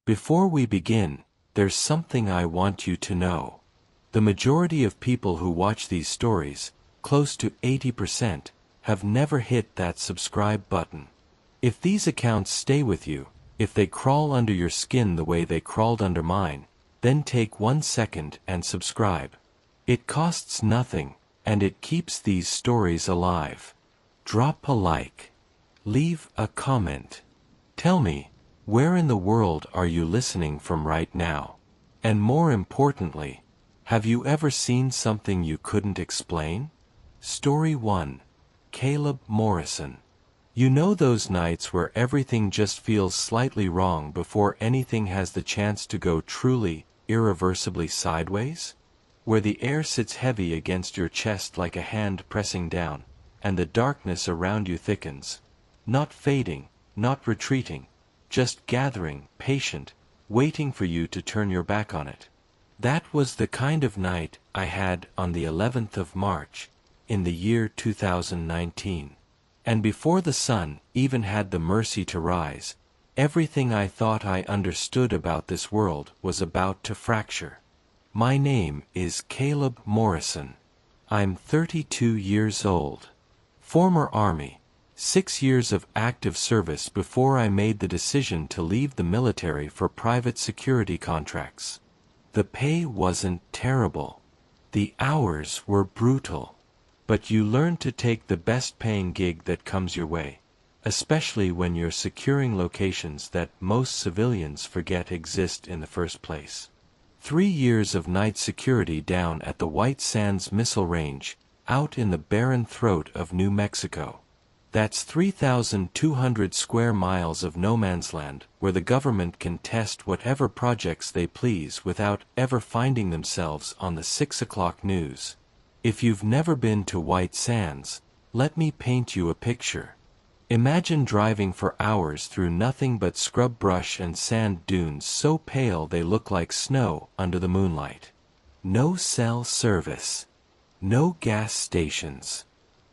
Before we begin, there's something I want you to know. The majority of people who watch these stories, close to 80%, have never hit that subscribe button. If these accounts stay with you, if they crawl under your skin the way they crawled under mine, then take 1 second and subscribe. It costs nothing, and it keeps these stories alive. Drop a like. Leave a comment. Tell me, where in the world are you listening from right now? And more importantly, have you ever seen something you couldn't explain? Story 1. Caleb Morrison. You know those nights where everything just feels slightly wrong before anything has the chance to go truly, irreversibly sideways? Where the air sits heavy against your chest like a hand pressing down, and the darkness around you thickens. Not fading, not retreating, just gathering, patient, waiting for you to turn your back on it. That was the kind of night I had on the 11th of March, in the year 2019. And before the sun even had the mercy to rise, everything I thought I understood about this world was about to fracture. My name is Caleb Morrison. I'm 32 years old. Former Army. 6 years of active service before I made the decision to leave the military for private security contracts. The pay wasn't terrible. The hours were brutal. But you learn to take the best paying gig that comes your way, especially when you're securing locations that most civilians forget exist in the first place. 3 years of night security down at the White Sands Missile Range, out in the barren throat of New Mexico. That's 3,200 square miles of no man's land where the government can test whatever projects they please without ever finding themselves on the 6 o'clock news. If you've never been to White Sands, let me paint you a picture. Imagine driving for hours through nothing but scrub brush and sand dunes so pale they look like snow under the moonlight. No cell service. No gas stations.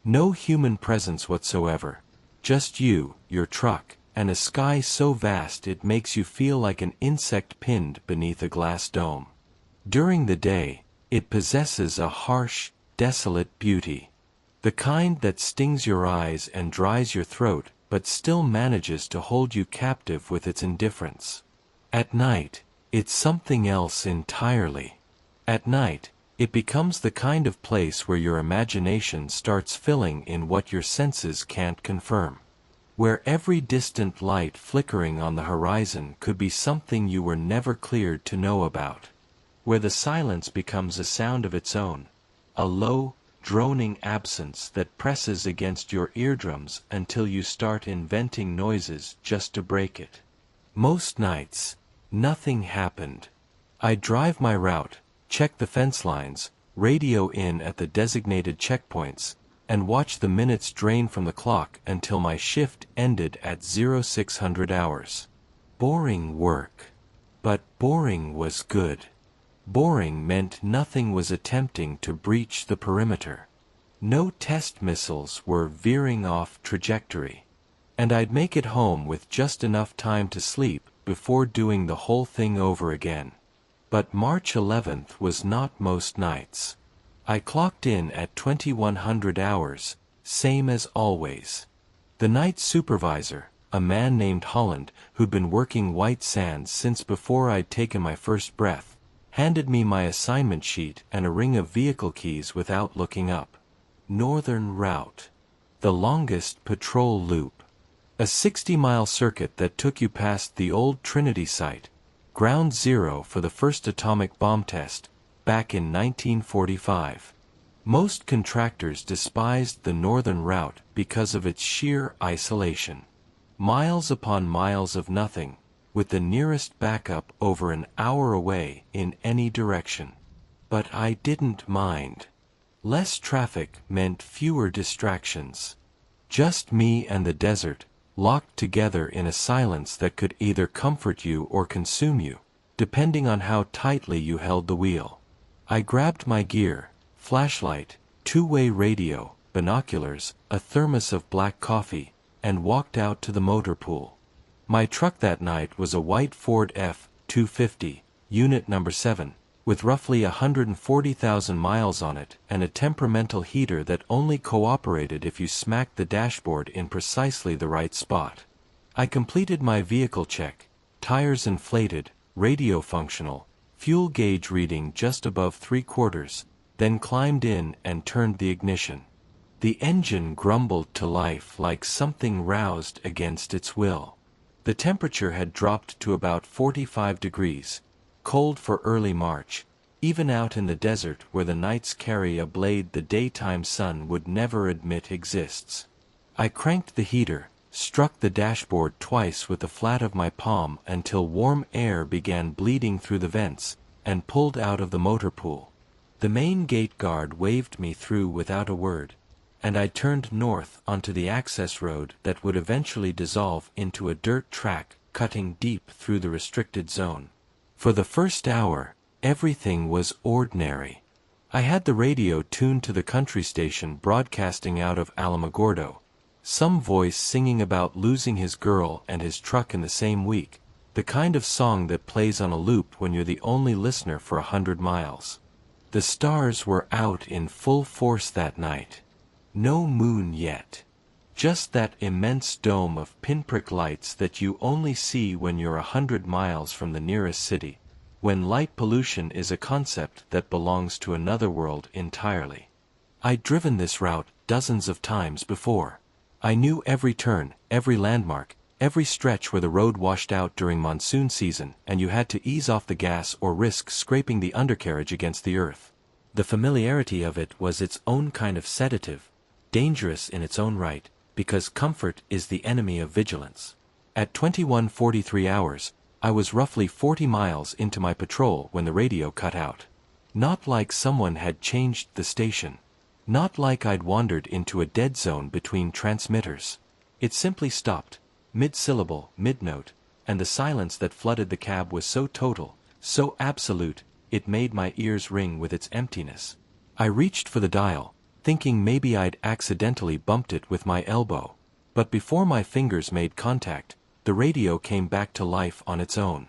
No human presence whatsoever. Just you, your truck, and a sky so vast it makes you feel like an insect pinned beneath a glass dome. During the day, it possesses a harsh, desolate beauty. The kind that stings your eyes and dries your throat, but still manages to hold you captive with its indifference. At night, it's something else entirely. At night, it becomes the kind of place where your imagination starts filling in what your senses can't confirm. Where every distant light flickering on the horizon could be something you were never cleared to know about. Where the silence becomes a sound of its own, a low, droning absence that presses against your eardrums until you start inventing noises just to break it. Most nights, nothing happened. I'd drive my route, check the fence lines, radio in at the designated checkpoints, and watch the minutes drain from the clock until my shift ended at 0600 hours. Boring work. But boring was good. Boring meant nothing was attempting to breach the perimeter. No test missiles were veering off trajectory. And I'd make it home with just enough time to sleep before doing the whole thing over again. But March 11th was not most nights. I clocked in at 2100 hours, same as always. The night supervisor, a man named Holland, who'd been working White Sands since before I'd taken my first breath, handed me my assignment sheet and a ring of vehicle keys without looking up. Northern Route. The longest patrol loop. A 60-mile circuit that took you past the old Trinity site, ground zero for the first atomic bomb test, back in 1945. Most contractors despised the Northern Route because of its sheer isolation. Miles upon miles of nothing, with the nearest backup over an hour away in any direction. But I didn't mind. Less traffic meant fewer distractions. Just me and the desert, locked together in a silence that could either comfort you or consume you, depending on how tightly you held the wheel. I grabbed my gear, flashlight, two-way radio, binoculars, a thermos of black coffee, and walked out to the motor pool. My truck that night was a white Ford F-250, unit number 7, with roughly 140,000 miles on it and a temperamental heater that only cooperated if you smacked the dashboard in precisely the right spot. I completed my vehicle check, tires inflated, radio functional, fuel gauge reading just above 3/4, then climbed in and turned the ignition. The engine grumbled to life like something roused against its will. The temperature had dropped to about 45 degrees, cold for early March, even out in the desert where the nights carry a blade the daytime sun would never admit exists. I cranked the heater, struck the dashboard twice with the flat of my palm until warm air began bleeding through the vents, and pulled out of the motor pool. The main gate guard waved me through without a word, and I turned north onto the access road that would eventually dissolve into a dirt track cutting deep through the restricted zone. For the first hour, everything was ordinary. I had the radio tuned to the country station broadcasting out of Alamogordo, some voice singing about losing his girl and his truck in the same week, the kind of song that plays on a loop when you're the only listener for 100 miles. The stars were out in full force that night. No moon yet. Just that immense dome of pinprick lights that you only see when you're 100 miles from the nearest city, when light pollution is a concept that belongs to another world entirely. I'd driven this route dozens of times before. I knew every turn, every landmark, every stretch where the road washed out during monsoon season and you had to ease off the gas or risk scraping the undercarriage against the earth. The familiarity of it was its own kind of sedative, dangerous in its own right, because comfort is the enemy of vigilance. At 21:43 hours, I was roughly 40 miles into my patrol when the radio cut out. Not like someone had changed the station. Not like I'd wandered into a dead zone between transmitters. It simply stopped, mid-syllable, mid-note, and the silence that flooded the cab was so total, so absolute, it made my ears ring with its emptiness. I reached for the dial, thinking maybe I'd accidentally bumped it with my elbow. But before my fingers made contact, the radio came back to life on its own.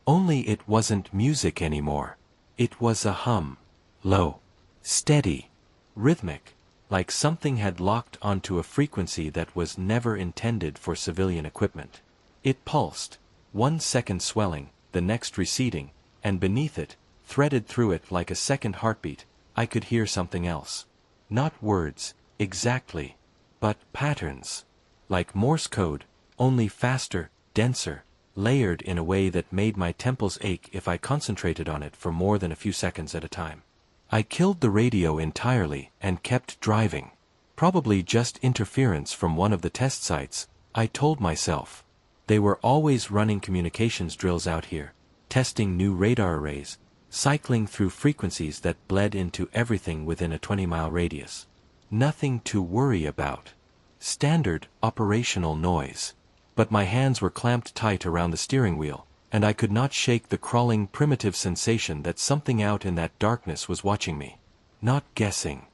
Only it wasn't music anymore. It was a hum. Low. Steady. Rhythmic. Like something had locked onto a frequency that was never intended for civilian equipment. It pulsed, 1 second swelling, the next receding, and beneath it, threaded through it like a second heartbeat, I could hear something else. Not words, exactly, but patterns. Like Morse code, only faster, denser, layered in a way that made my temples ache if I concentrated on it for more than a few seconds at a time. I killed the radio entirely and kept driving. Probably just interference from one of the test sites, I told myself. They were always running communications drills out here, testing new radar arrays, cycling through frequencies that bled into everything within a 20-mile radius. Nothing to worry about. Standard operational noise. But my hands were clamped tight around the steering wheel, and I could not shake the crawling primitive sensation that something out in that darkness was watching me. Not guessing.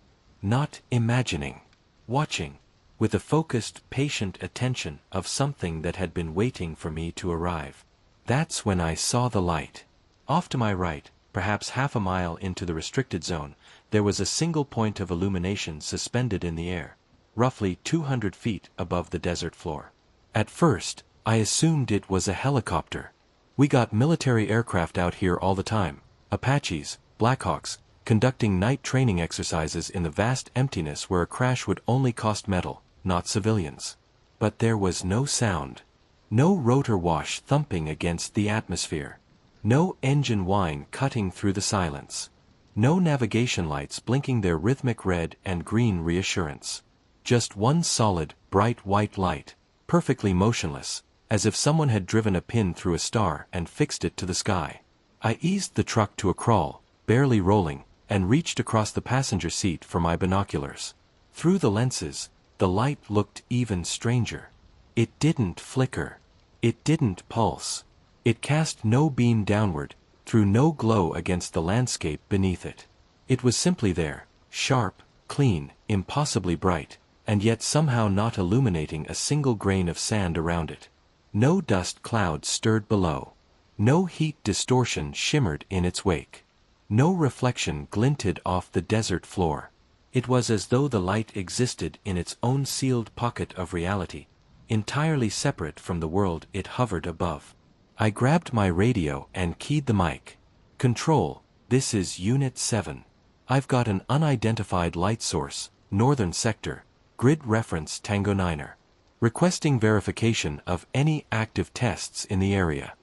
Not imagining. Watching, with the focused, patient attention of something that had been waiting for me to arrive. That's when I saw the light. Off to my right, perhaps half a mile into the restricted zone, there was a single point of illumination suspended in the air, roughly 200 feet above the desert floor. At first, I assumed it was a helicopter. We got military aircraft out here all the time, Apaches, Blackhawks, conducting night training exercises in the vast emptiness where a crash would only cost metal, not civilians. But there was no sound. No rotor wash thumping against the atmosphere. No engine whine cutting through the silence. No navigation lights blinking their rhythmic red and green reassurance. Just one solid, bright white light, perfectly motionless, as if someone had driven a pin through a star and fixed it to the sky. I eased the truck to a crawl, barely rolling, and reached across the passenger seat for my binoculars. Through the lenses, the light looked even stranger. It didn't flicker. It didn't pulse. It cast no beam downward, threw no glow against the landscape beneath it. It was simply there, sharp, clean, impossibly bright, and yet somehow not illuminating a single grain of sand around it. No dust clouds stirred below. No heat distortion shimmered in its wake. No reflection glinted off the desert floor. It was as though the light existed in its own sealed pocket of reality, entirely separate from the world it hovered above. I grabbed my radio and keyed the mic. "Control, this is Unit 7. I've got an unidentified light source, northern sector, grid reference Tango 9er. Requesting verification of any active tests in the area."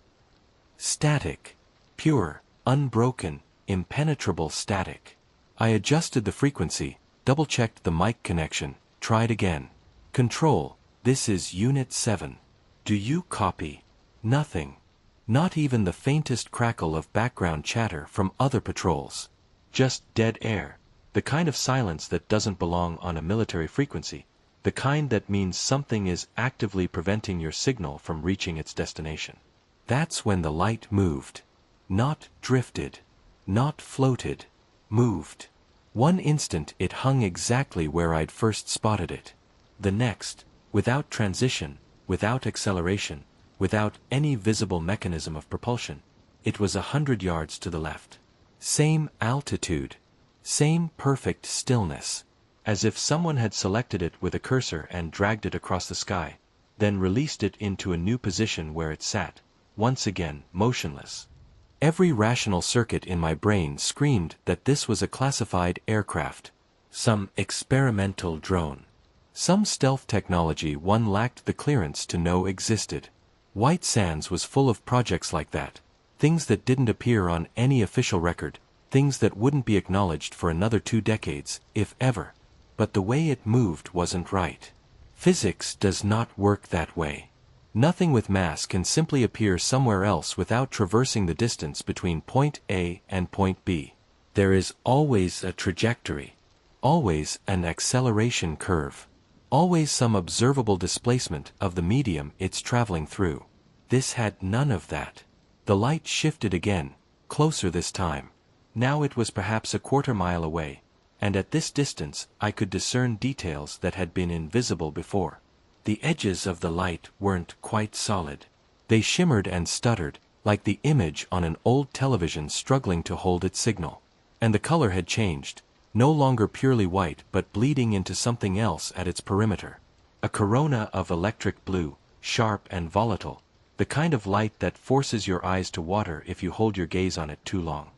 Static. Pure, unbroken, impenetrable static. I adjusted the frequency, double-checked the mic connection, tried again. "Control, this is Unit 7. Do you copy?" Nothing. Not even the faintest crackle of background chatter from other patrols. Just dead air. The kind of silence that doesn't belong on a military frequency. The kind that means something is actively preventing your signal from reaching its destination. That's when the light moved. Not drifted. Not floated. Moved. One instant it hung exactly where I'd first spotted it. The next, without transition, without acceleration, without any visible mechanism of propulsion, it was 100 yards to the left. Same altitude. Same perfect stillness. As if someone had selected it with a cursor and dragged it across the sky, then released it into a new position where it sat, once again motionless. Every rational circuit in my brain screamed that this was a classified aircraft. Some experimental drone. Some stealth technology one lacked the clearance to know existed. White Sands was full of projects like that. Things that didn't appear on any official record. Things that wouldn't be acknowledged for another 2 decades, if ever. But the way it moved wasn't right. Physics does not work that way. Nothing with mass can simply appear somewhere else without traversing the distance between point A and point B. There is always a trajectory. Always an acceleration curve. Always some observable displacement of the medium it's traveling through. This had none of that. The light shifted again, closer this time. Now it was perhaps a quarter mile away, and at this distance I could discern details that had been invisible before. The edges of the light weren't quite solid. They shimmered and stuttered, like the image on an old television struggling to hold its signal. And the color had changed, no longer purely white but bleeding into something else at its perimeter. A corona of electric blue, sharp and volatile, the kind of light that forces your eyes to water if you hold your gaze on it too long.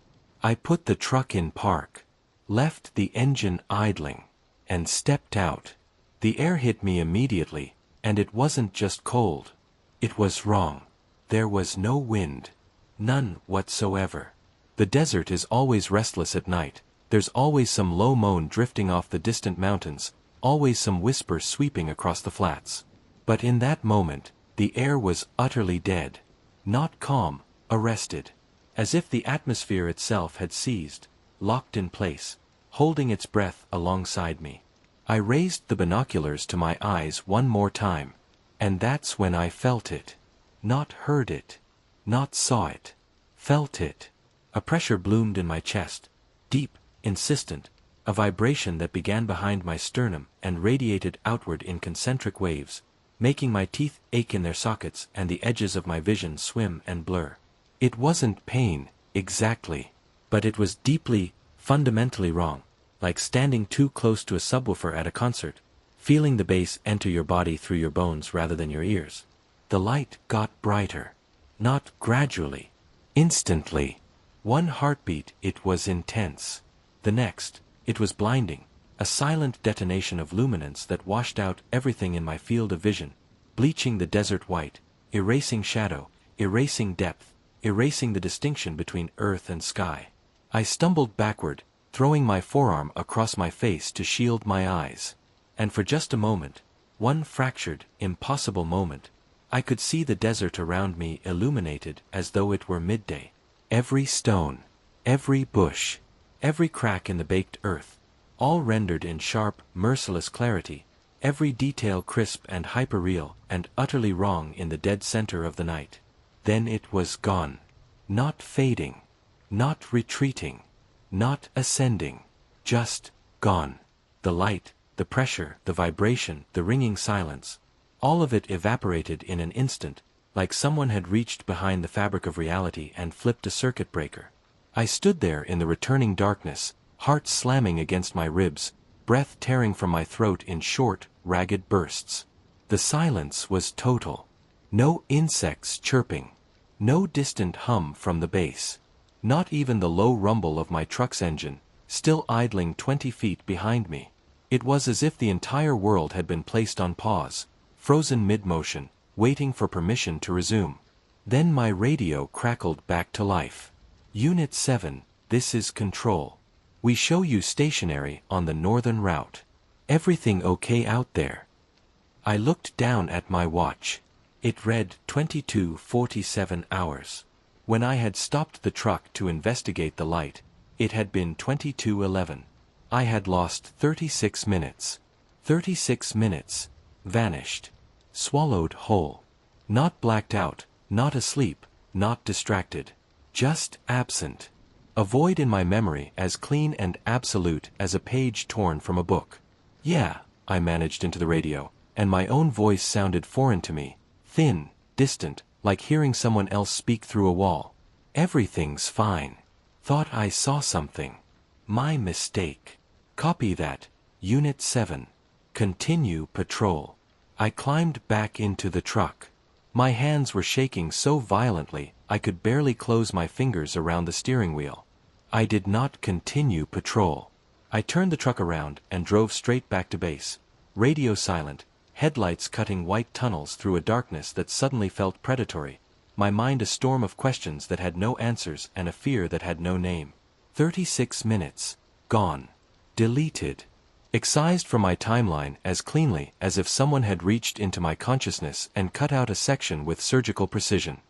I put the truck in park, left the engine idling, and stepped out. The air hit me immediately, and it wasn't just cold. It was wrong. There was no wind. None whatsoever. The desert is always restless at night. There's always some low moan drifting off the distant mountains, always some whisper sweeping across the flats. But in that moment, the air was utterly dead. Not calm, arrested. As if the atmosphere itself had seized, locked in place, holding its breath alongside me. I raised the binoculars to my eyes one more time, and that's when I felt it. Not heard it. Not saw it. Felt it. A pressure bloomed in my chest, deep, insistent, a vibration that began behind my sternum and radiated outward in concentric waves, making my teeth ache in their sockets and the edges of my vision swim and blur. It wasn't pain, exactly, but it was deeply, fundamentally wrong, like standing too close to a subwoofer at a concert, feeling the bass enter your body through your bones rather than your ears. The light got brighter. Not gradually. Instantly. One heartbeat, it was intense. The next, it was blinding, a silent detonation of luminance that washed out everything in my field of vision, bleaching the desert white, erasing shadow, erasing depth, erasing the distinction between earth and sky. I stumbled backward, throwing my forearm across my face to shield my eyes. And for just a moment, one fractured, impossible moment, I could see the desert around me illuminated as though it were midday. Every stone, every bush, every crack in the baked earth, all rendered in sharp, merciless clarity, every detail crisp and hyperreal and utterly wrong in the dead center of the night. Then it was gone. Not fading. Not retreating. Not ascending. Just gone. The light, the pressure, the vibration, the ringing silence. All of it evaporated in an instant, like someone had reached behind the fabric of reality and flipped a circuit breaker. I stood there in the returning darkness, heart slamming against my ribs, breath tearing from my throat in short, ragged bursts. The silence was total. No insects chirping. No distant hum from the base. Not even the low rumble of my truck's engine, still idling 20 feet behind me. It was as if the entire world had been placed on pause, frozen mid-motion, waiting for permission to resume. Then my radio crackled back to life. Unit 7, this is Control. We show you stationary on the northern route. Everything okay out there? I looked down at my watch. It read 22:47 hours. When I had stopped the truck to investigate the light, it had been 22:11. I had lost 36 minutes. 36 minutes. Vanished. Swallowed whole. Not blacked out, not asleep, not distracted. Just absent. A void in my memory as clean and absolute as a page torn from a book. Yeah, I managed into the radio, and my own voice sounded foreign to me. Thin, distant, like hearing someone else speak through a wall. Everything's fine. Thought I saw something. My mistake. Copy that. Unit 7. Continue patrol. I climbed back into the truck. My hands were shaking so violently I could barely close my fingers around the steering wheel. I did not continue patrol. I turned the truck around and drove straight back to base. Radio silent. Headlights cutting white tunnels through a darkness that suddenly felt predatory, my mind a storm of questions that had no answers and a fear that had no name. 36 minutes. Gone. Deleted. Excised from my timeline as cleanly as if someone had reached into my consciousness and cut out a section with surgical precision.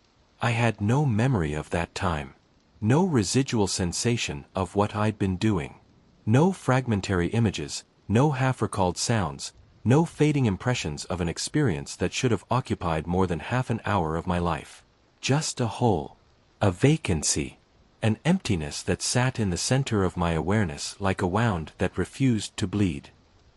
I had no memory of that time. No residual sensation of what I'd been doing. No fragmentary images, no half-recalled sounds, no fading impressions of an experience that should have occupied more than half an hour of my life. Just a hole. A vacancy. An emptiness that sat in the center of my awareness like a wound that refused to bleed.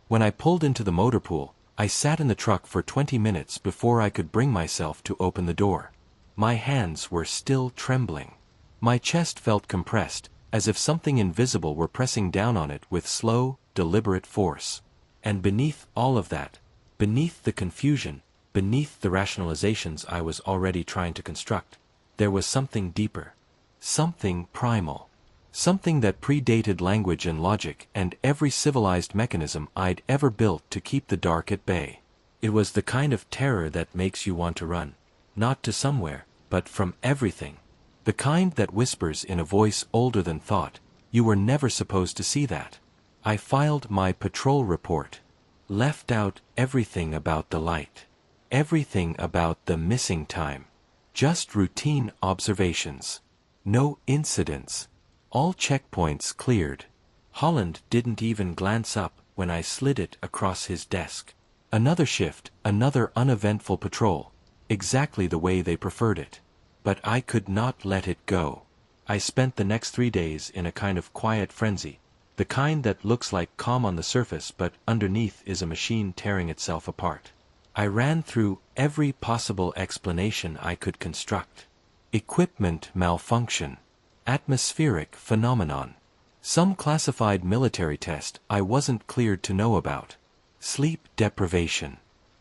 When I pulled into the motor pool, I sat in the truck for 20 minutes before I could bring myself to open the door. My hands were still trembling. My chest felt compressed, as if something invisible were pressing down on it with slow, deliberate force. And beneath all of that, beneath the confusion, beneath the rationalizations I was already trying to construct, there was something deeper. Something primal. Something that predated language and logic and every civilized mechanism I'd ever built to keep the dark at bay. It was the kind of terror that makes you want to run. Not to somewhere, but from everything. The kind that whispers in a voice older than thought, you were never supposed to see that. I filed my patrol report. Left out everything about the light. Everything about the missing time. Just routine observations. No incidents. All checkpoints cleared. Holland didn't even glance up when I slid it across his desk. Another shift, another uneventful patrol. Exactly the way they preferred it. But I could not let it go. I spent the next 3 days in a kind of quiet frenzy. The kind that looks like calm on the surface but underneath is a machine tearing itself apart. I ran through every possible explanation I could construct. Equipment malfunction. Atmospheric phenomenon. Some classified military test I wasn't cleared to know about. Sleep deprivation.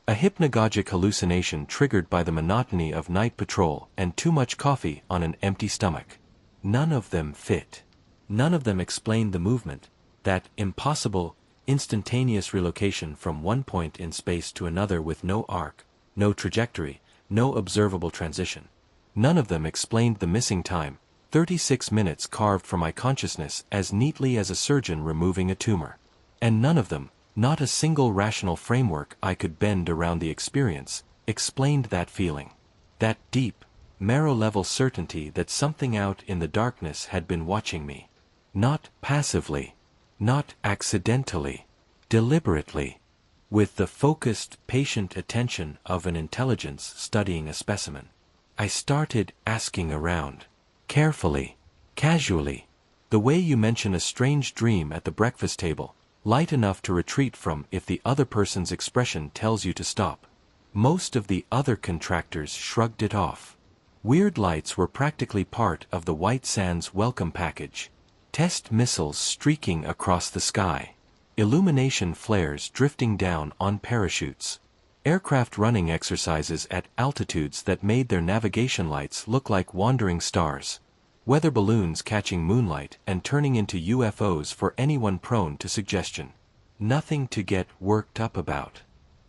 A hypnagogic hallucination triggered by the monotony of night patrol and too much coffee on an empty stomach. None of them fit. None of them explained the movement, that impossible, instantaneous relocation from one point in space to another with no arc, no trajectory, no observable transition. None of them explained the missing time, 36 minutes carved from my consciousness as neatly as a surgeon removing a tumor. And none of them, not a single rational framework I could bend around the experience, explained that feeling. That deep, marrow-level certainty that something out in the darkness had been watching me. Not passively, not accidentally, deliberately, with the focused, patient attention of an intelligence studying a specimen. I started asking around, carefully, casually, the way you mention a strange dream at the breakfast table, light enough to retreat from if the other person's expression tells you to stop. Most of the other contractors shrugged it off. Weird lights were practically part of the White Sands welcome package. Test missiles streaking across the sky. Illumination flares drifting down on parachutes. Aircraft running exercises at altitudes that made their navigation lights look like wandering stars. Weather balloons catching moonlight and turning into UFOs for anyone prone to suggestion. Nothing to get worked up about.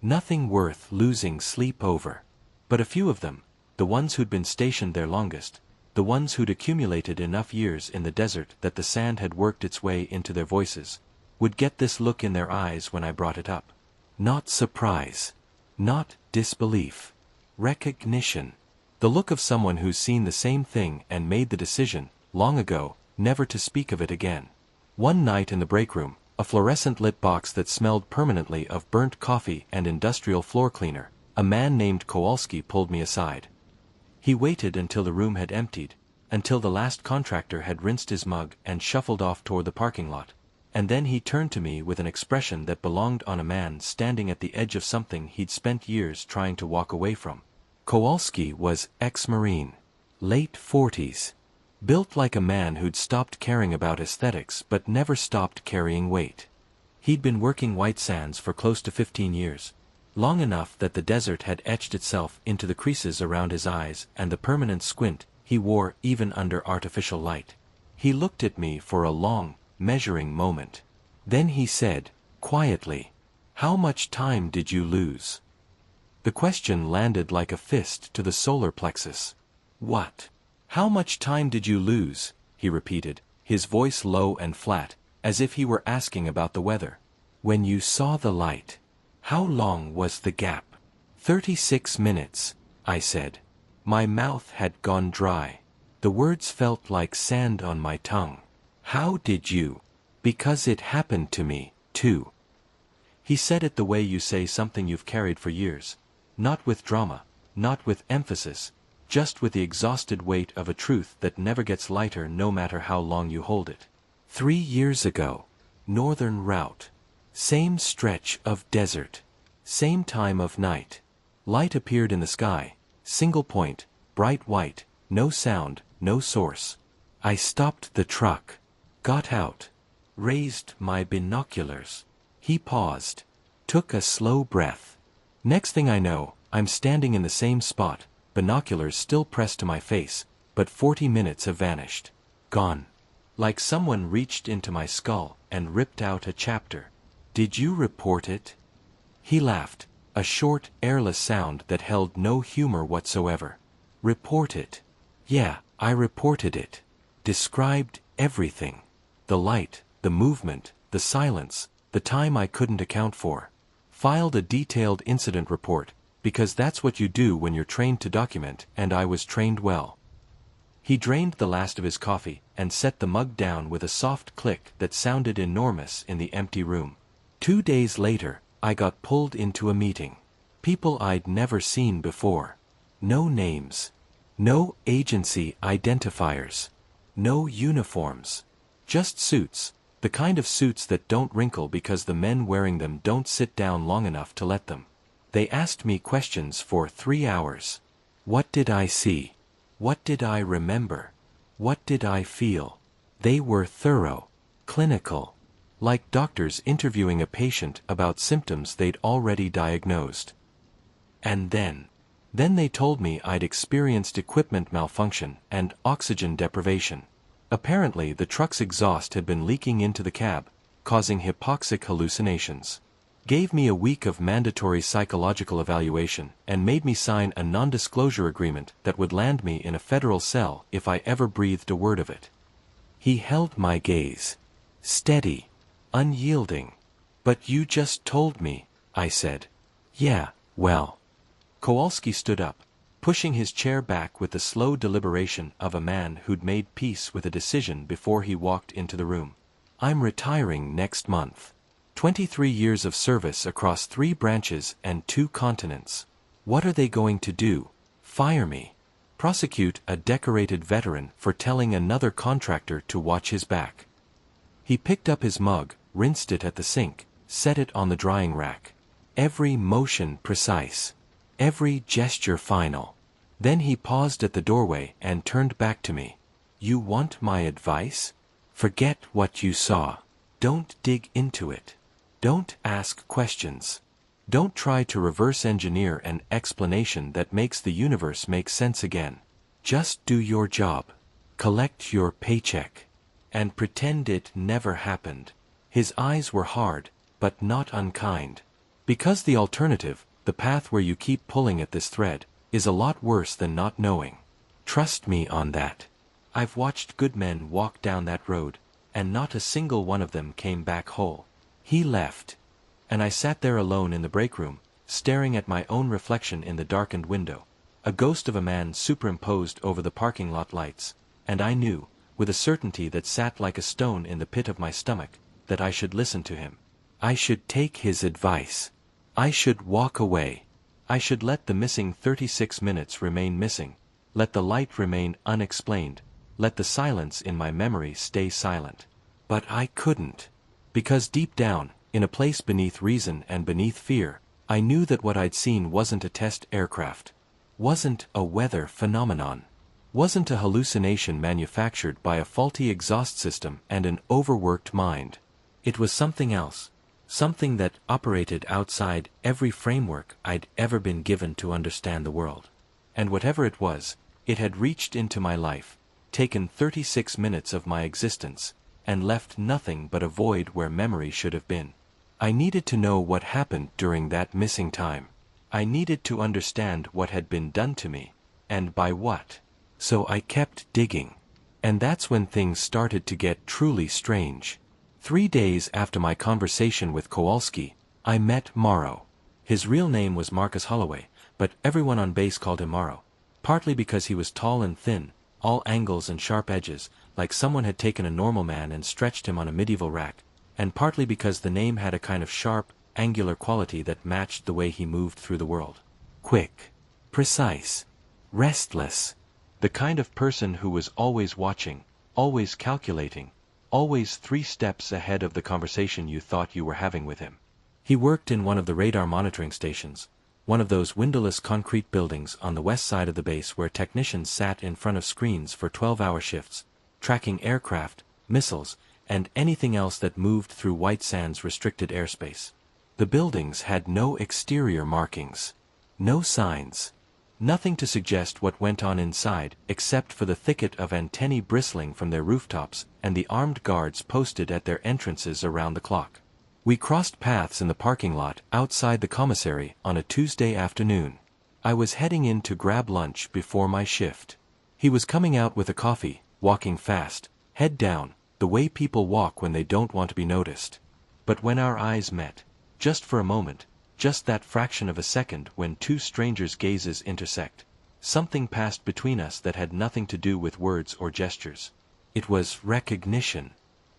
Nothing worth losing sleep over. But a few of them, the ones who'd been stationed there longest, the ones who'd accumulated enough years in the desert that the sand had worked its way into their voices, would get this look in their eyes when I brought it up. Not surprise. Not disbelief. Recognition. The look of someone who's seen the same thing and made the decision, long ago, never to speak of it again. One night in the break room, a fluorescent-lit box that smelled permanently of burnt coffee and industrial floor cleaner, a man named Kowalski pulled me aside. He waited until the room had emptied, until the last contractor had rinsed his mug and shuffled off toward the parking lot, and then he turned to me with an expression that belonged on a man standing at the edge of something he'd spent years trying to walk away from. Kowalski was ex-Marine. Late 40s. Built like a man who'd stopped caring about aesthetics but never stopped carrying weight. He'd been working White Sands for close to 15 years. Long enough that the desert had etched itself into the creases around his eyes and the permanent squint he wore even under artificial light. He looked at me for a long, measuring moment. Then he said, quietly, "How much time did you lose?" The question landed like a fist to the solar plexus. "What? How much time did you lose?" he repeated, his voice low and flat, as if he were asking about the weather. "When you saw the light. How long was the gap?" 36 minutes, I said. My mouth had gone dry. The words felt like sand on my tongue. "How did you?" "Because it happened to me, too." He said it the way you say something you've carried for years. Not with drama, not with emphasis, just with the exhausted weight of a truth that never gets lighter no matter how long you hold it. 3 years ago. Northern route. Same stretch of desert. Same time of night. Light appeared in the sky, single point, bright white, no sound, no source. I stopped the truck. Got out. Raised my binoculars. He paused. Took a slow breath. Next thing I know, I'm standing in the same spot, binoculars still pressed to my face, but 40 minutes have vanished. Gone. Like someone reached into my skull and ripped out a chapter. "Did you report it?" He laughed, a short, airless sound that held no humor whatsoever. "Report it? Yeah, I reported it. Described everything. The light, the movement, the silence, the time I couldn't account for. Filed a detailed incident report, because that's what you do when you're trained to document, and I was trained well." He drained the last of his coffee and set the mug down with a soft click that sounded enormous in the empty room. 2 days later, I got pulled into a meeting. People I'd never seen before. No names. No agency identifiers. No uniforms. Just suits, the kind of suits that don't wrinkle because the men wearing them don't sit down long enough to let them. They asked me questions for 3 hours. What did I see? What did I remember? What did I feel? They were thorough, clinical, like doctors interviewing a patient about symptoms they'd already diagnosed. And then they told me I'd experienced equipment malfunction and oxygen deprivation. Apparently the truck's exhaust had been leaking into the cab, causing hypoxic hallucinations. Gave me a week of mandatory psychological evaluation and made me sign a non-disclosure agreement that would land me in a federal cell if I ever breathed a word of it. He held my gaze. Steady. Unyielding. "But you just told me," I said. "Yeah, well." Kowalski stood up, pushing his chair back with the slow deliberation of a man who'd made peace with a decision before he walked into the room. "I'm retiring next month. 23 years of service across 3 branches and 2 continents. What are they going to do? Fire me? Prosecute a decorated veteran for telling another contractor to watch his back?" He picked up his mug, rinsed it at the sink, set it on the drying rack. Every motion precise. Every gesture final. Then he paused at the doorway and turned back to me. You want my advice? Forget what you saw. Don't dig into it. Don't ask questions. Don't try to reverse engineer an explanation that makes the universe make sense again. Just do your job. Collect your paycheck. And pretend it never happened. His eyes were hard, but not unkind. Because the alternative, the path where you keep pulling at this thread, is a lot worse than not knowing. Trust me on that. I've watched good men walk down that road, and not a single one of them came back whole. He left. And I sat there alone in the break room, staring at my own reflection in the darkened window. A ghost of a man superimposed over the parking lot lights, and I knew, with a certainty that sat like a stone in the pit of my stomach, that I should listen to him. I should take his advice. I should walk away. I should let the missing 36 minutes remain missing, let the light remain unexplained, let the silence in my memory stay silent. But I couldn't. Because deep down, in a place beneath reason and beneath fear, I knew that what I'd seen wasn't a test aircraft, wasn't a weather phenomenon, wasn't a hallucination manufactured by a faulty exhaust system and an overworked mind. It was something else, something that operated outside every framework I'd ever been given to understand the world. And whatever it was, it had reached into my life, taken 36 minutes of my existence, and left nothing but a void where memory should have been. I needed to know what happened during that missing time. I needed to understand what had been done to me, and by what. So I kept digging. And that's when things started to get truly strange. 3 days after my conversation with Kowalski, I met Morrow. His real name was Marcus Holloway, but everyone on base called him Morrow, partly because he was tall and thin, all angles and sharp edges, like someone had taken a normal man and stretched him on a medieval rack, and partly because the name had a kind of sharp, angular quality that matched the way he moved through the world. Quick. Precise. Restless. The kind of person who was always watching, always calculating, always 3 steps ahead of the conversation you thought you were having with him. He worked in one of the radar monitoring stations, one of those windowless concrete buildings on the west side of the base where technicians sat in front of screens for 12-hour shifts, tracking aircraft, missiles, and anything else that moved through White Sands restricted airspace. The buildings had no exterior markings, no signs, nothing to suggest what went on inside except for the thicket of antennae bristling from their rooftops and the armed guards posted at their entrances around the clock. We crossed paths in the parking lot outside the commissary on a Tuesday afternoon. I was heading in to grab lunch before my shift. He was coming out with a coffee, walking fast, head down, the way people walk when they don't want to be noticed. But when our eyes met, just for a moment, just that fraction of a second when 2 strangers' gazes intersect, something passed between us that had nothing to do with words or gestures. It was recognition.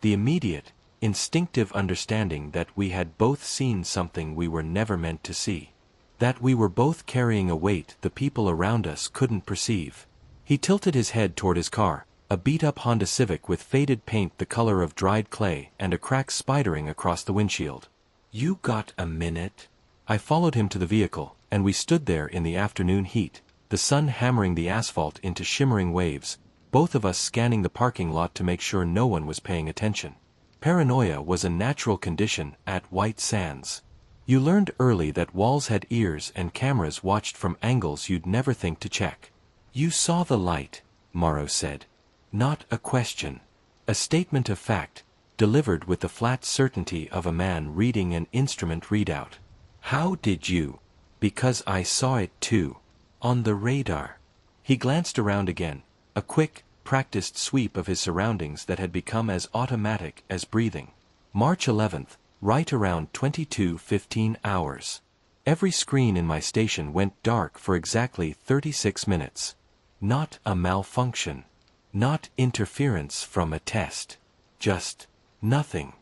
The immediate, instinctive understanding that we had both seen something we were never meant to see. That we were both carrying a weight the people around us couldn't perceive. He tilted his head toward his car, a beat-up Honda Civic with faded paint the color of dried clay and a crack spidering across the windshield. You got a minute? I followed him to the vehicle, and we stood there in the afternoon heat, the sun hammering the asphalt into shimmering waves, both of us scanning the parking lot to make sure no one was paying attention. Paranoia was a natural condition at White Sands. You learned early that walls had ears and cameras watched from angles you'd never think to check. You saw the light, Morrow said. Not a question. A statement of fact, delivered with the flat certainty of a man reading an instrument readout. How did you? Because I saw it too. On the radar. He glanced around again, a quick, practiced sweep of his surroundings that had become as automatic as breathing. March 11th, right around 22:15 hours. Every screen in my station went dark for exactly 36 minutes. Not a malfunction. Not interference from a test. Just nothing.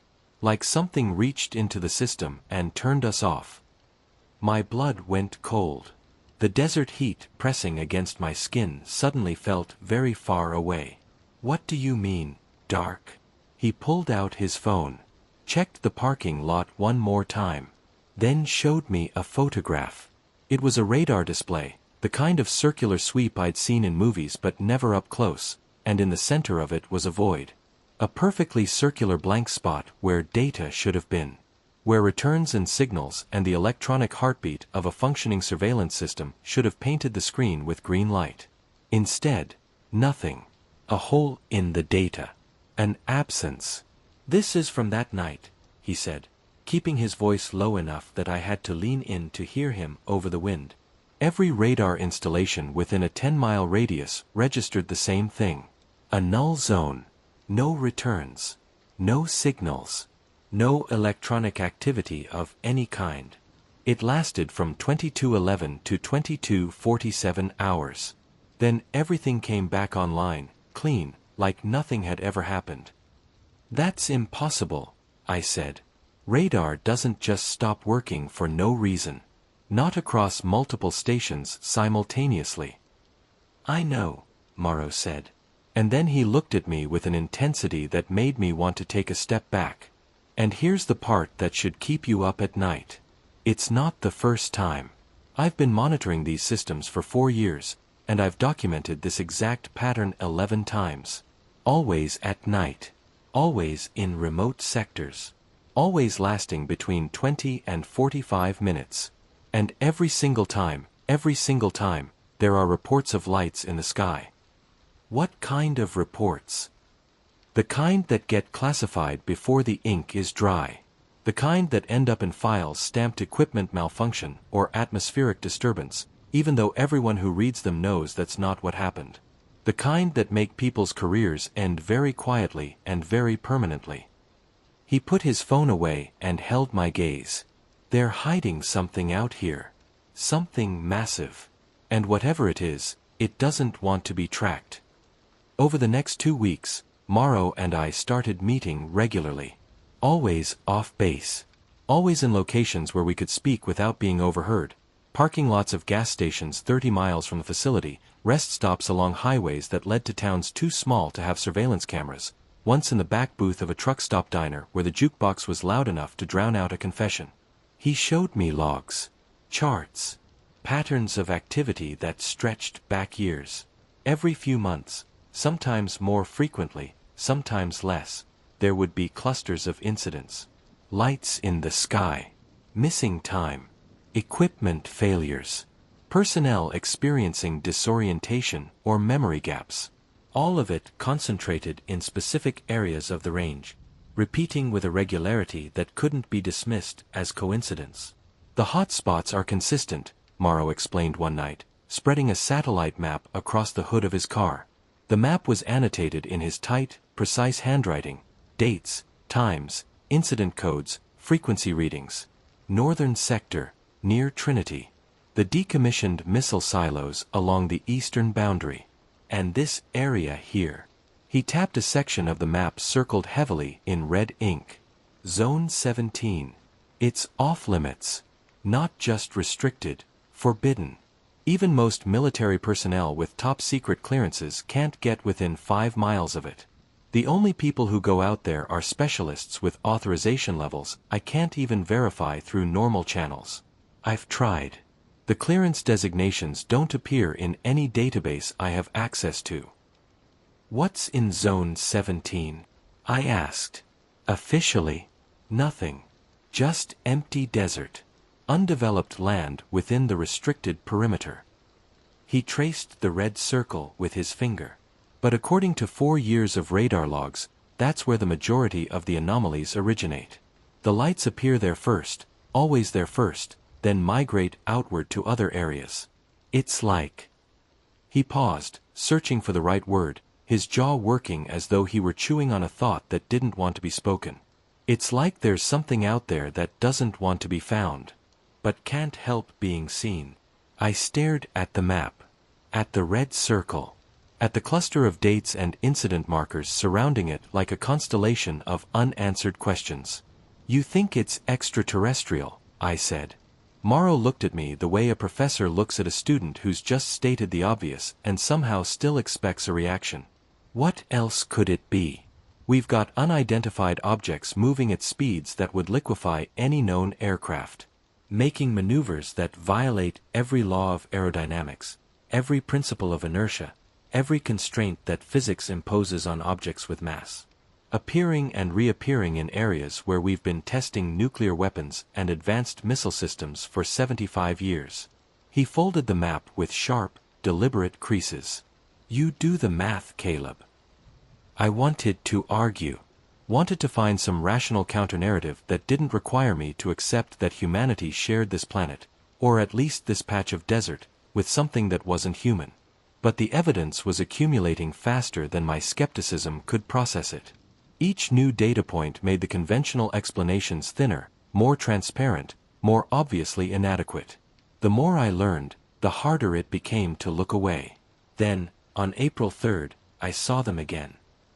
Like something reached into the system and turned us off. My blood went cold. The desert heat pressing against my skin suddenly felt very far away. What do you mean, dark? He pulled out his phone, checked the parking lot one more time, then showed me a photograph. It was a radar display, the kind of circular sweep I'd seen in movies but never up close, and in the center of it was a void. A perfectly circular blank spot where data should have been. Where returns and signals and the electronic heartbeat of a functioning surveillance system should have painted the screen with green light. Instead, nothing. A hole in the data. An absence. "This is from that night," he said, keeping his voice low enough that I had to lean in to hear him over the wind. Every radar installation within a 10-mile radius registered the same thing. A null zone. No returns. No signals. No electronic activity of any kind. It lasted from 22:11 to 22:47 hours. Then everything came back online, clean, like nothing had ever happened. "That's impossible," I said. "Radar doesn't just stop working for no reason. Not across multiple stations simultaneously." "I know," Morrow said. And then he looked at me with an intensity that made me want to take a step back. "And here's the part that should keep you up at night. It's not the first time. I've been monitoring these systems for 4 years, and I've documented this exact pattern 11 times. Always at night. Always in remote sectors. Always lasting between 20 and 45 minutes. And every single time, there are reports of lights in the sky." "What kind of reports?" "The kind that get classified before the ink is dry. The kind that end up in files stamped equipment malfunction or atmospheric disturbance, even though everyone who reads them knows that's not what happened. The kind that make people's careers end very quietly and very permanently." He put his phone away and held my gaze. "They're hiding something out here. Something massive. And whatever it is, it doesn't want to be tracked." Over the next 2 weeks, Morrow and I started meeting regularly. Always off base. Always in locations where we could speak without being overheard. Parking lots of gas stations 30 miles from the facility, rest stops along highways that led to towns too small to have surveillance cameras, once in the back booth of a truck stop diner where the jukebox was loud enough to drown out a confession. He showed me logs. Charts. Patterns of activity that stretched back years. Every few months, sometimes more frequently, sometimes less, there would be clusters of incidents. Lights in the sky. Missing time. Equipment failures. Personnel experiencing disorientation or memory gaps. All of it concentrated in specific areas of the range, repeating with a regularity that couldn't be dismissed as coincidence. "The hot spots are consistent," Morrow explained one night, spreading a satellite map across the hood of his car. The map was annotated in his tight, precise handwriting, dates, times, incident codes, frequency readings. Northern sector, near Trinity. The decommissioned missile silos along the eastern boundary. And this area here. He tapped a section of the map circled heavily in red ink. Zone 17. It's off-limits. Not just restricted, forbidden. Even most military personnel with top-secret clearances can't get within 5 miles of it. The only people who go out there are specialists with authorization levels I can't even verify through normal channels. I've tried. The clearance designations don't appear in any database I have access to. "What's in Zone 17? I asked. "Officially, nothing. Just empty desert. Undeveloped land within the restricted perimeter." He traced the red circle with his finger. "But according to 4 years of radar logs, that's where the majority of the anomalies originate. The lights appear there first, always there first, then migrate outward to other areas. It's like..." He paused, searching for the right word, his jaw working as though he were chewing on a thought that didn't want to be spoken. "It's like there's something out there that doesn't want to be found, but can't help being seen." I stared at the map. At the red circle. At the cluster of dates and incident markers surrounding it like a constellation of unanswered questions. "You think it's extraterrestrial," I said. Morrow looked at me the way a professor looks at a student who's just stated the obvious and somehow still expects a reaction. "What else could it be? We've got unidentified objects moving at speeds that would liquefy any known aircraft. making maneuvers that violate every law of aerodynamics, every principle of inertia, every constraint that physics imposes on objects with mass. Appearing and reappearing in areas where we've been testing nuclear weapons and advanced missile systems for 75 years. He folded the map with sharp, deliberate creases. You do the math, Caleb. I wanted to argue. Wanted to find some rational counternarrative that didn't require me to accept that humanity shared this planet, or at least this patch of desert, with something that wasn't human. But the evidence was accumulating faster than my skepticism could process it. Each new data point made the conventional explanations thinner, more transparent, more obviously inadequate. The more I learned, the harder it became to look away. Then, on April 3rd, I saw them again.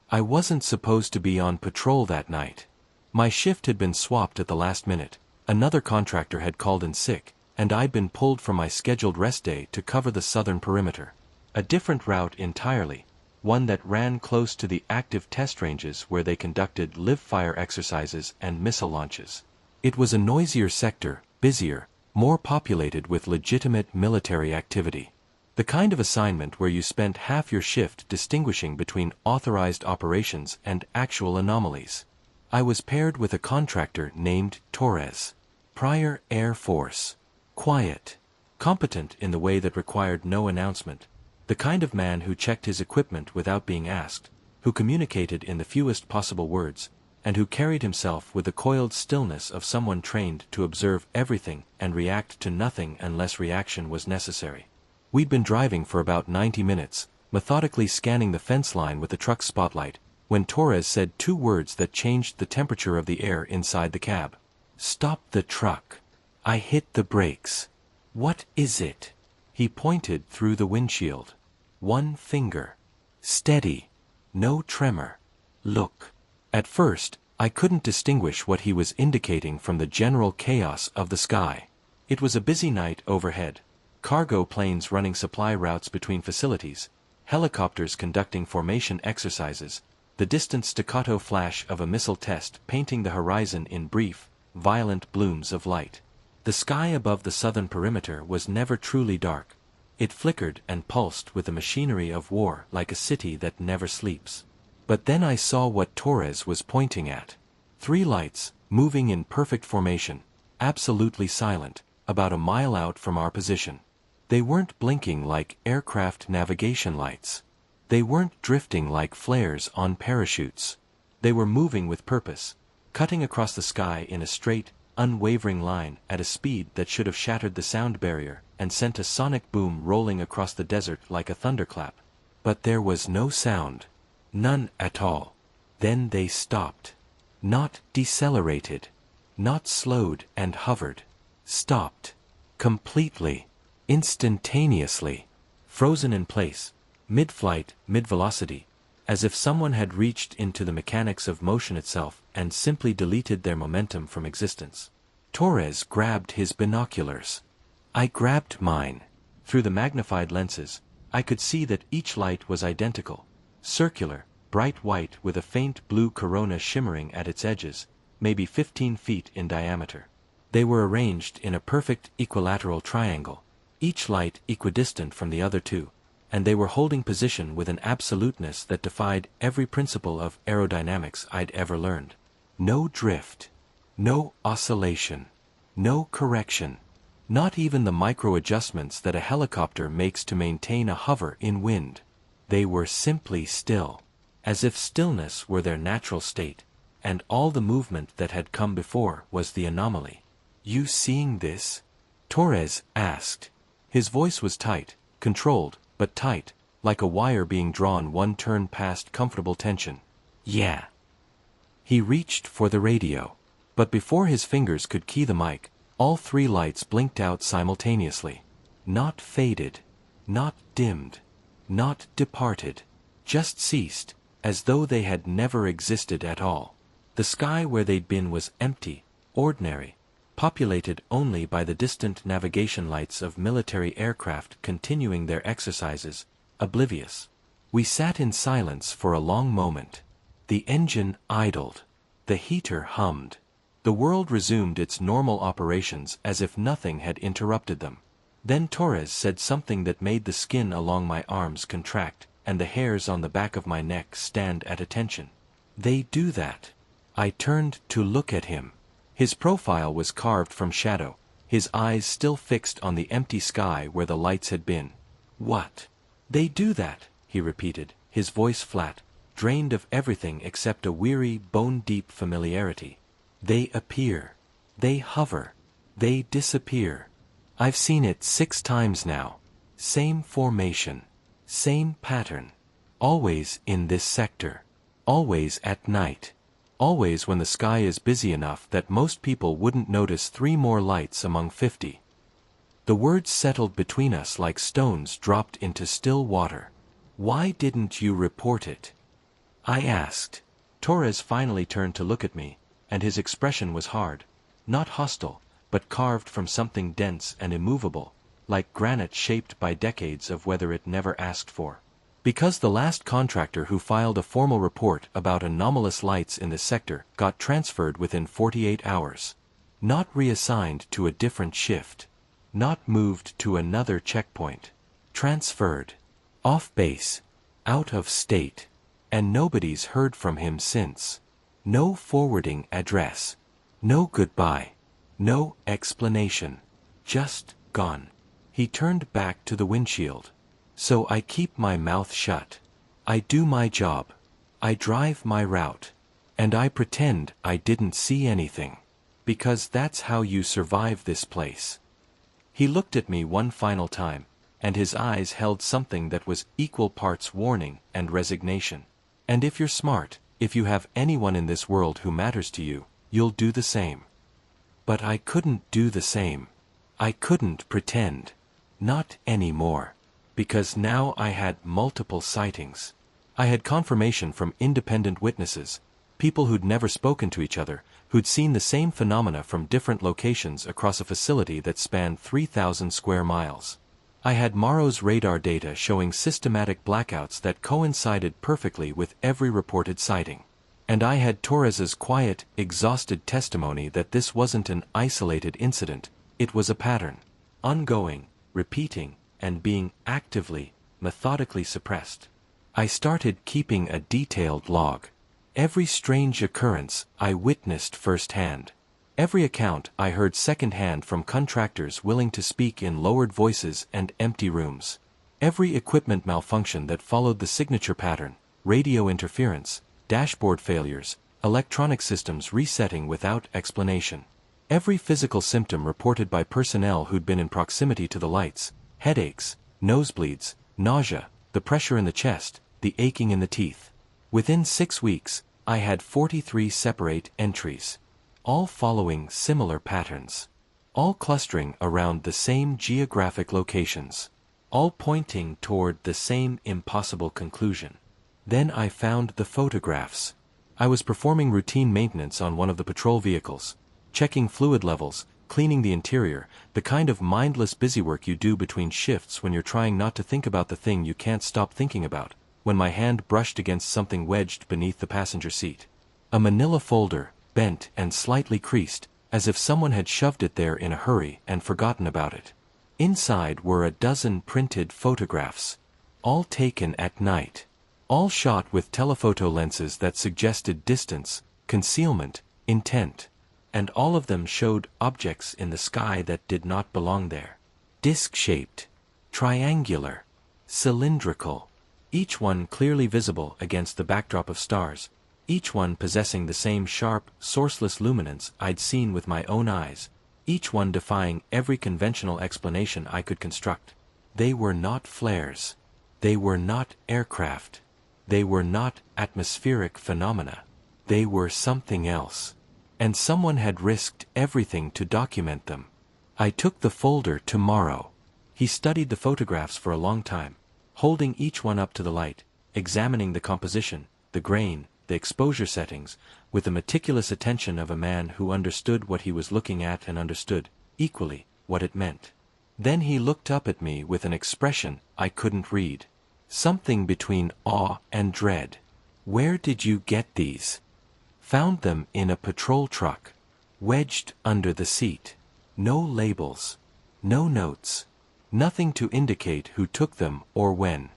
I wasn't supposed to be on patrol that night. My shift had been swapped at the last minute, another contractor had called in sick, and I'd been pulled from my scheduled rest day to cover the southern perimeter. A different route entirely, one that ran close to the active test ranges where they conducted live-fire exercises and missile launches. It was a noisier sector, busier, more populated with legitimate military activity. The kind of assignment where you spent half your shift distinguishing between authorized operations and actual anomalies. I was paired with a contractor named Torres. Prior Air Force. Quiet. Competent in the way that required no announcement. The kind of man who checked his equipment without being asked, who communicated in the fewest possible words, and who carried himself with the coiled stillness of someone trained to observe everything and react to nothing unless reaction was necessary. We'd been driving for about 90 minutes, methodically scanning the fence line with the truck's spotlight, when Torres said two words that changed the temperature of the air inside the cab. "Stop the truck." I hit the brakes. "What is it?" He pointed through the windshield. "One finger. Steady. No tremor. Look." At first, I couldn't distinguish what he was indicating from the general chaos of the sky. It was a busy night overhead. Cargo planes running supply routes between facilities, helicopters conducting formation exercises, the distant staccato flash of a missile test painting the horizon in brief, violent blooms of light. The sky above the southern perimeter was never truly dark. It flickered and pulsed with the machinery of war like a city that never sleeps. But then I saw what Torres was pointing at. 3 lights, moving in perfect formation, absolutely silent, about a mile out from our position. They weren't blinking like aircraft navigation lights. They weren't drifting like flares on parachutes. They were moving with purpose, cutting across the sky in a straight, unwavering line at a speed that should have shattered the sound barrier and sent a sonic boom rolling across the desert like a thunderclap. But there was no sound. None at all. Then they stopped. Not decelerated. Not slowed and hovered. Stopped. Completely. Instantaneously. Frozen in place. Mid-flight, mid-velocity. As if someone had reached into the mechanics of motion itself and simply deleted their momentum from existence. Torres grabbed his binoculars. I grabbed mine. Through the magnified lenses, I could see that each light was identical. Circular, bright white with a faint blue corona shimmering at its edges, maybe 15 feet in diameter. They were arranged in a perfect equilateral triangle, each light equidistant from the other two, and they were holding position with an absoluteness that defied every principle of aerodynamics I'd ever learned. No drift. No oscillation. No correction. Not even the micro-adjustments that a helicopter makes to maintain a hover in wind. They were simply still, as if stillness were their natural state, and all the movement that had come before was the anomaly. "You seeing this?" Torres asked. His voice was tight, controlled, but tight, like a wire being drawn one turn past comfortable tension. "Yeah." He reached for the radio, but before his fingers could key the mic, all 3 lights blinked out simultaneously. Not faded, not dimmed, not departed, just ceased, as though they had never existed at all. The sky where they'd been was empty, ordinary, populated only by the distant navigation lights of military aircraft continuing their exercises, oblivious. We sat in silence for a long moment. The engine idled. The heater hummed. The world resumed its normal operations as if nothing had interrupted them. Then Torres said something that made the skin along my arms contract, and the hairs on the back of my neck stand at attention. "They do that." I turned to look at him. His profile was carved from shadow, his eyes still fixed on the empty sky where the lights had been. "What? They do that," he repeated, his voice flat, drained of everything except a weary, bone-deep familiarity. "They appear. They hover. They disappear. I've seen it 6 times now. Same formation. Same pattern. Always in this sector. Always at night. Always when the sky is busy enough that most people wouldn't notice 3 more lights among 50. The words settled between us like stones dropped into still water. "Why didn't you report it?" I asked. Torres finally turned to look at me, and his expression was hard. Not hostile, but carved from something dense and immovable, like granite shaped by decades of weather it never asked for. "Because the last contractor who filed a formal report about anomalous lights in the sector got transferred within 48 hours. Not reassigned to a different shift. Not moved to another checkpoint. Transferred. Off base. Out of state. And nobody's heard from him since. No forwarding address. No goodbye. No explanation. Just gone." He turned back to the windshield. "So I keep my mouth shut. I do my job. I drive my route. And I pretend I didn't see anything. Because that's how you survive this place." He looked at me one final time, and his eyes held something that was equal parts warning and resignation. "And if you're smart, if you have anyone in this world who matters to you, you'll do the same." But I couldn't do the same. I couldn't pretend. Not anymore. Because now I had multiple sightings. I had confirmation from independent witnesses, people who'd never spoken to each other, who'd seen the same phenomena from different locations across a facility that spanned 3,000 square miles. I had Morrow's radar data showing systematic blackouts that coincided perfectly with every reported sighting. And I had Torres's quiet, exhausted testimony that this wasn't an isolated incident, it was a pattern. Ongoing, repeating, and being actively, methodically suppressed. I started keeping a detailed log. Every strange occurrence I witnessed firsthand. Every account I heard secondhand from contractors willing to speak in lowered voices and empty rooms. Every equipment malfunction that followed the signature pattern, radio interference, dashboard failures, electronic systems resetting without explanation. Every physical symptom reported by personnel who'd been in proximity to the lights: headaches, nosebleeds, nausea, the pressure in the chest, the aching in the teeth. Within 6 weeks, I had 43 separate entries. All following similar patterns. All clustering around the same geographic locations. All pointing toward the same impossible conclusion. Then I found the photographs. I was performing routine maintenance on one of the patrol vehicles, checking fluid levels, cleaning the interior, the kind of mindless busywork you do between shifts when you're trying not to think about the thing you can't stop thinking about, when my hand brushed against something wedged beneath the passenger seat. A manila folder, bent and slightly creased, as if someone had shoved it there in a hurry and forgotten about it. Inside were a dozen printed photographs, all taken at night. All shot with telephoto lenses that suggested distance, concealment, intent. And all of them showed objects in the sky that did not belong there. Disc-shaped, triangular, cylindrical, each one clearly visible against the backdrop of stars, each one possessing the same sharp, sourceless luminance I'd seen with my own eyes, each one defying every conventional explanation I could construct. They were not flares. They were not aircraft. They were not atmospheric phenomena. They were something else. And someone had risked everything to document them. I took the folder to Morrow. He studied the photographs for a long time, holding each one up to the light, examining the composition, the grain, the exposure settings, with the meticulous attention of a man who understood what he was looking at and understood, equally, what it meant. Then he looked up at me with an expression I couldn't read. Something between awe and dread. "Where did you get these?" "Found them in a patrol truck." wedged under the seat. No labels. No notes. Nothing to indicate who took them or when.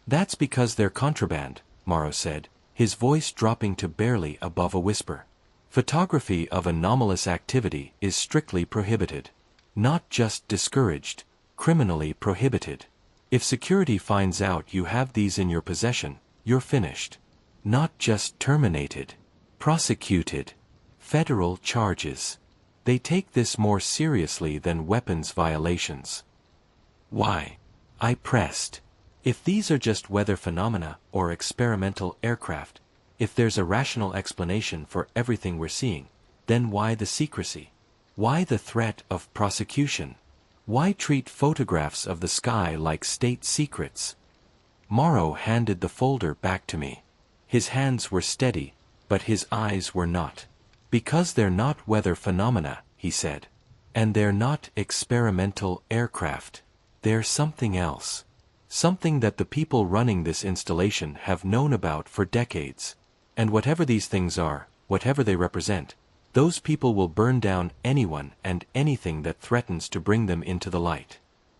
That's because they're contraband, Morrow said, his voice dropping to barely above a whisper. Photography of anomalous activity is strictly prohibited. Not just discouraged, criminally prohibited. If security finds out you have these in your possession, you're finished. Not just terminated. Prosecuted. Federal charges. They take this more seriously than weapons violations. Why? I pressed. If these are just weather phenomena or experimental aircraft, if there's a rational explanation for everything we're seeing, then why the secrecy? Why the threat of prosecution? Why treat photographs of the sky like state secrets? Morrow handed the folder back to me. His hands were steady, but his eyes were not. Because they're not weather phenomena, he said. And they're not experimental aircraft. They're something else. Something that the people running this installation have known about for decades. And whatever these things are, whatever they represent, those people will burn down anyone and anything that threatens to bring them into the light.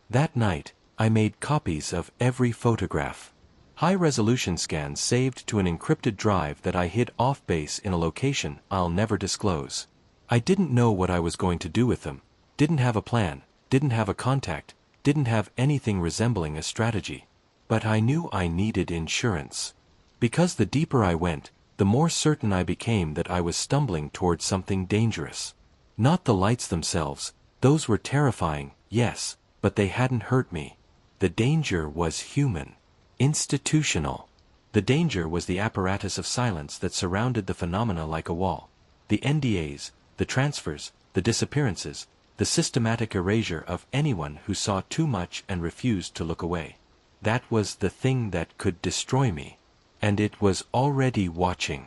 That night, I made copies of every photograph. High-resolution scans saved to an encrypted drive that I hid off-base in a location I'll never disclose. I didn't know what I was going to do with them, didn't have a plan, didn't have a contact, didn't have anything resembling a strategy. But I knew I needed insurance. Because the deeper I went, the more certain I became that I was stumbling towards something dangerous. Not the lights themselves, those were terrifying, yes, but they hadn't hurt me. The danger was human. Institutional. The danger was the apparatus of silence that surrounded the phenomena like a wall. The NDAs, the transfers, the disappearances, the systematic erasure of anyone who saw too much and refused to look away. That was the thing that could destroy me. And it was already watching.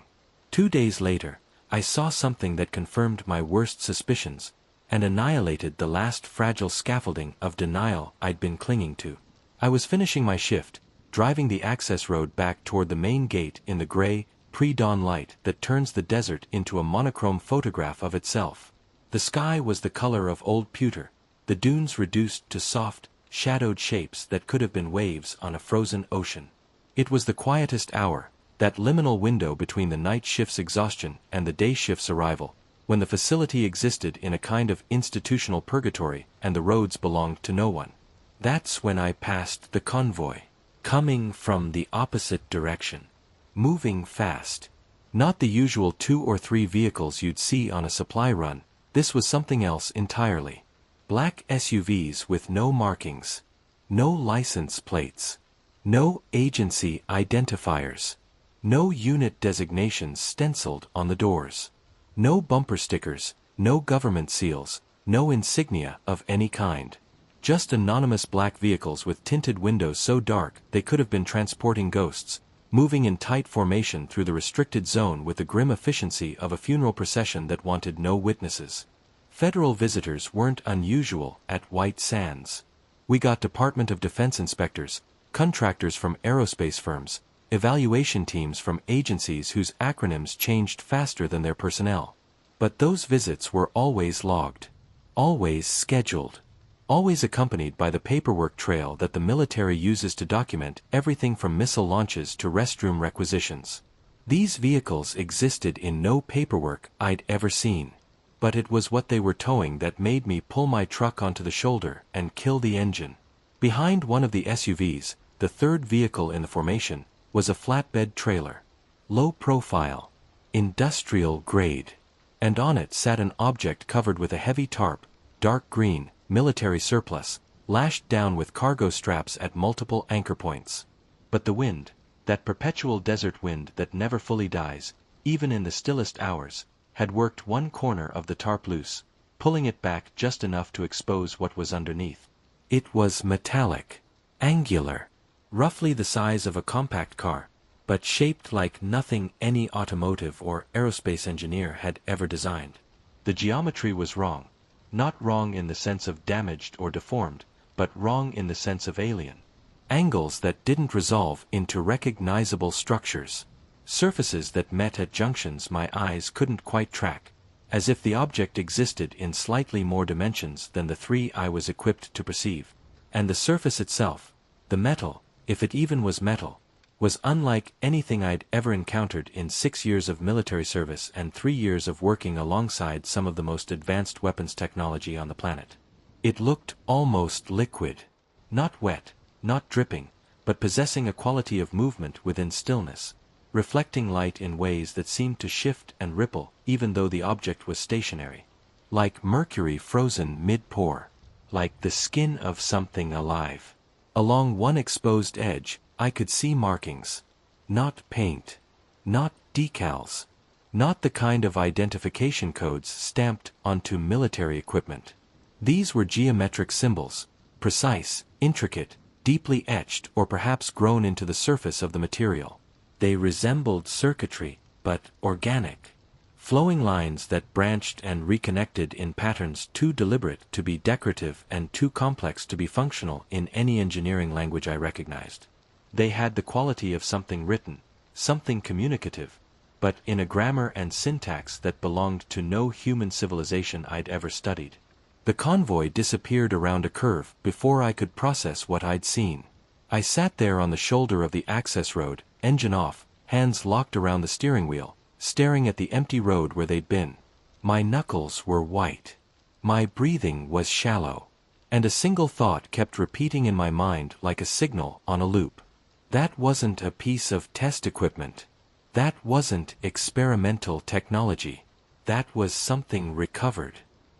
2 days later, I saw something that confirmed my worst suspicions, and annihilated the last fragile scaffolding of denial I'd been clinging to. I was finishing my shift, driving the access road back toward the main gate in the gray, pre-dawn light that turns the desert into a monochrome photograph of itself. The sky was the color of old pewter, the dunes reduced to soft, shadowed shapes that could have been waves on a frozen ocean. It was the quietest hour, that liminal window between the night shift's exhaustion and the day shift's arrival, when the facility existed in a kind of institutional purgatory and the roads belonged to no one. That's when I passed the convoy, coming from the opposite direction, moving fast. Not the usual 2 or 3 vehicles you'd see on a supply run, this was something else entirely. Black SUVs with no markings, no license plates. No agency identifiers. No unit designations stenciled on the doors. No bumper stickers, no government seals, no insignia of any kind. Just anonymous black vehicles with tinted windows so dark they could have been transporting ghosts, moving in tight formation through the restricted zone with the grim efficiency of a funeral procession that wanted no witnesses. Federal visitors weren't unusual at White Sands. We got Department of Defense inspectors, contractors from aerospace firms, evaluation teams from agencies whose acronyms changed faster than their personnel. But those visits were always logged, always scheduled, always accompanied by the paperwork trail that the military uses to document everything from missile launches to restroom requisitions. These vehicles existed in no paperwork I'd ever seen. But it was what they were towing that made me pull my truck onto the shoulder and kill the engine. Behind one of the SUVs, the third vehicle in the formation, was a flatbed trailer. Low profile. Industrial grade. And on it sat an object covered with a heavy tarp, dark green, military surplus, lashed down with cargo straps at multiple anchor points. But the wind, that perpetual desert wind that never fully dies, even in the stillest hours, had worked one corner of the tarp loose, pulling it back just enough to expose what was underneath. It was metallic, angular, roughly the size of a compact car, but shaped like nothing any automotive or aerospace engineer had ever designed. The geometry was wrong. Not wrong in the sense of damaged or deformed, but wrong in the sense of alien. Angles that didn't resolve into recognizable structures. Surfaces that met at junctions my eyes couldn't quite track. as if the object existed in slightly more dimensions than the three I was equipped to perceive. And the surface itself, the metal, if it even was metal, was unlike anything I'd ever encountered in 6 years of military service and 3 years of working alongside some of the most advanced weapons technology on the planet. It looked almost liquid. Not wet, not dripping, but possessing a quality of movement within stillness, reflecting light in ways that seemed to shift and ripple even though the object was stationary. Like mercury frozen mid-pore. Like the skin of something alive. Along one exposed edge, I could see markings. Not paint. Not decals. Not the kind of identification codes stamped onto military equipment. These were geometric symbols, precise, intricate, deeply etched or perhaps grown into the surface of the material. They resembled circuitry, but organic. Flowing lines that branched and reconnected in patterns too deliberate to be decorative and too complex to be functional in any engineering language I recognized. They had the quality of something written, something communicative, but in a grammar and syntax that belonged to no human civilization I'd ever studied. The convoy disappeared around a curve before I could process what I'd seen. I sat there on the shoulder of the access road, engine off, hands locked around the steering wheel, staring at the empty road where they'd been. My knuckles were white. My breathing was shallow. And a single thought kept repeating in my mind like a signal on a loop. That wasn't a piece of test equipment. That wasn't experimental technology. That was something recovered.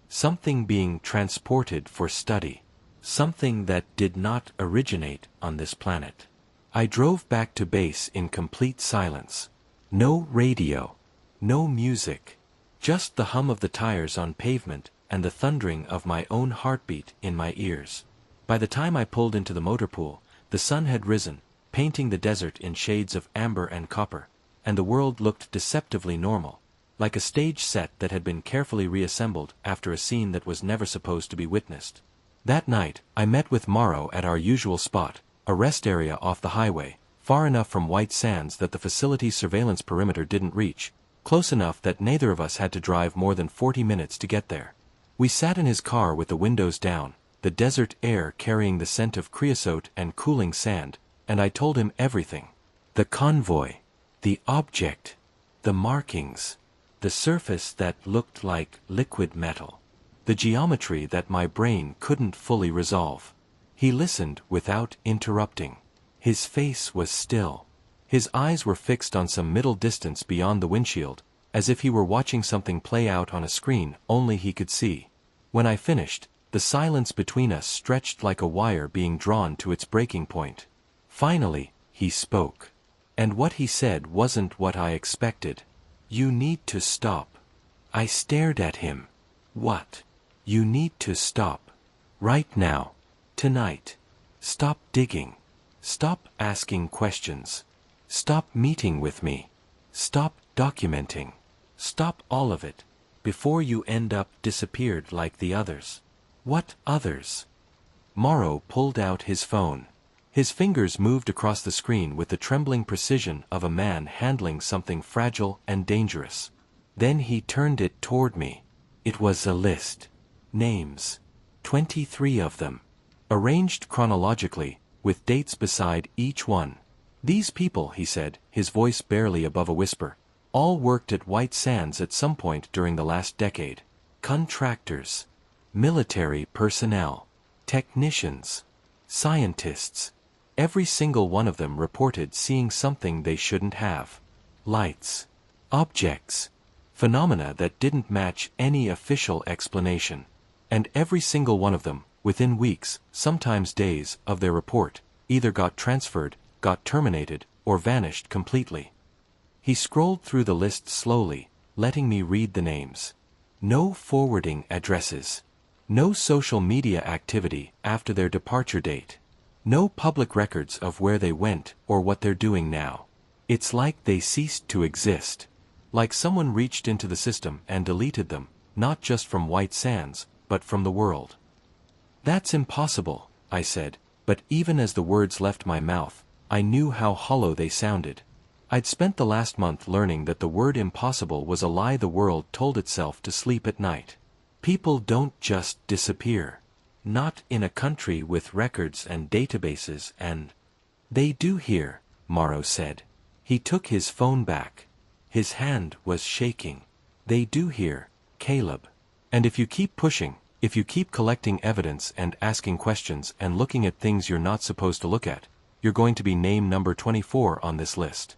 Something being transported for study. Something that did not originate on this planet. I drove back to base in complete silence. No radio. No music. Just the hum of the tires on pavement and the thundering of my own heartbeat in my ears. By the time I pulled into the motor pool, the sun had risen, painting the desert in shades of amber and copper, and the world looked deceptively normal, like a stage set that had been carefully reassembled after a scene that was never supposed to be witnessed. That night, I met with Morrow at our usual spot, a rest area off the highway, far enough from White Sands that the facility's surveillance perimeter didn't reach, close enough that neither of us had to drive more than 40 minutes to get there. We sat in his car with the windows down, the desert air carrying the scent of creosote and cooling sand, and I told him everything. The convoy, the object, the markings, the surface that looked like liquid metal, the geometry that my brain couldn't fully resolve. He listened without interrupting. His face was still. His eyes were fixed on some middle distance beyond the windshield, as if he were watching something play out on a screen only he could see. When I finished, the silence between us stretched like a wire being drawn to its breaking point. Finally, he spoke. And what he said wasn't what I expected. You need to stop. I stared at him. What? You need to stop. Right now. Tonight. Stop digging. Stop asking questions. Stop meeting with me. Stop documenting. Stop all of it, before you end up disappeared like the others. What others? Morrow pulled out his phone. His fingers moved across the screen with the trembling precision of a man handling something fragile and dangerous. Then he turned it toward me. It was a list. Names. 23 of them. Arranged chronologically, with dates beside each one. These people, he said, his voice barely above a whisper, all worked at White Sands at some point during the last decade. Contractors. Military personnel. Technicians. Scientists. Every single one of them reported seeing something they shouldn't have. Lights. Objects. Phenomena that didn't match any official explanation. And every single one of them, within weeks, sometimes days, of their report, either got transferred, got terminated, or vanished completely. He scrolled through the list slowly, letting me read the names. No forwarding addresses. No social media activity after their departure date. No public records of where they went or what they're doing now. It's like they ceased to exist. Like someone reached into the system and deleted them, not just from White Sands, but from the world. That's impossible, I said, but even as the words left my mouth, I knew how hollow they sounded. I'd spent the last month learning that the word impossible was a lie the world told itself to sleep at night. People don't just disappear. Not in a country with records and databases and... They do here, Morrow said. He took his phone back. His hand was shaking. They do here, Caleb. And if you keep pushing, if you keep collecting evidence and asking questions and looking at things you're not supposed to look at, you're going to be name number 24 on this list.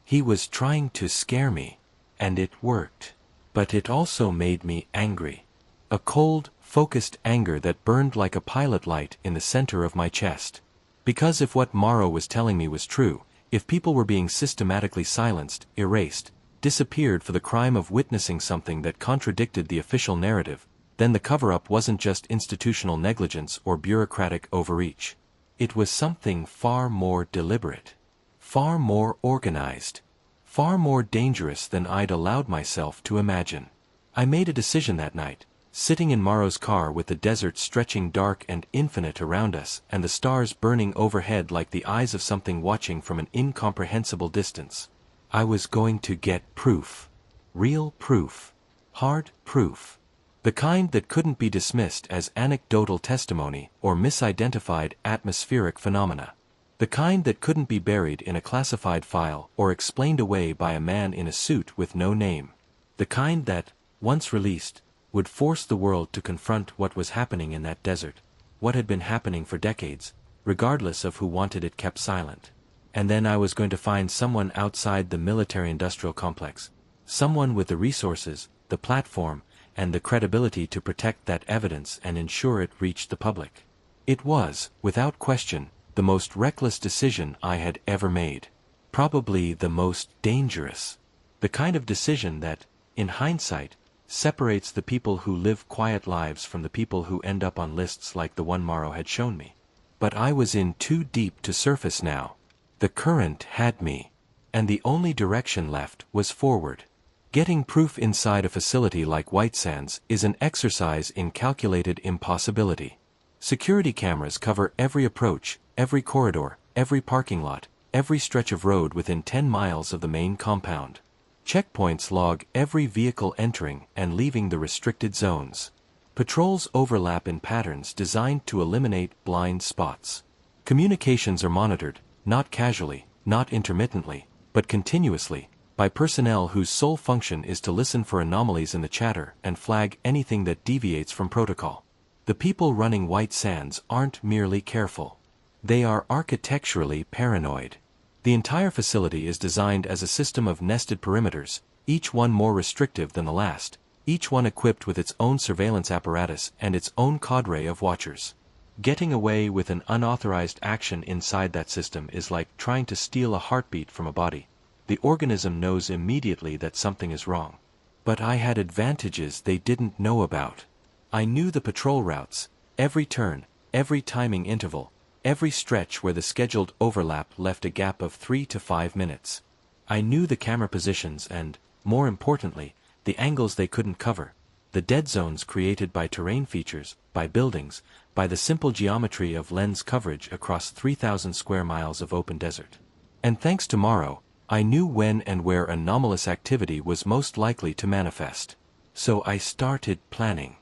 He was trying to scare me, and it worked. But it also made me angry. A cold, focused anger that burned like a pilot light in the center of my chest. Because if what Morrow was telling me was true, if people were being systematically silenced, erased, disappeared for the crime of witnessing something that contradicted the official narrative, then the cover-up wasn't just institutional negligence or bureaucratic overreach. It was something far more deliberate, far more organized, far more dangerous than I'd allowed myself to imagine. I made a decision that night, sitting in Morrow's car with the desert stretching dark and infinite around us and the stars burning overhead like the eyes of something watching from an incomprehensible distance. I was going to get proof. Real proof. Hard proof. The kind that couldn't be dismissed as anecdotal testimony or misidentified atmospheric phenomena. The kind that couldn't be buried in a classified file or explained away by a man in a suit with no name. The kind that, once released, would force the world to confront what was happening in that desert, what had been happening for decades, regardless of who wanted it kept silent. And then I was going to find someone outside the military-industrial complex, someone with the resources, the platform, and the credibility to protect that evidence and ensure it reached the public. It was, without question, the most reckless decision I had ever made. Probably the most dangerous. The kind of decision that, in hindsight, separates the people who live quiet lives from the people who end up on lists like the one Morrow had shown me. But I was in too deep to surface now. The current had me, and the only direction left was forward. Getting proof inside a facility like White Sands is an exercise in calculated impossibility. Security cameras cover every approach, every corridor, every parking lot, every stretch of road within 10 miles of the main compound. Checkpoints log every vehicle entering and leaving the restricted zones. Patrols overlap in patterns designed to eliminate blind spots. Communications are monitored, not casually, not intermittently, but continuously, by personnel whose sole function is to listen for anomalies in the chatter and flag anything that deviates from protocol. The people running White Sands aren't merely careful. They are architecturally paranoid. The entire facility is designed as a system of nested perimeters, each one more restrictive than the last, each one equipped with its own surveillance apparatus and its own cadre of watchers. Getting away with an unauthorized action inside that system is like trying to steal a heartbeat from a body. The organism knows immediately that something is wrong. But I had advantages they didn't know about. I knew the patrol routes, every turn, every timing interval, every stretch where the scheduled overlap left a gap of 3 to 5 minutes. I knew the camera positions and, more importantly, the angles they couldn't cover, the dead zones created by terrain features, by buildings, by the simple geometry of lens coverage across 3,000 square miles of open desert. And thanks to Morrow, I knew when and where anomalous activity was most likely to manifest. So I started planning.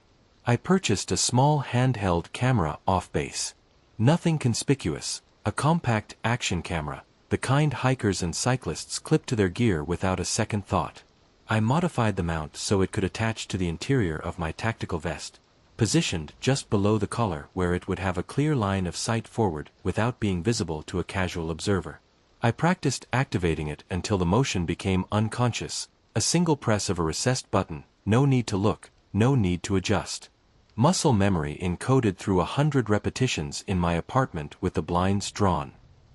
I purchased a small handheld camera off-base. Nothing conspicuous, a compact action camera, the kind hikers and cyclists clip to their gear without a second thought. I modified the mount so it could attach to the interior of my tactical vest, positioned just below the collar where it would have a clear line of sight forward without being visible to a casual observer. I practiced activating it until the motion became unconscious, a single press of a recessed button, no need to look, no need to adjust. Muscle memory encoded through 100 repetitions in my apartment with the blinds drawn.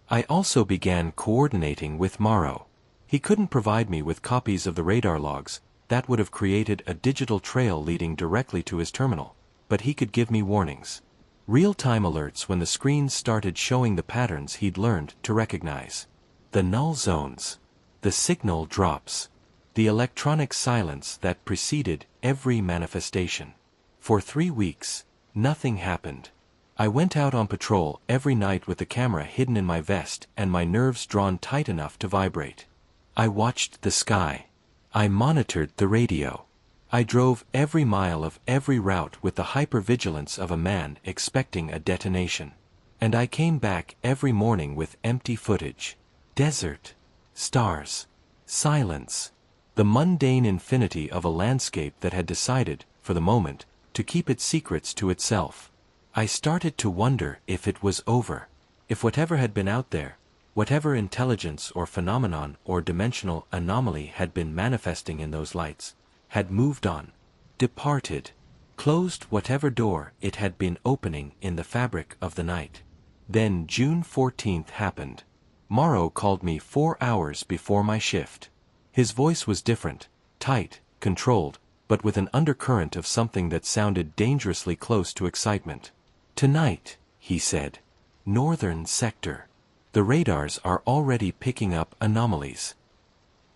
I also began coordinating with Morrow. He couldn't provide me with copies of the radar logs, that would have created a digital trail leading directly to his terminal, but he could give me warnings. Real-time alerts when the screens started showing the patterns he'd learned to recognize. The null zones, the signal drops, the electronic silence that preceded every manifestation. For 3 weeks, nothing happened. I went out on patrol every night with the camera hidden in my vest and my nerves drawn tight enough to vibrate. I watched the sky. I monitored the radio. I drove every mile of every route with the hypervigilance of a man expecting a detonation. And I came back every morning with empty footage. Desert. Stars. Silence. The mundane infinity of a landscape that had decided, for the moment, to keep its secrets to itself. I started to wonder if it was over. If whatever had been out there, whatever intelligence or phenomenon or dimensional anomaly had been manifesting in those lights, had moved on, departed, closed whatever door it had been opening in the fabric of the night. Then June 14th happened. Morrow called me 4 hours before my shift. His voice was different, tight, controlled, but with an undercurrent of something that sounded dangerously close to excitement. "Tonight," he said. "Northern sector. The radars are already picking up anomalies."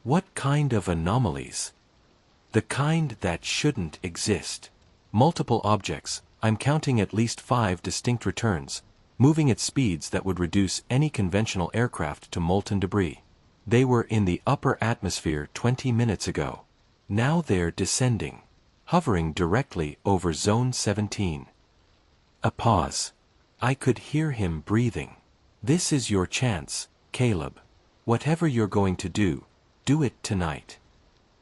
What kind of anomalies? The kind that shouldn't exist. Multiple objects, I'm counting at least 5 distinct returns, moving at speeds that would reduce any conventional aircraft to molten debris. They were in the upper atmosphere 20 minutes ago. Now they're descending, hovering directly over Zone 17. A pause. I could hear him breathing. "This is your chance, Caleb. Whatever you're going to do it tonight."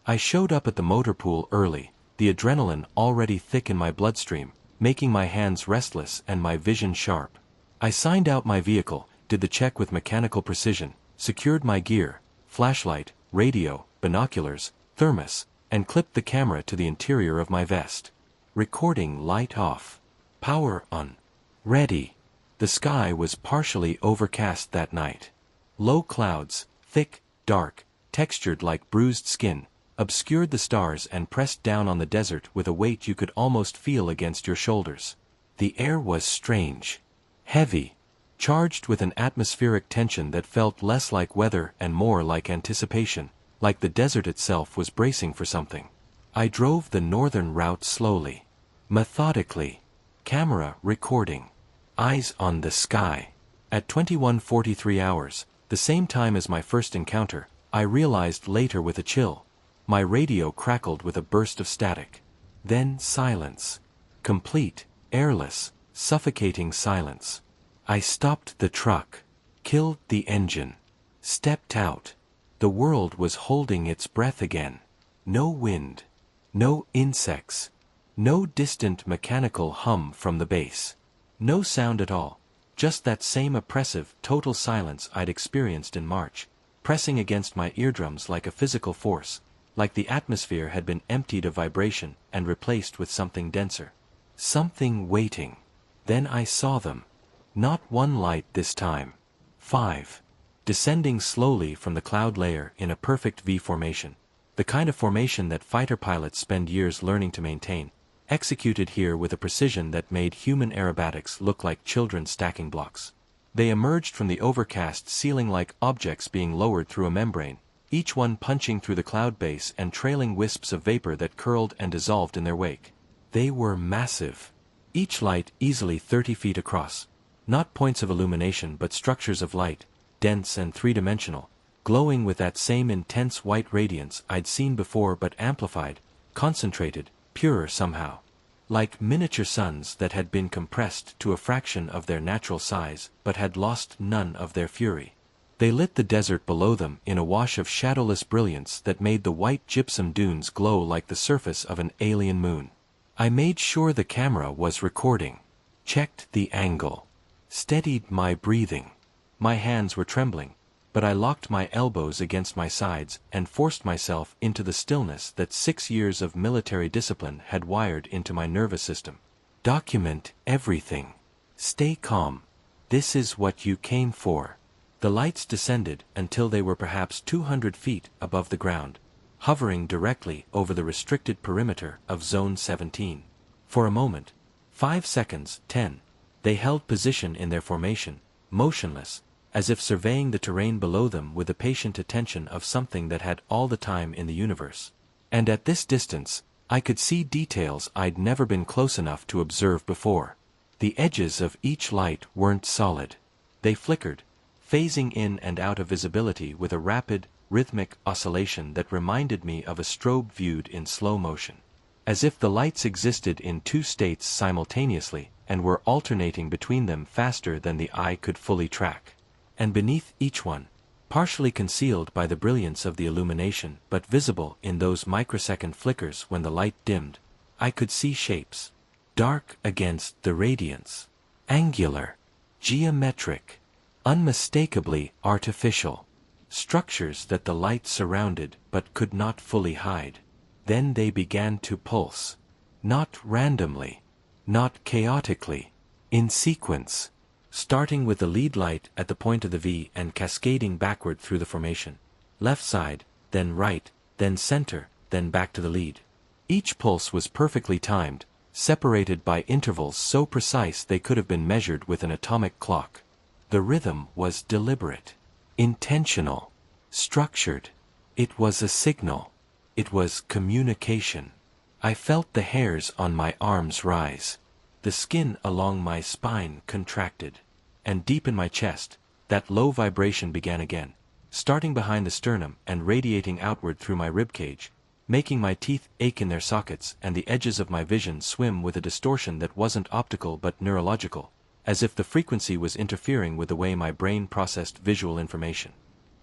I showed up at the motor pool early, the adrenaline already thick in my bloodstream, making my hands restless and my vision sharp. I signed out my vehicle, did the check with mechanical precision, secured my gear, flashlight, radio, binoculars, thermos, and clipped the camera to the interior of my vest. Recording light off. Power on. Ready. The sky was partially overcast that night. Low clouds, thick, dark, textured like bruised skin, obscured the stars and pressed down on the desert with a weight you could almost feel against your shoulders. The air was strange. Heavy. Charged with an atmospheric tension that felt less like weather and more like anticipation, like the desert itself was bracing for something. I drove the northern route slowly. Methodically. Camera recording. Eyes on the sky. At 21:43 hours, the same time as my first encounter, I realized later with a chill. My radio crackled with a burst of static. Then silence. Complete, airless, suffocating silence. I stopped the truck. Killed the engine. Stepped out. The world was holding its breath again. No wind. No insects. No distant mechanical hum from the base. No sound at all. Just that same oppressive, total silence I'd experienced in March, pressing against my eardrums like a physical force, like the atmosphere had been emptied of vibration and replaced with something denser. Something waiting. Then I saw them. Not one light this time. 5. Descending slowly from the cloud layer in a perfect V formation. The kind of formation that fighter pilots spend years learning to maintain, executed here with a precision that made human aerobatics look like children stacking blocks. They emerged from the overcast ceiling like objects being lowered through a membrane, each one punching through the cloud base and trailing wisps of vapor that curled and dissolved in their wake. They were massive. Each light easily 30 feet across. Not points of illumination but structures of light, dense and three-dimensional, glowing with that same intense white radiance I'd seen before but amplified, concentrated, purer somehow. Like miniature suns that had been compressed to a fraction of their natural size but had lost none of their fury. They lit the desert below them in a wash of shadowless brilliance that made the white gypsum dunes glow like the surface of an alien moon. I made sure the camera was recording. Checked the angle. Steadied my breathing. My hands were trembling, but I locked my elbows against my sides and forced myself into the stillness that 6 years of military discipline had wired into my nervous system. Document everything. Stay calm. This is what you came for. The lights descended until they were perhaps 200 feet above the ground, hovering directly over the restricted perimeter of Zone 17. For a moment, 5 seconds, 10, they held position in their formation, motionless, as if surveying the terrain below them with the patient attention of something that had all the time in the universe. And at this distance, I could see details I'd never been close enough to observe before. The edges of each light weren't solid. They flickered, phasing in and out of visibility with a rapid, rhythmic oscillation that reminded me of a strobe viewed in slow motion. As if the lights existed in two states simultaneously, and were alternating between them faster than the eye could fully track. And beneath each one, partially concealed by the brilliance of the illumination but visible in those microsecond flickers when the light dimmed, I could see shapes. Dark against the radiance. Angular. Geometric. Unmistakably artificial. Structures that the light surrounded but could not fully hide. Then they began to pulse. Not randomly. Not chaotically. In sequence. Starting with the lead light at the point of the V and cascading backward through the formation. Left side, then right, then center, then back to the lead. Each pulse was perfectly timed, separated by intervals so precise they could have been measured with an atomic clock. The rhythm was deliberate, intentional, structured. It was a signal. It was communication. I felt the hairs on my arms rise. The skin along my spine contracted. And deep in my chest, that low vibration began again, starting behind the sternum and radiating outward through my ribcage, making my teeth ache in their sockets and the edges of my vision swim with a distortion that wasn't optical but neurological, as if the frequency was interfering with the way my brain processed visual information.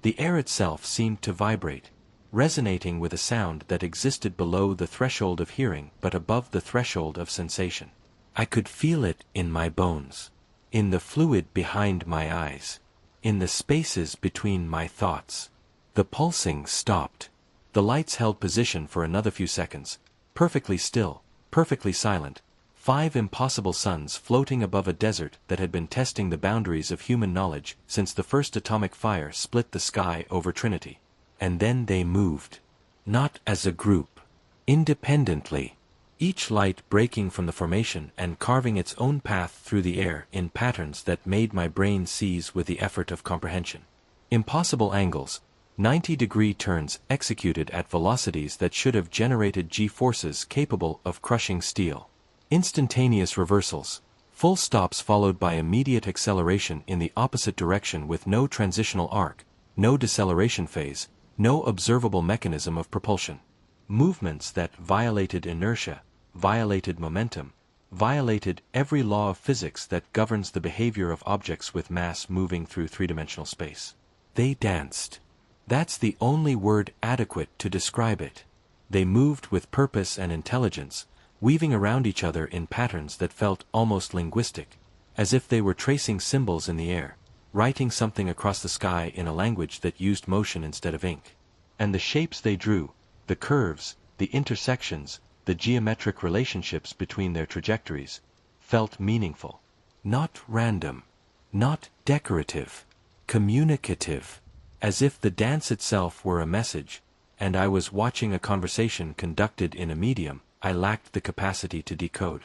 The air itself seemed to vibrate, resonating with a sound that existed below the threshold of hearing but above the threshold of sensation. I could feel it in my bones, in the fluid behind my eyes, in the spaces between my thoughts. The pulsing stopped. The lights held position for another few seconds, perfectly still, perfectly silent, 5 impossible suns floating above a desert that had been testing the boundaries of human knowledge since the first atomic fire split the sky over Trinity. And then they moved. Not as a group. Independently. Each light breaking from the formation and carving its own path through the air in patterns that made my brain seize with the effort of comprehension. Impossible angles, 90-degree turns executed at velocities that should have generated g-forces capable of crushing steel. Instantaneous reversals, full stops followed by immediate acceleration in the opposite direction with no transitional arc, no deceleration phase, no observable mechanism of propulsion. Movements that violated inertia, violated momentum, violated every law of physics that governs the behavior of objects with mass moving through three-dimensional space. They danced. That's the only word adequate to describe it. They moved with purpose and intelligence, weaving around each other in patterns that felt almost linguistic, as if they were tracing symbols in the air, writing something across the sky in a language that used motion instead of ink. And the shapes they drew, the curves, the intersections, the geometric relationships between their trajectories, felt meaningful. Not random. Not decorative. Communicative. As if the dance itself were a message, and I was watching a conversation conducted in a medium I lacked the capacity to decode.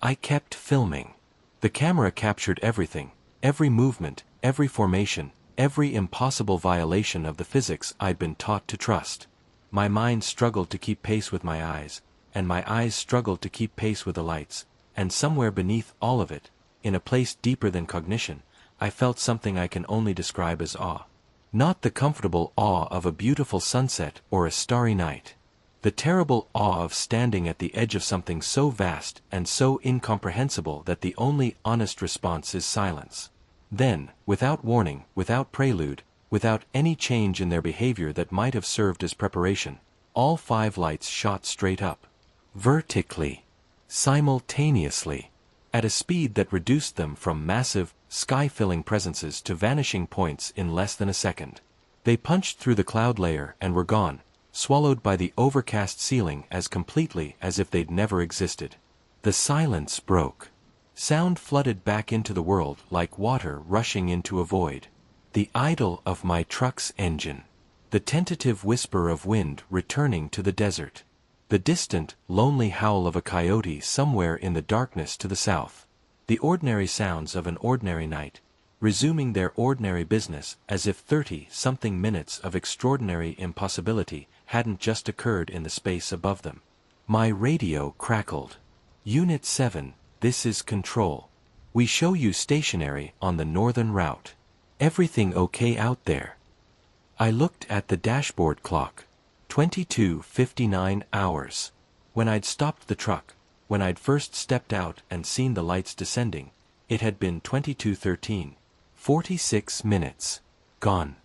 I kept filming. The camera captured everything, every movement, every formation, every impossible violation of the physics I'd been taught to trust. My mind struggled to keep pace with my eyes, and my eyes struggled to keep pace with the lights, and somewhere beneath all of it, in a place deeper than cognition, I felt something I can only describe as awe. Not the comfortable awe of a beautiful sunset or a starry night. The terrible awe of standing at the edge of something so vast and so incomprehensible that the only honest response is silence. Then, without warning, without prelude, without any change in their behavior that might have served as preparation, all 5 lights shot straight up. Vertically. Simultaneously. At a speed that reduced them from massive, sky-filling presences to vanishing points in less than a second. They punched through the cloud layer and were gone, swallowed by the overcast ceiling as completely as if they'd never existed. The silence broke. Sound flooded back into the world like water rushing into a void. The idle of my truck's engine. The tentative whisper of wind returning to the desert. The distant, lonely howl of a coyote somewhere in the darkness to the south. The ordinary sounds of an ordinary night, resuming their ordinary business as if 30-something minutes of extraordinary impossibility hadn't just occurred in the space above them. My radio crackled. Unit 7, this is Control. We show you stationary on the northern route. Everything okay out there? I looked at the dashboard clock. 22:59 hours. When I'd stopped the truck, when I'd first stepped out and seen the lights descending, it had been 22:13. 46 minutes. Gone.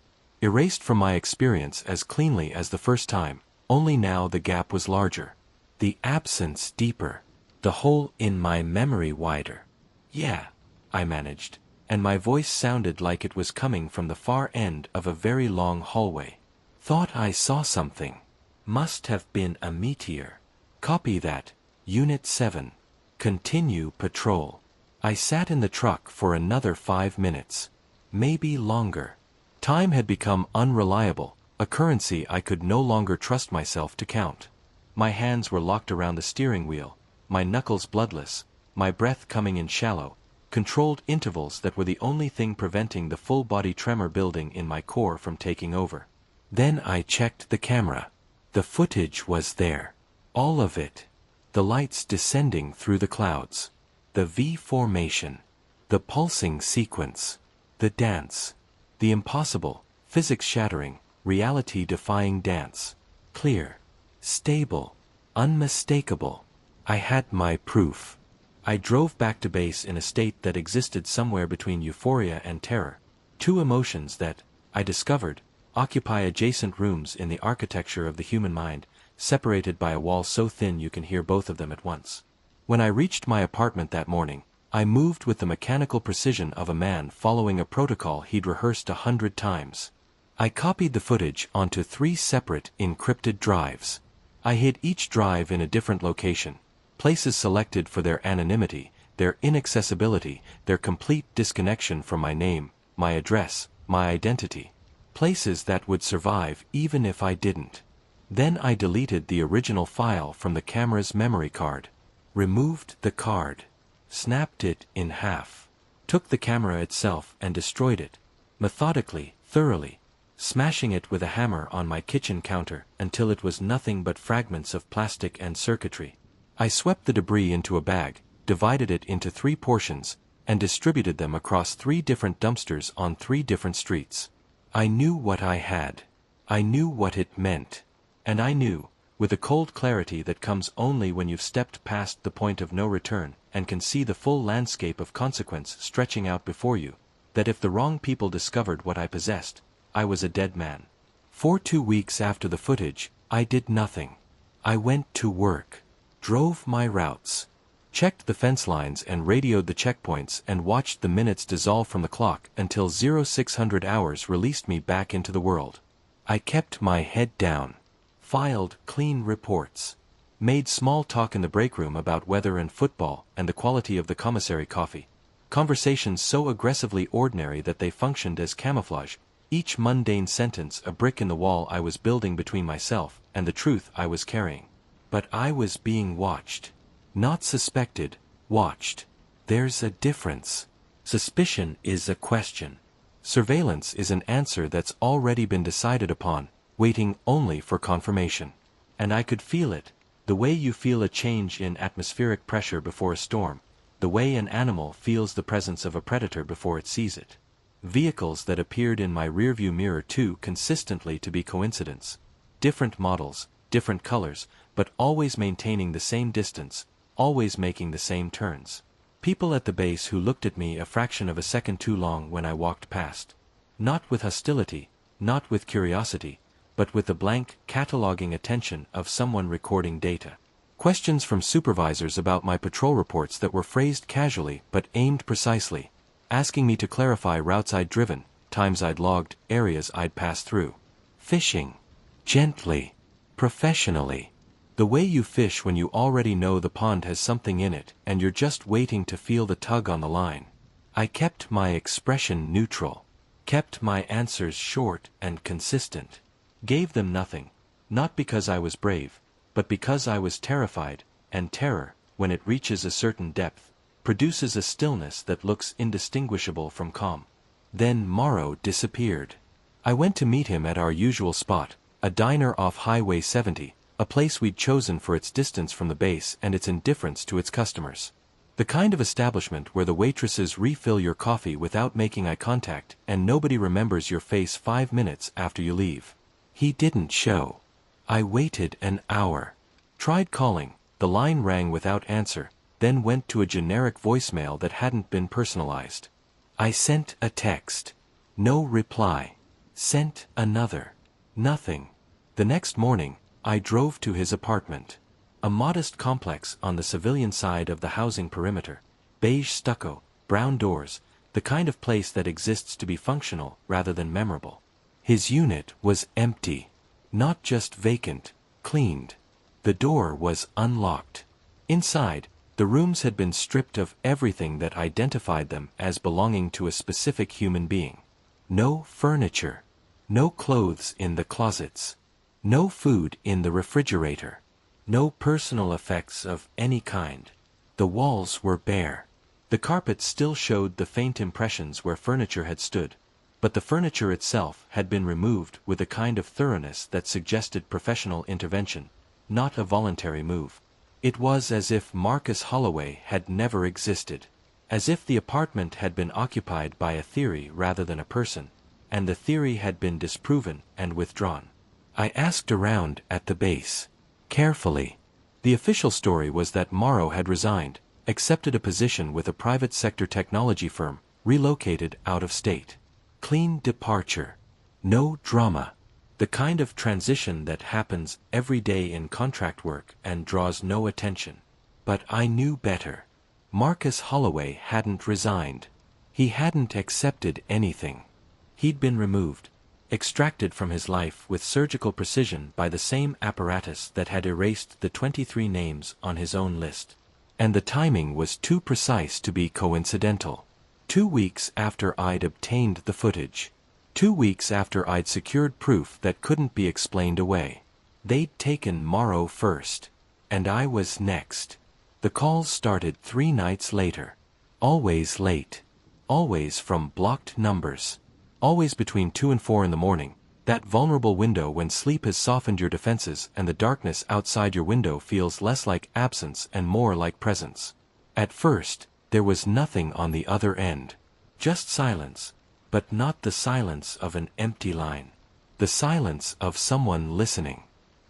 Erased from my experience as cleanly as the first time, only now the gap was larger. The absence deeper. The hole in my memory wider. Yeah, I managed, and my voice sounded like it was coming from the far end of a very long hallway. Thought I saw something. Must have been a meteor. Copy that, Unit 7. Continue patrol. I sat in the truck for another 5 minutes. Maybe longer. Time had become unreliable, a currency I could no longer trust myself to count. My hands were locked around the steering wheel, my knuckles bloodless, my breath coming in shallow, controlled intervals that were the only thing preventing the full-body tremor building in my core from taking over. Then I checked the camera. The footage was there. All of it. The lights descending through the clouds. The V formation. The pulsing sequence. The dance. The impossible, physics-shattering, reality-defying dance. Clear. Stable. Unmistakable. I had my proof. I drove back to base in a state that existed somewhere between euphoria and terror. Two emotions that, I discovered, occupy adjacent rooms in the architecture of the human mind, separated by a wall so thin you can hear both of them at once. When I reached my apartment that morning, I moved with the mechanical precision of a man following a protocol he'd rehearsed 100 times. I copied the footage onto 3 separate encrypted drives. I hid each drive in a different location, places selected for their anonymity, their inaccessibility, their complete disconnection from my name, my address, my identity. Places that would survive even if I didn't. Then I deleted the original file from the camera's memory card. Removed the card. Snapped it in half. Took the camera itself and destroyed it. Methodically, thoroughly. Smashing it with a hammer on my kitchen counter until it was nothing but fragments of plastic and circuitry. I swept the debris into a bag, divided it into 3 portions, and distributed them across 3 different dumpsters on 3 different streets. I knew what I had. I knew what it meant. And I knew, with a cold clarity that comes only when you've stepped past the point of no return and can see the full landscape of consequence stretching out before you, that if the wrong people discovered what I possessed, I was a dead man. For 2 weeks after the footage, I did nothing. I went to work. Drove my routes. Checked the fence lines and radioed the checkpoints and watched the minutes dissolve from the clock until 0600 hours released me back into the world. I kept my head down. Filed clean reports. Made small talk in the break room about weather and football and the quality of the commissary coffee. Conversations so aggressively ordinary that they functioned as camouflage, each mundane sentence a brick in the wall I was building between myself and the truth I was carrying. But I was being watched. Not suspected, watched. There's a difference. Suspicion is a question. Surveillance is an answer that's already been decided upon, waiting only for confirmation. And I could feel it, the way you feel a change in atmospheric pressure before a storm, the way an animal feels the presence of a predator before it sees it. Vehicles that appeared in my rearview mirror too consistently to be coincidence. Different models, different colors, but always maintaining the same distance, always making the same turns. People at the base who looked at me a fraction of a second too long when I walked past. Not with hostility, not with curiosity, but with the blank, cataloging attention of someone recording data. Questions from supervisors about my patrol reports that were phrased casually but aimed precisely, asking me to clarify routes I'd driven, times I'd logged, areas I'd passed through. Fishing. Gently. Professionally. The way you fish when you already know the pond has something in it and you're just waiting to feel the tug on the line. I kept my expression neutral. Kept my answers short and consistent. Gave them nothing, not because I was brave, but because I was terrified, and terror, when it reaches a certain depth, produces a stillness that looks indistinguishable from calm. Then Morrow disappeared. I went to meet him at our usual spot, a diner off Highway 70, a place we'd chosen for its distance from the base and its indifference to its customers. The kind of establishment where the waitresses refill your coffee without making eye contact and nobody remembers your face 5 minutes after you leave. He didn't show. I waited an hour. Tried calling, the line rang without answer, then went to a generic voicemail that hadn't been personalized. I sent a text. No reply. Sent another. Nothing. The next morning, I drove to his apartment. A modest complex on the civilian side of the housing perimeter. Beige stucco, brown doors, the kind of place that exists to be functional rather than memorable. His unit was empty. Not just vacant, cleaned. The door was unlocked. Inside, the rooms had been stripped of everything that identified them as belonging to a specific human being. No furniture. No clothes in the closets. No food in the refrigerator. No personal effects of any kind. The walls were bare. The carpet still showed the faint impressions where furniture had stood, but the furniture itself had been removed with a kind of thoroughness that suggested professional intervention, not a voluntary move. It was as if Marcus Holloway had never existed, as if the apartment had been occupied by a theory rather than a person, and the theory had been disproven and withdrawn. I asked around at the base. Carefully. The official story was that Morrow had resigned, accepted a position with a private sector technology firm, relocated out of state. Clean departure. No drama. The kind of transition that happens every day in contract work and draws no attention. But I knew better. Marcus Holloway hadn't resigned. He hadn't accepted anything. He'd been removed, extracted from his life with surgical precision by the same apparatus that had erased the 23 names on his own list. And the timing was too precise to be coincidental. 2 weeks after I'd obtained the footage. 2 weeks after I'd secured proof that couldn't be explained away. They'd taken Morrow first. And I was next. The calls started 3 nights later. Always late. Always from blocked numbers. Always between 2 and 4 in the morning, that vulnerable window when sleep has softened your defenses and the darkness outside your window feels less like absence and more like presence. At first, there was nothing on the other end. Just silence, but not the silence of an empty line. The silence of someone listening.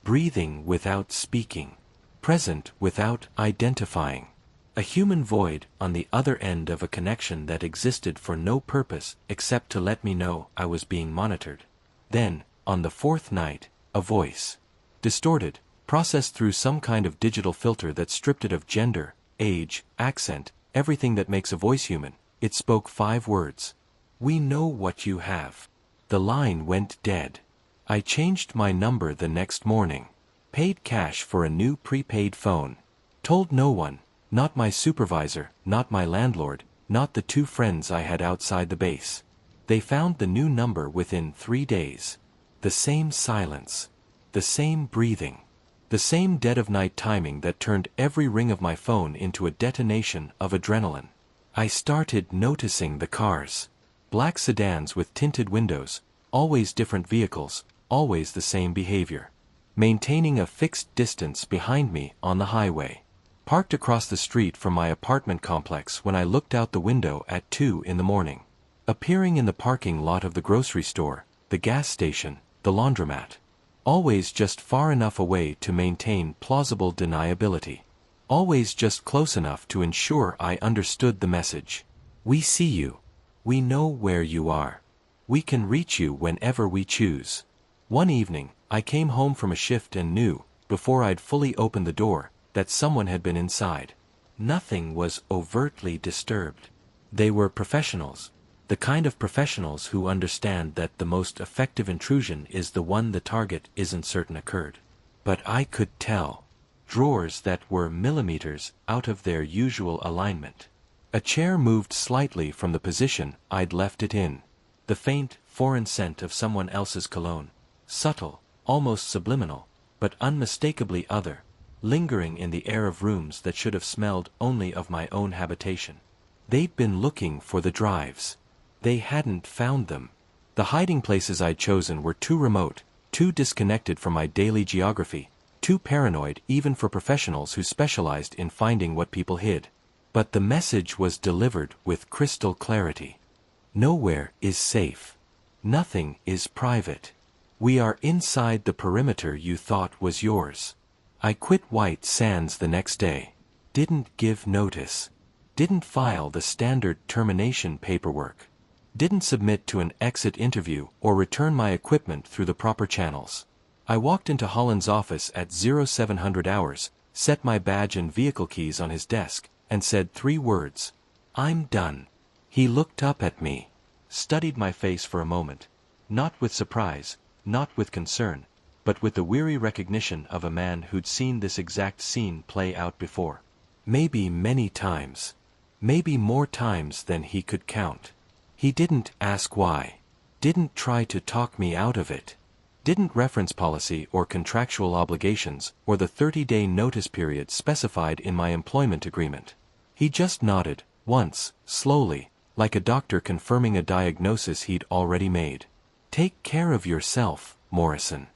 Breathing without speaking. Present without identifying. A human void on the other end of a connection that existed for no purpose except to let me know I was being monitored. Then, on the 4th night, a voice. Distorted, processed through some kind of digital filter that stripped it of gender, age, accent, everything that makes a voice human. It spoke 5 words. We know what you have. The line went dead. I changed my number the next morning. Paid cash for a new prepaid phone. Told no one. Not my supervisor, not my landlord, not the 2 friends I had outside the base. They found the new number within 3 days. The same silence. The same breathing. The same dead-of-night timing that turned every ring of my phone into a detonation of adrenaline. I started noticing the cars. Black sedans with tinted windows, always different vehicles, always the same behavior. Maintaining a fixed distance behind me on the highway. Parked across the street from my apartment complex when I looked out the window at 2 in the morning. Appearing in the parking lot of the grocery store, the gas station, the laundromat. Always just far enough away to maintain plausible deniability. Always just close enough to ensure I understood the message. We see you. We know where you are. We can reach you whenever we choose. One evening, I came home from a shift and knew, before I'd fully opened the door, that someone had been inside. Nothing was overtly disturbed. They were professionals. The kind of professionals who understand that the most effective intrusion is the one the target isn't certain occurred. But I could tell. Drawers that were millimeters out of their usual alignment. A chair moved slightly from the position I'd left it in. The faint, foreign scent of someone else's cologne. Subtle, almost subliminal, but unmistakably other. Lingering in the air of rooms that should have smelled only of my own habitation. They'd been looking for the drives. They hadn't found them. The hiding places I'd chosen were too remote, too disconnected from my daily geography, too paranoid even for professionals who specialized in finding what people hid. But the message was delivered with crystal clarity. Nowhere is safe. Nothing is private. We are inside the perimeter you thought was yours. I quit White Sands the next day. Didn't give notice. Didn't file the standard termination paperwork. Didn't submit to an exit interview or return my equipment through the proper channels. I walked into Holland's office at 0700 hours, set my badge and vehicle keys on his desk, and said 3 words. I'm done. He looked up at me, studied my face for a moment, not with surprise, not with concern, but with the weary recognition of a man who'd seen this exact scene play out before. Maybe many times. Maybe more times than he could count. He didn't ask why. Didn't try to talk me out of it. Didn't reference policy or contractual obligations or the 30-day notice period specified in my employment agreement. He just nodded, once, slowly, like a doctor confirming a diagnosis he'd already made. Take care of yourself, Morrison.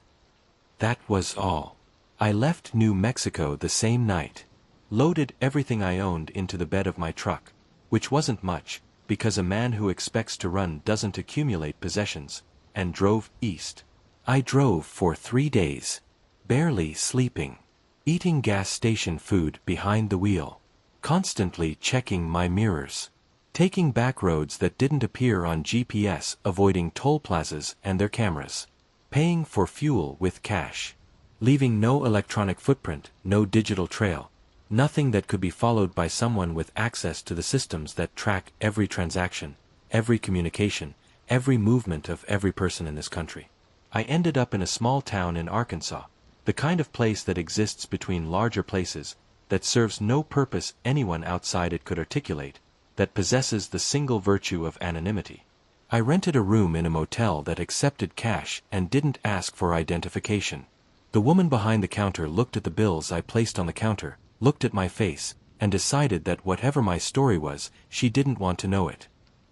That was all. I left New Mexico the same night. Loaded everything I owned into the bed of my truck, which wasn't much, because a man who expects to run doesn't accumulate possessions, and drove east. I drove for 3 days, barely sleeping, eating gas station food behind the wheel, constantly checking my mirrors, taking back roads that didn't appear on GPS, avoiding toll plazas and their cameras, paying for fuel with cash, leaving no electronic footprint, no digital trail, nothing that could be followed by someone with access to the systems that track every transaction, every communication, every movement of every person in this country. I ended up in a small town in Arkansas, the kind of place that exists between larger places, that serves no purpose anyone outside it could articulate, that possesses the single virtue of anonymity. I rented a room in a motel that accepted cash and didn't ask for identification. The woman behind the counter looked at the bills I placed on the counter, looked at my face, and decided that whatever my story was, she didn't want to know it.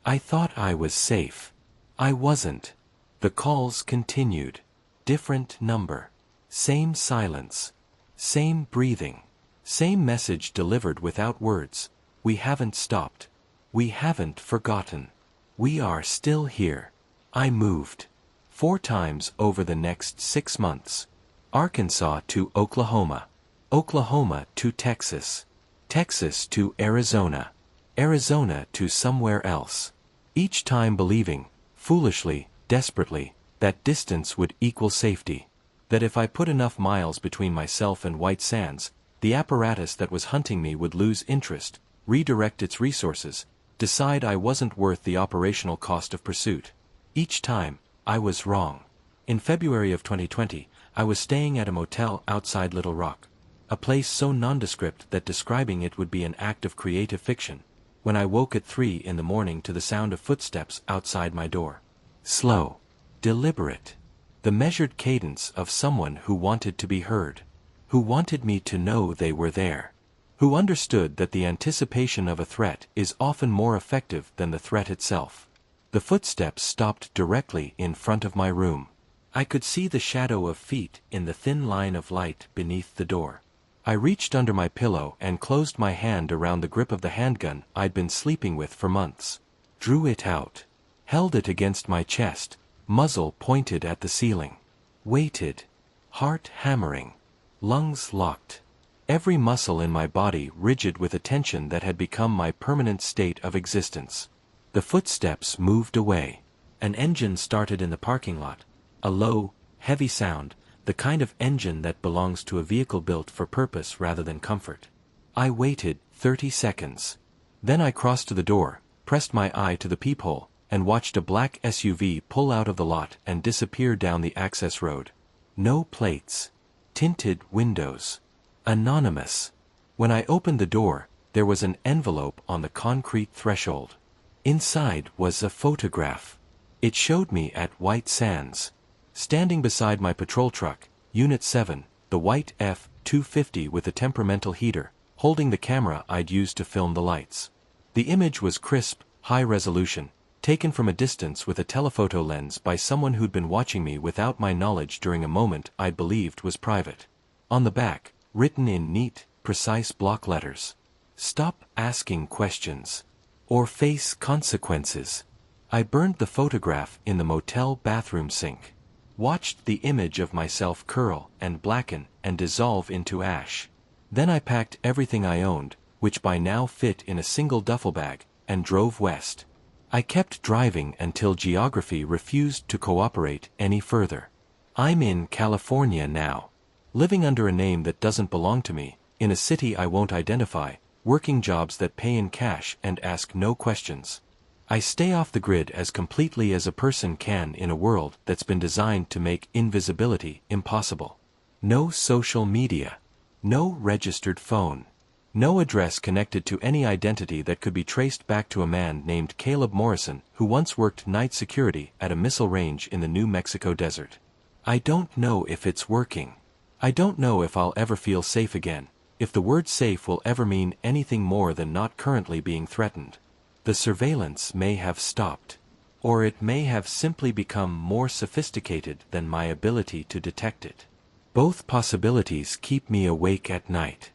I thought I was safe. I wasn't. The calls continued. Different number. Same silence. Same breathing. Same message delivered without words. We haven't stopped. We haven't forgotten. We are still here. I moved. 4 times over the next 6 months. Arkansas to Oklahoma. Oklahoma to Texas. Texas to Arizona. Arizona to somewhere else. Each time believing, foolishly, desperately, that distance would equal safety. That if I put enough miles between myself and White Sands, the apparatus that was hunting me would lose interest, redirect its resources, decide I wasn't worth the operational cost of pursuit. Each time, I was wrong. In February of 2020, I was staying at a motel outside Little Rock. A place so nondescript that describing it would be an act of creative fiction, when I woke at 3 in the morning to the sound of footsteps outside my door. Slow. Deliberate. The measured cadence of someone who wanted to be heard. Who wanted me to know they were there. Who understood that the anticipation of a threat is often more effective than the threat itself. The footsteps stopped directly in front of my room. I could see the shadow of feet in the thin line of light beneath the door. I reached under my pillow and closed my hand around the grip of the handgun I'd been sleeping with for months. Drew it out. Held it against my chest, muzzle pointed at the ceiling. Waited. Heart hammering. Lungs locked. Every muscle in my body rigid with a tension that had become my permanent state of existence. The footsteps moved away. An engine started in the parking lot. A low, heavy sound, the kind of engine that belongs to a vehicle built for purpose rather than comfort. I waited 30 seconds. Then I crossed to the door, pressed my eye to the peephole, and watched a black SUV pull out of the lot and disappear down the access road. No plates. Tinted windows. Anonymous. When I opened the door, there was an envelope on the concrete threshold. Inside was a photograph. It showed me at White Sands. Standing beside my patrol truck, Unit 7, the white F-250 with a temperamental heater, holding the camera I'd used to film the lights. The image was crisp, high resolution, taken from a distance with a telephoto lens by someone who'd been watching me without my knowledge during a moment I believed was private. On the back, written in neat, precise block letters. Stop asking questions. Or face consequences. I burned the photograph in the motel bathroom sink. Watched the image of myself curl and blacken and dissolve into ash. Then I packed everything I owned, which by now fit in a single duffel bag, and drove west. I kept driving until geography refused to cooperate any further. I'm in California now. Living under a name that doesn't belong to me, in a city I won't identify, working jobs that pay in cash and ask no questions. I stay off the grid as completely as a person can in a world that's been designed to make invisibility impossible. No social media. No registered phone. No address connected to any identity that could be traced back to a man named Caleb Morrison who once worked night security at a missile range in the New Mexico desert. I don't know if it's working. I don't know if I'll ever feel safe again, if the word safe will ever mean anything more than not currently being threatened. The surveillance may have stopped. Or it may have simply become more sophisticated than my ability to detect it. Both possibilities keep me awake at night.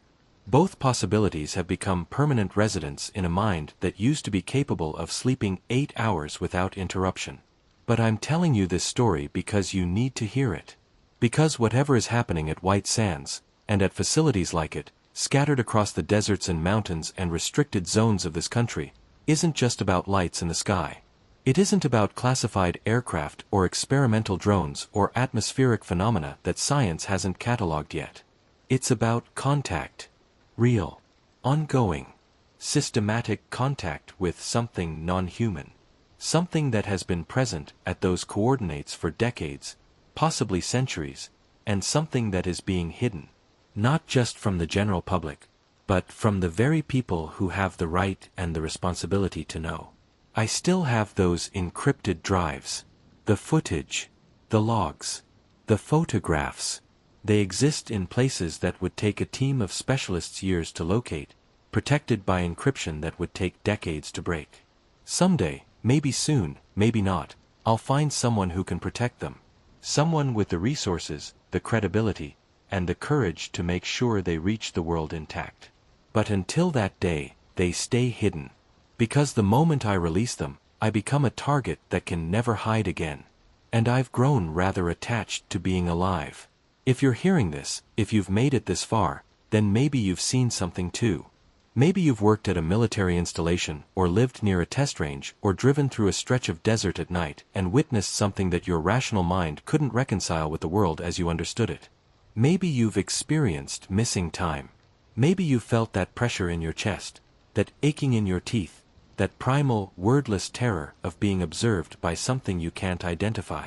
Both possibilities have become permanent residents in a mind that used to be capable of sleeping 8 hours without interruption. But I'm telling you this story because you need to hear it. Because whatever is happening at White Sands, and at facilities like it, scattered across the deserts and mountains and restricted zones of this country, isn't just about lights in the sky. It isn't about classified aircraft or experimental drones or atmospheric phenomena that science hasn't catalogued yet. It's about contact. Real, ongoing, systematic contact with something non-human. Something that has been present at those coordinates for decades, possibly centuries, and something that is being hidden, not just from the general public, but from the very people who have the right and the responsibility to know. I still have those encrypted drives, the footage, the logs, the photographs. They exist in places that would take a team of specialists years to locate, protected by encryption that would take decades to break. Someday, maybe soon, maybe not, I'll find someone who can protect them. Someone with the resources, the credibility, and the courage to make sure they reach the world intact. But until that day, they stay hidden. Because the moment I release them, I become a target that can never hide again. And I've grown rather attached to being alive. If you're hearing this, if you've made it this far, then maybe you've seen something too. Maybe you've worked at a military installation, or lived near a test range, or driven through a stretch of desert at night, and witnessed something that your rational mind couldn't reconcile with the world as you understood it. Maybe you've experienced missing time. Maybe you felt that pressure in your chest, that aching in your teeth, that primal, wordless terror of being observed by something you can't identify.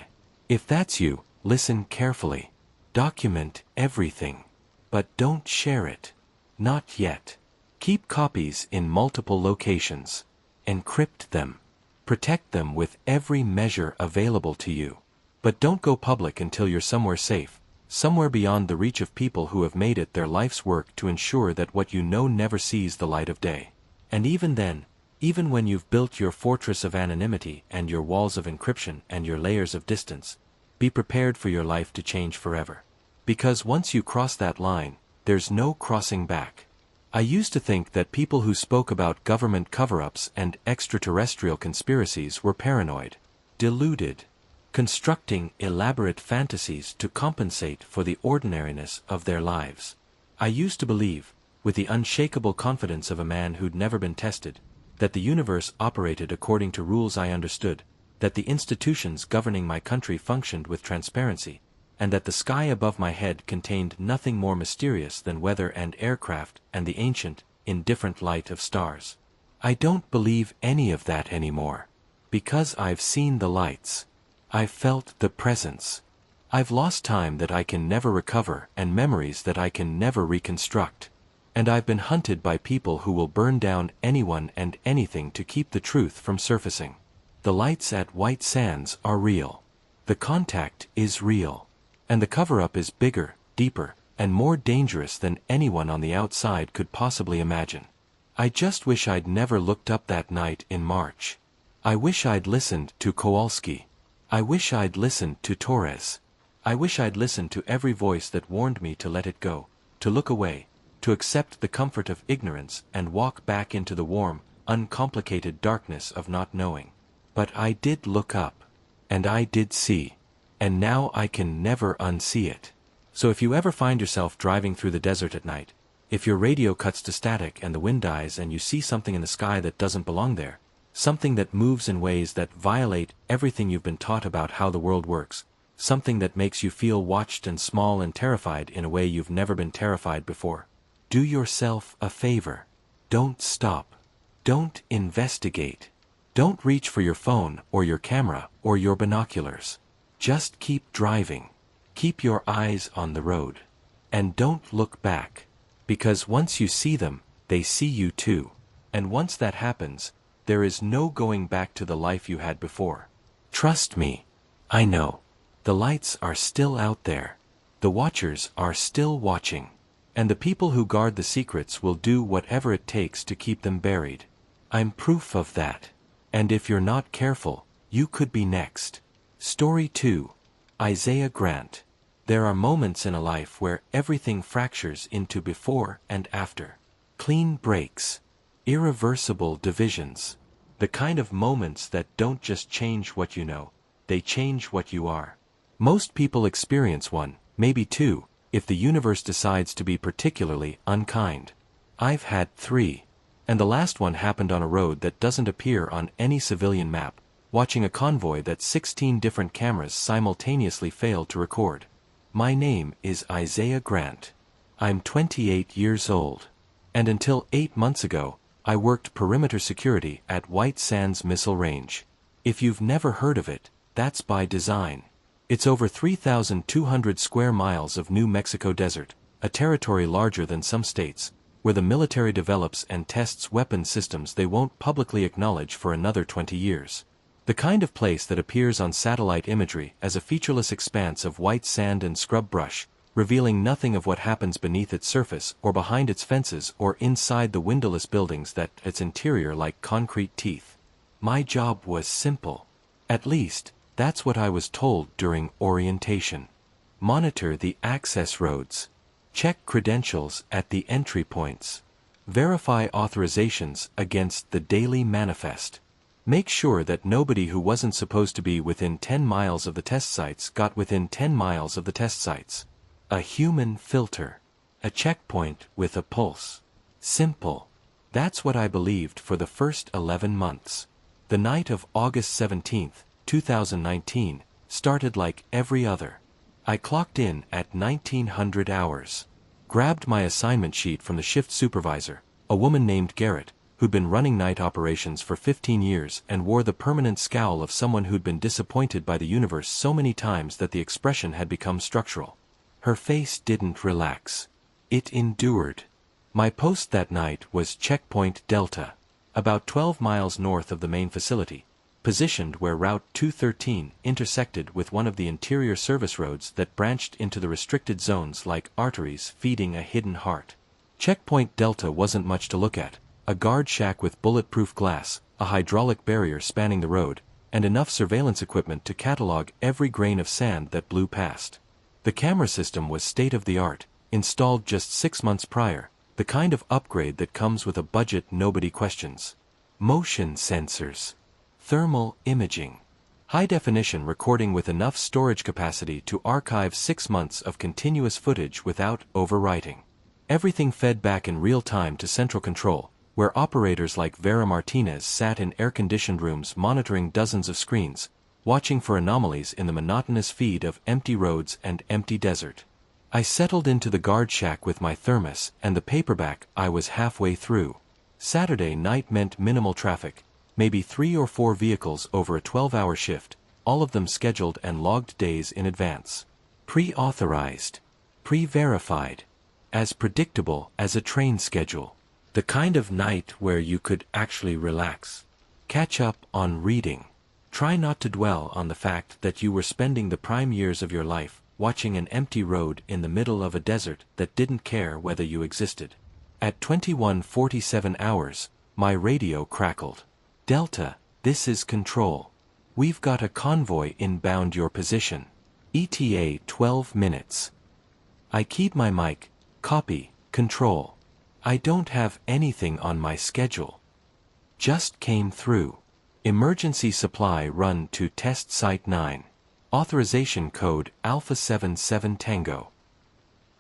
If that's you, listen carefully. Document everything. But don't share it. Not yet. Keep copies in multiple locations. Encrypt them. Protect them with every measure available to you. But don't go public until you're somewhere safe, somewhere beyond the reach of people who have made it their life's work to ensure that what you know never sees the light of day. And even then, even when you've built your fortress of anonymity and your walls of encryption and your layers of distance, be prepared for your life to change forever. Because once you cross that line, there's no crossing back. I used to think that people who spoke about government cover-ups and extraterrestrial conspiracies were paranoid, deluded, constructing elaborate fantasies to compensate for the ordinariness of their lives. I used to believe, with the unshakable confidence of a man who'd never been tested, that the universe operated according to rules I understood, that the institutions governing my country functioned with transparency, and that the sky above my head contained nothing more mysterious than weather and aircraft and the ancient, indifferent light of stars. I don't believe any of that anymore. Because I've seen the lights. I've felt the presence. I've lost time that I can never recover and memories that I can never reconstruct. And I've been hunted by people who will burn down anyone and anything to keep the truth from surfacing. The lights at White Sands are real. The contact is real. And the cover-up is bigger, deeper, and more dangerous than anyone on the outside could possibly imagine. I just wish I'd never looked up that night in March. I wish I'd listened to Kowalski. I wish I'd listened to Torres. I wish I'd listened to every voice that warned me to let it go, to look away, to accept the comfort of ignorance and walk back into the warm, uncomplicated darkness of not knowing. But I did look up. And I did see. And now I can never unsee it. So if you ever find yourself driving through the desert at night, if your radio cuts to static and the wind dies and you see something in the sky that doesn't belong there, something that moves in ways that violate everything you've been taught about how the world works, something that makes you feel watched and small and terrified in a way you've never been terrified before, do yourself a favor. Don't stop. Don't investigate. Don't reach for your phone or your camera or your binoculars. Just keep driving. Keep your eyes on the road. And don't look back. Because once you see them, they see you too. And once that happens, there is no going back to the life you had before. Trust me. I know. The lights are still out there. The watchers are still watching. And the people who guard the secrets will do whatever it takes to keep them buried. I'm proof of that. And if you're not careful, you could be next. Story 2. Isaiah Grant. There are moments in a life where everything fractures into before and after. Clean breaks. Irreversible divisions. The kind of moments that don't just change what you know, they change what you are. Most people experience one, maybe two, if the universe decides to be particularly unkind. I've had 3. And the last one happened on a road that doesn't appear on any civilian map, watching a convoy that 16 different cameras simultaneously failed to record. My name is Isaiah Grant. I'm 28 years old. And until 8 months ago, I worked perimeter security at White Sands Missile Range. If you've never heard of it, that's by design. It's over 3,200 square miles of New Mexico desert, a territory larger than some states, where the military develops and tests weapon systems they won't publicly acknowledge for another 20 years. The kind of place that appears on satellite imagery as a featureless expanse of white sand and scrub brush, revealing nothing of what happens beneath its surface or behind its fences or inside the windowless buildings that its interior like concrete teeth. My job was simple. At least, that's what I was told during orientation. Monitor the access roads. Check credentials at the entry points. Verify authorizations against the daily manifest. Make sure that nobody who wasn't supposed to be within 10 miles of the test sites got within 10 miles of the test sites. A human filter. A checkpoint with a pulse. Simple. That's what I believed for the first 11 months. The night of August 17, 2019, started like every other. I clocked in at 1900 hours. Grabbed my assignment sheet from the shift supervisor, a woman named Garrett, who'd been running night operations for 15 years and wore the permanent scowl of someone who'd been disappointed by the universe so many times that the expression had become structural. Her face didn't relax. It endured. My post that night was Checkpoint Delta, about 12 miles north of the main facility, positioned where Route 213 intersected with one of the interior service roads that branched into the restricted zones like arteries feeding a hidden heart. Checkpoint Delta wasn't much to look at. A guard shack with bulletproof glass, a hydraulic barrier spanning the road, and enough surveillance equipment to catalog every grain of sand that blew past. The camera system was state-of-the-art, installed just 6 months prior, the kind of upgrade that comes with a budget nobody questions. Motion sensors. Thermal imaging. High-definition recording with enough storage capacity to archive 6 months of continuous footage without overwriting. Everything fed back in real time to central control, where operators like Vera Martinez sat in air-conditioned rooms monitoring dozens of screens, watching for anomalies in the monotonous feed of empty roads and empty desert. I settled into the guard shack with my thermos and the paperback I was halfway through. Saturday night meant minimal traffic, maybe 3 or 4 vehicles over a 12-hour shift, all of them scheduled and logged days in advance. Pre-authorized. Pre-verified. As predictable as a train schedule. The kind of night where you could actually relax. Catch up on reading. Try not to dwell on the fact that you were spending the prime years of your life watching an empty road in the middle of a desert that didn't care whether you existed. At 21:47 hours, my radio crackled. Delta, this is Control. We've got a convoy inbound your position. ETA 12 minutes. I keyed my mic, copy, Control. I don't have anything on my schedule. Just came through. Emergency supply run to test site 9. Authorization code Alpha 77 Tango.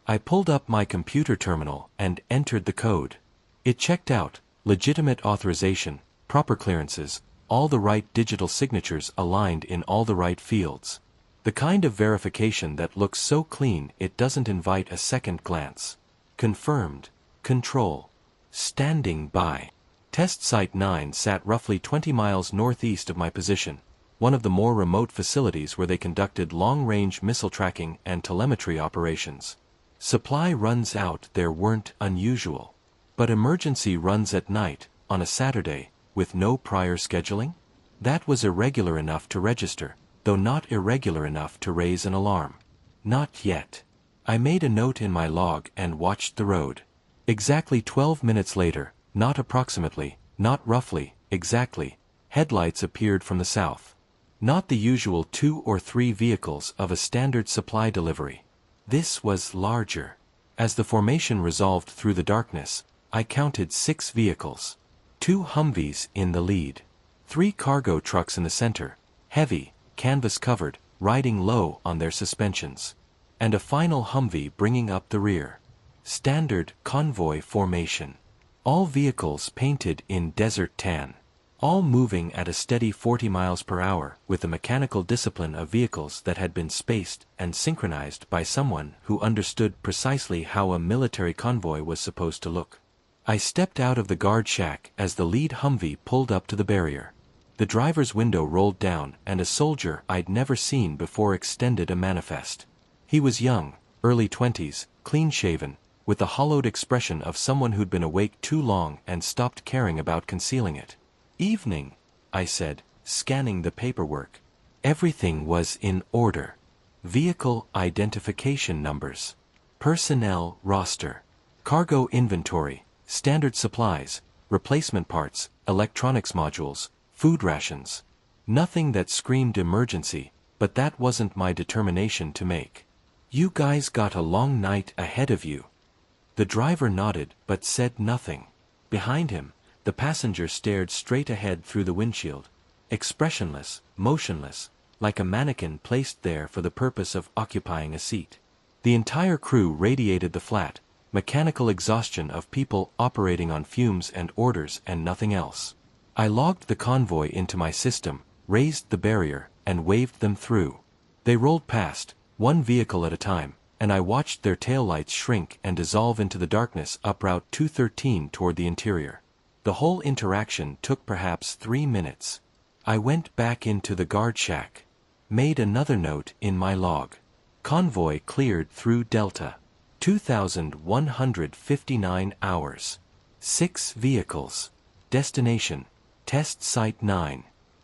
I pulled up my computer terminal and entered the code. It checked out, legitimate authorization, proper clearances, all the right digital signatures aligned in all the right fields. The kind of verification that looks so clean it doesn't invite a second glance. Confirmed. Control. Standing by. Test Site 9 sat roughly 20 miles northeast of my position, one of the more remote facilities where they conducted long-range missile tracking and telemetry operations. Supply runs out there weren't unusual. But emergency runs at night, on a Saturday, with no prior scheduling? That was irregular enough to register, though not irregular enough to raise an alarm. Not yet. I made a note in my log and watched the road. Exactly 12 minutes later, not approximately, not roughly, exactly, headlights appeared from the south. Not the usual 2 or 3 vehicles of a standard supply delivery. This was larger. As the formation resolved through the darkness, I counted 6 vehicles. 2 Humvees in the lead. 3 cargo trucks in the center, heavy, canvas-covered, riding low on their suspensions. And a final Humvee bringing up the rear. Standard convoy formation. All vehicles painted in desert tan. All moving at a steady 40 miles per hour with the mechanical discipline of vehicles that had been spaced and synchronized by someone who understood precisely how a military convoy was supposed to look. I stepped out of the guard shack as the lead Humvee pulled up to the barrier. The driver's window rolled down and a soldier I'd never seen before extended a manifest. He was young, early 20s, clean-shaven, with the hollowed expression of someone who'd been awake too long and stopped caring about concealing it. "Evening," I said, scanning the paperwork. Everything was in order. Vehicle identification numbers. Personnel roster. Cargo inventory, standard supplies, replacement parts, electronics modules, food rations. Nothing that screamed emergency, but that wasn't my determination to make. "You guys got a long night ahead of you." The driver nodded but said nothing. Behind him, the passenger stared straight ahead through the windshield, expressionless, motionless, like a mannequin placed there for the purpose of occupying a seat. The entire crew radiated the flat, mechanical exhaustion of people operating on fumes and orders and nothing else. I logged the convoy into my system, raised the barrier, and waved them through. They rolled past, one vehicle at a time, and I watched their taillights shrink and dissolve into the darkness up Route 213 toward the interior. The whole interaction took perhaps 3 minutes. I went back into the guard shack. Made another note in my log. Convoy cleared through Delta. 2,159 hours. 6 vehicles. Destination. Test Site 9.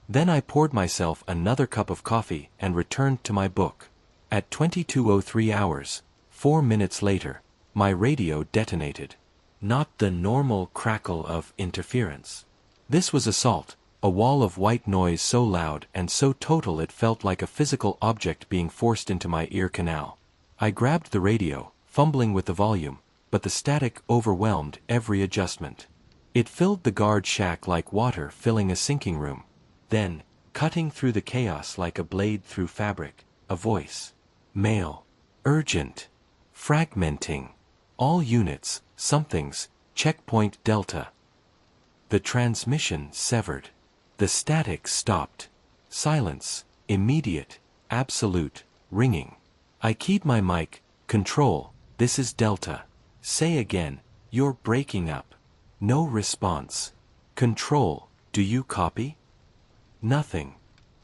Then I poured myself another cup of coffee and returned to my book. At 22:03 hours, 4 minutes later, my radio detonated. Not the normal crackle of interference. This was assault, a wall of white noise so loud and so total it felt like a physical object being forced into my ear canal. I grabbed the radio, fumbling with the volume, but the static overwhelmed every adjustment. It filled the guard shack like water filling a sinking room. Then, cutting through the chaos like a blade through fabric, a voice. Mail. Urgent. Fragmenting. All units, somethings, checkpoint Delta. The transmission severed. The static stopped. Silence, immediate, absolute, ringing. I keyed my mic. "Control, this is Delta. Say again, you're breaking up." No response. "Control, do you copy?" Nothing.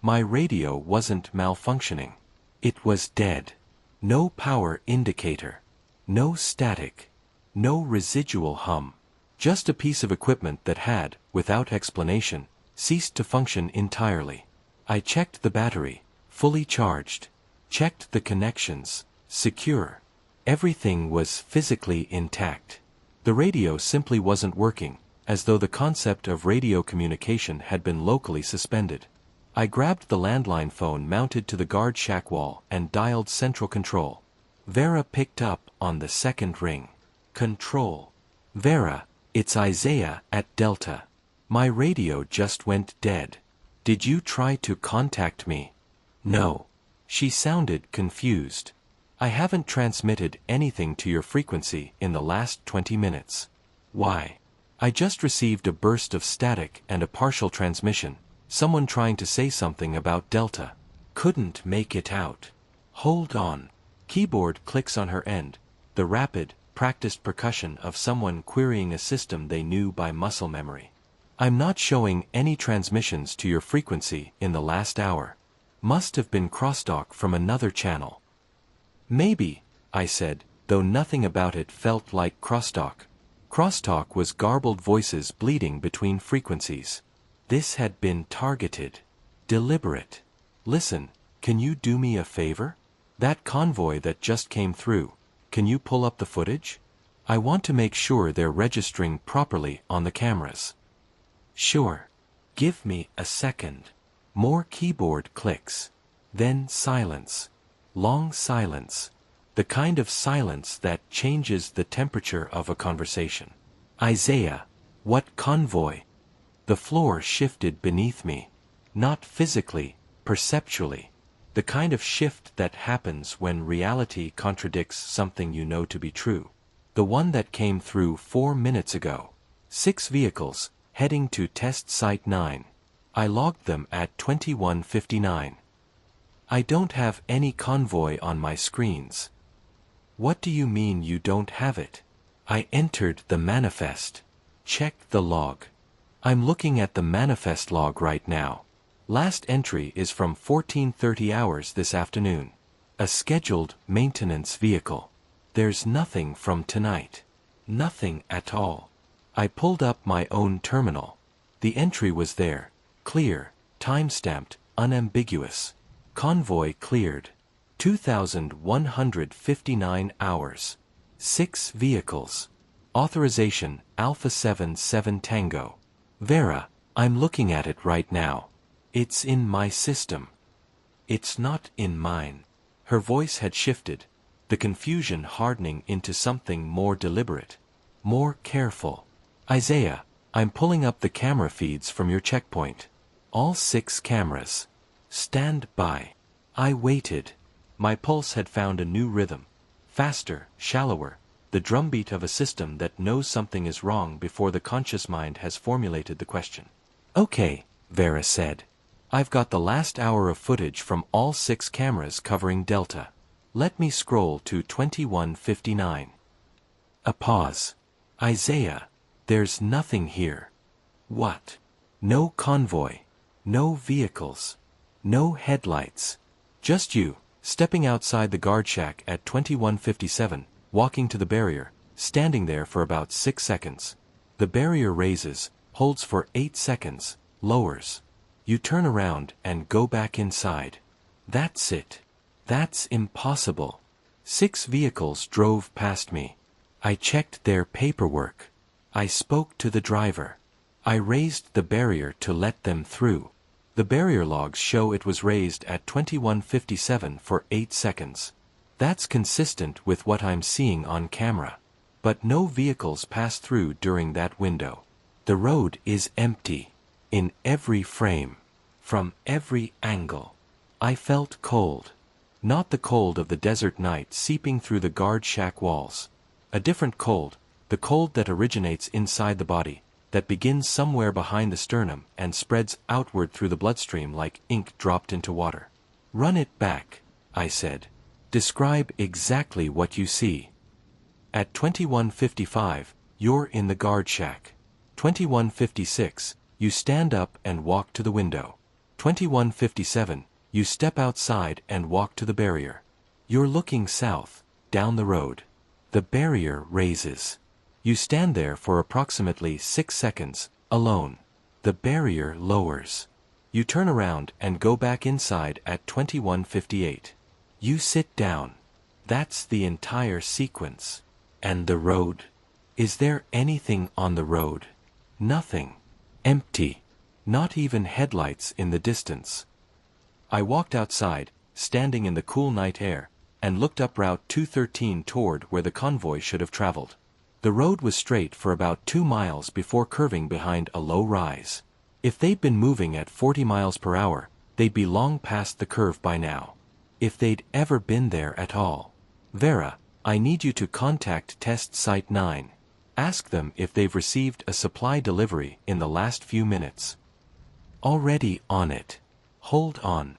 My radio wasn't malfunctioning. It was dead. No power indicator. No static. No residual hum. Just a piece of equipment that had, without explanation, ceased to function entirely. I checked the battery, fully charged. Checked the connections, secure. Everything was physically intact. The radio simply wasn't working, as though the concept of radio communication had been locally suspended. I grabbed the landline phone mounted to the guard shack wall and dialed central control. Vera picked up on the second ring. Control. Vera, it's Isaiah at Delta. My radio just went dead. Did you try to contact me? No. She sounded confused. I haven't transmitted anything to your frequency in the last 20 minutes. Why? I just received a burst of static and a partial transmission, someone trying to say something about Delta. Couldn't make it out. Hold on. Keyboard clicks on her end, the rapid, practiced percussion of someone querying a system they knew by muscle memory. I'm not showing any transmissions to your frequency in the last hour. Must have been crosstalk from another channel. Maybe, I said, though nothing about it felt like crosstalk. Crosstalk was garbled voices bleeding between frequencies. This had been targeted. Deliberate. Listen, can you do me a favor? That convoy that just came through, can you pull up the footage? I want to make sure they're registering properly on the cameras. Sure. Give me a second. More keyboard clicks. Then silence. Long silence. The kind of silence that changes the temperature of a conversation. Isaiah, what convoy? The floor shifted beneath me. Not physically, perceptually. The kind of shift that happens when reality contradicts something you know to be true. The one that came through 4 minutes ago. 6 vehicles, heading to Test Site 9. I logged them at 21:59. I don't have any convoy on my screens. What do you mean you don't have it? I entered the manifest. Checked the log. I'm looking at the manifest log right now. Last entry is from 14:30 hours this afternoon. A scheduled maintenance vehicle. There's nothing from tonight. Nothing at all. I pulled up my own terminal. The entry was there. Clear, time-stamped, unambiguous. Convoy cleared. 2,159 hours. 6 vehicles. Authorization, Alpha 77 Tango. Vera, I'm looking at it right now. It's in my system. It's not in mine. Her voice had shifted, the confusion hardening into something more deliberate, more careful. Isaiah, I'm pulling up the camera feeds from your checkpoint. All 6 cameras. Stand by. I waited. My pulse had found a new rhythm. Faster, shallower, the drumbeat of a system that knows something is wrong before the conscious mind has formulated the question. Okay, Vera said. I've got the last hour of footage from all 6 cameras covering Delta. Let me scroll to 21:59. A pause. Isaiah, there's nothing here. What? No convoy. No vehicles. No headlights. Just you, stepping outside the guard shack at 21:57, walking to the barrier, standing there for about 6 seconds. The barrier raises, holds for 8 seconds, lowers. You turn around and go back inside. That's it. That's impossible. 6 vehicles drove past me. I checked their paperwork. I spoke to the driver. I raised the barrier to let them through. The barrier logs show it was raised at 21:57 for 8 seconds. That's consistent with what I'm seeing on camera. But no vehicles passed through during that window. The road is empty. In every frame. From every angle. I felt cold. Not the cold of the desert night seeping through the guard shack walls. A different cold, the cold that originates inside the body, that begins somewhere behind the sternum and spreads outward through the bloodstream like ink dropped into water. Run it back, I said. Describe exactly what you see. At 21:55, you're in the guard shack. 21:56, you stand up and walk to the window. 21:57, you step outside and walk to the barrier. You're looking south, down the road. The barrier raises. You stand there for approximately 6 seconds, alone. The barrier lowers. You turn around and go back inside at 21:58. You sit down. That's the entire sequence. And the road? Is there anything on the road? Nothing. Empty. Not even headlights in the distance. I walked outside, standing in the cool night air, and looked up Route 213 toward where the convoy should have traveled. The road was straight for about 2 miles before curving behind a low rise. If they'd been moving at 40 miles per hour, they'd be long past the curve by now. If they'd ever been there at all. Vera, I need you to contact Test Site 9. Ask them if they've received a supply delivery in the last few minutes. Already on it. Hold on.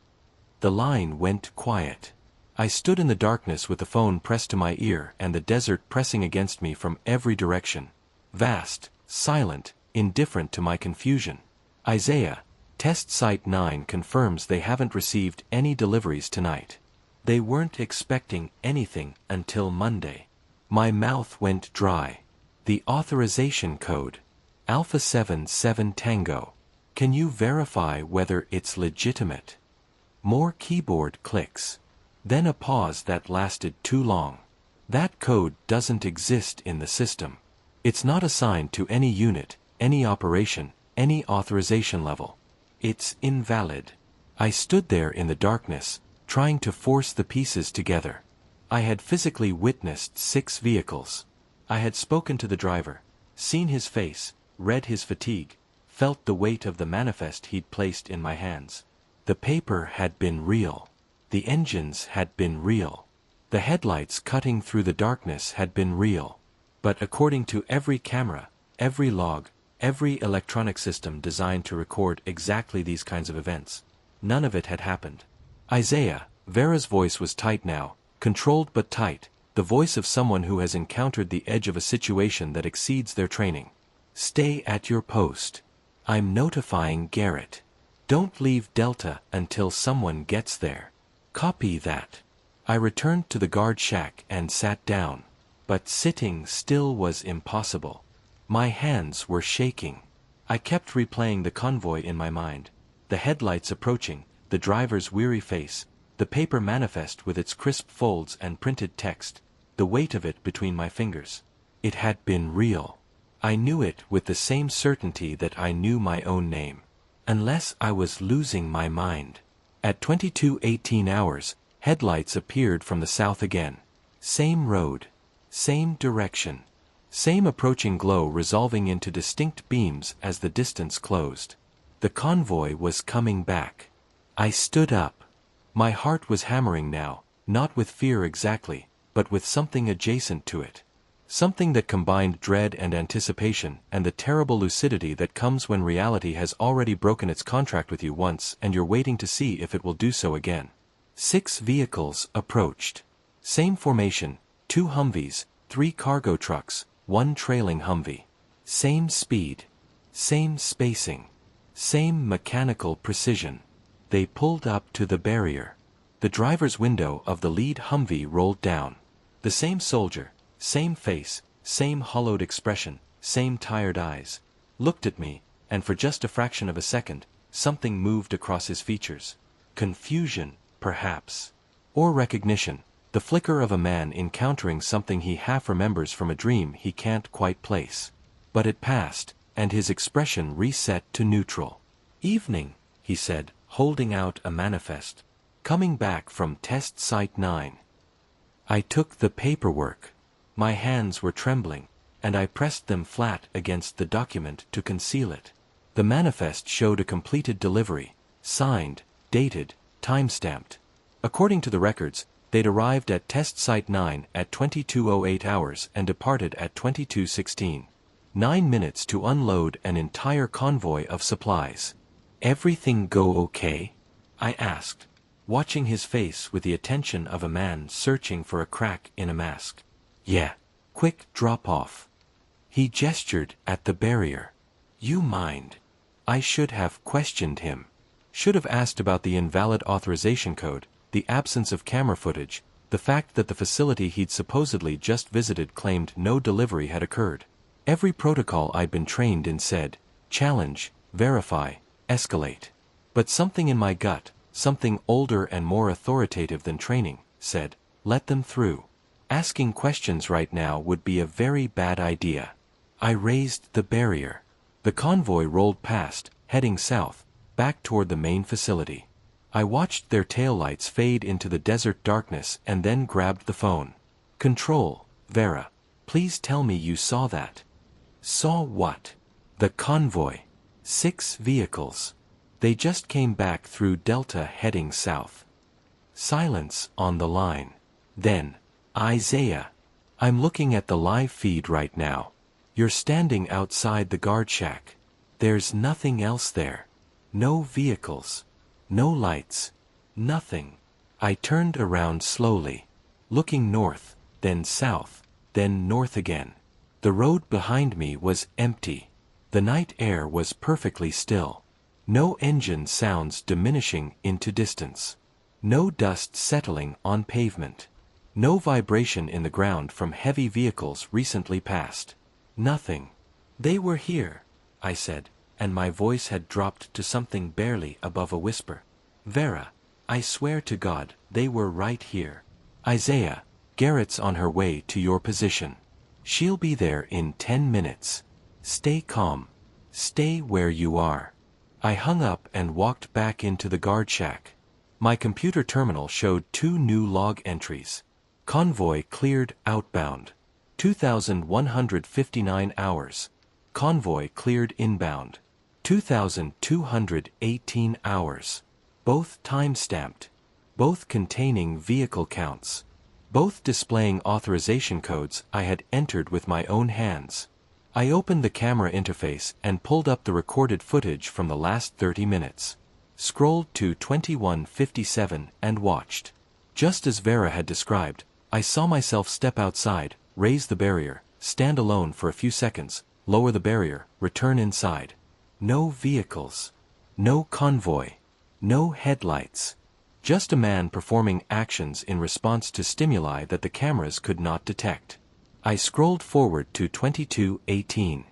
The line went quiet. I stood in the darkness with the phone pressed to my ear and the desert pressing against me from every direction. Vast, silent, indifferent to my confusion. Isaiah, Test Site 9 confirms they haven't received any deliveries tonight. They weren't expecting anything until Monday. My mouth went dry. The authorization code. Alpha 77 Tango. Can you verify whether it's legitimate? More keyboard clicks. Then a pause that lasted too long. That code doesn't exist in the system. It's not assigned to any unit, any operation, any authorization level. It's invalid. I stood there in the darkness, trying to force the pieces together. I had physically witnessed 6 vehicles. I had spoken to the driver, seen his face, read his fatigue, felt the weight of the manifest he'd placed in my hands. The paper had been real. The engines had been real. The headlights cutting through the darkness had been real. But according to every camera, every log, every electronic system designed to record exactly these kinds of events, none of it had happened. Isaiah, Vera's voice was tight now, controlled but tight, the voice of someone who has encountered the edge of a situation that exceeds their training. Stay at your post. I'm notifying Garrett. Don't leave Delta until someone gets there. Copy that. I returned to the guard shack and sat down. But sitting still was impossible. My hands were shaking. I kept replaying the convoy in my mind. The headlights approaching, the driver's weary face, the paper manifest with its crisp folds and printed text, the weight of it between my fingers. It had been real. I knew it with the same certainty that I knew my own name. Unless I was losing my mind. At 22:18 hours, headlights appeared from the south again. Same road. Same direction. Same approaching glow resolving into distinct beams as the distance closed. The convoy was coming back. I stood up. My heart was hammering now, not with fear exactly, but with something adjacent to it. Something that combined dread and anticipation and the terrible lucidity that comes when reality has already broken its contract with you once and you're waiting to see if it will do so again. 6 vehicles approached. Same formation, 2 Humvees, 3 cargo trucks, 1 trailing Humvee. Same speed. Same spacing. Same mechanical precision. They pulled up to the barrier. The driver's window of the lead Humvee rolled down. The same soldier, same face, same hollowed expression, same tired eyes, looked at me, and for just a fraction of a second, something moved across his features. Confusion, perhaps. Or recognition, the flicker of a man encountering something he half remembers from a dream he can't quite place. But it passed, and his expression reset to neutral. "Evening," he said, holding out a manifest. "Coming back from Test Site 9. I took the paperwork. My hands were trembling, and I pressed them flat against the document to conceal it. The manifest showed a completed delivery, signed, dated, time-stamped. According to the records, they'd arrived at Test Site 9 at 22:08 hours and departed at 22:16. 9 minutes to unload an entire convoy of supplies. "Everything go okay?" I asked, watching his face with the attention of a man searching for a crack in a mask. "Yeah. Quick drop-off." He gestured at the barrier. "You mind?" I should have questioned him. Should have asked about the invalid authorization code, the absence of camera footage, the fact that the facility he'd supposedly just visited claimed no delivery had occurred. Every protocol I'd been trained in said, challenge, verify, escalate. But something in my gut, something older and more authoritative than training, said, let them through. Asking questions right now would be a very bad idea. I raised the barrier. The convoy rolled past, heading south, back toward the main facility. I watched their taillights fade into the desert darkness and then grabbed the phone. "Control, Vera. Please tell me you saw that. Saw what? The convoy. 6 vehicles. They just came back through Delta heading south. Silence on the line. Then, Isaiah. I'm looking at the live feed right now. You're standing outside the guard shack. There's nothing else there. No vehicles. No lights. Nothing. I turned around slowly, looking north, then south, then north again. The road behind me was empty. The night air was perfectly still. No engine sounds diminishing into distance. No dust settling on pavement. No vibration in the ground from heavy vehicles recently passed. Nothing. They were here, I said, and my voice had dropped to something barely above a whisper. Vera, I swear to God, they were right here. Isaiah, Garrett's on her way to your position. She'll be there in 10 minutes. Stay calm. Stay where you are. I hung up and walked back into the guard shack. My computer terminal showed 2 new log entries. Convoy cleared outbound. 2,159 hours. Convoy cleared inbound. 2,218 hours. Both time-stamped. Both containing vehicle counts. Both displaying authorization codes I had entered with my own hands. I opened the camera interface and pulled up the recorded footage from the last 30 minutes. Scrolled to 21:57 and watched. Just as Vera had described, I saw myself step outside, raise the barrier, stand alone for a few seconds, lower the barrier, return inside. No vehicles. No convoy. No headlights. Just a man performing actions in response to stimuli that the cameras could not detect. I scrolled forward to 22:18.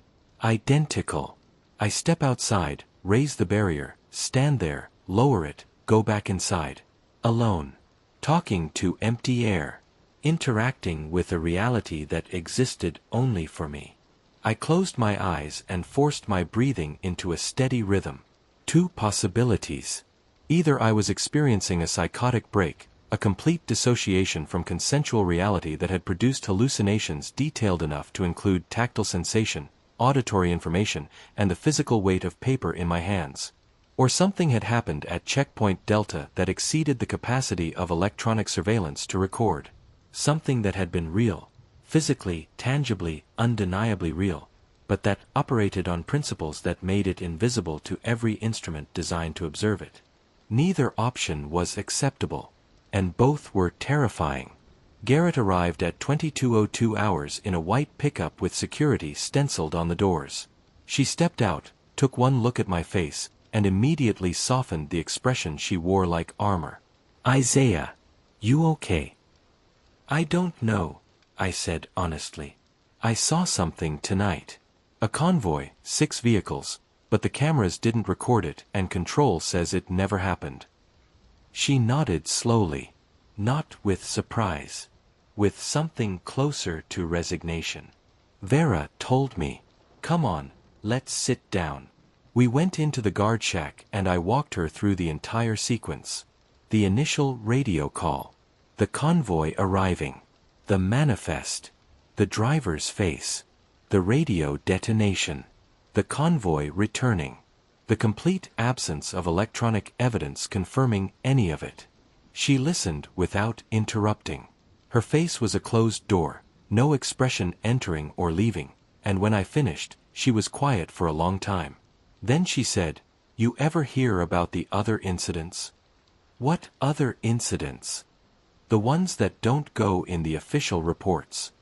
Identical. I step outside, raise the barrier, stand there, lower it, go back inside. Alone. Talking to empty air. Interacting with a reality that existed only for me. I closed my eyes and forced my breathing into a steady rhythm. 2 possibilities. Either I was experiencing a psychotic break, a complete dissociation from consensual reality that had produced hallucinations detailed enough to include tactile sensation, auditory information, and the physical weight of paper in my hands. Or something had happened at Checkpoint Delta that exceeded the capacity of electronic surveillance to record. Something that had been real, physically, tangibly, undeniably real, but that operated on principles that made it invisible to every instrument designed to observe it. Neither option was acceptable, and both were terrifying. Garrett arrived at 22:02 hours in a white pickup with security stenciled on the doors. She stepped out, took one look at my face, and immediately softened the expression she wore like armor. Isaiah, you okay? I don't know, I said honestly. I saw something tonight. A convoy, 6 vehicles, but the cameras didn't record it and control says it never happened. She nodded slowly, not with surprise, with something closer to resignation. Vera told me, come on, let's sit down. We went into the guard shack and I walked her through the entire sequence. The initial radio call. The convoy arriving. The manifest. The driver's face. The radio detonation. The convoy returning. The complete absence of electronic evidence confirming any of it. She listened without interrupting. Her face was a closed door, no expression entering or leaving, and when I finished, she was quiet for a long time. Then she said, "You ever hear about the other incidents?" "What other incidents?" "The ones that don't go in the official reports."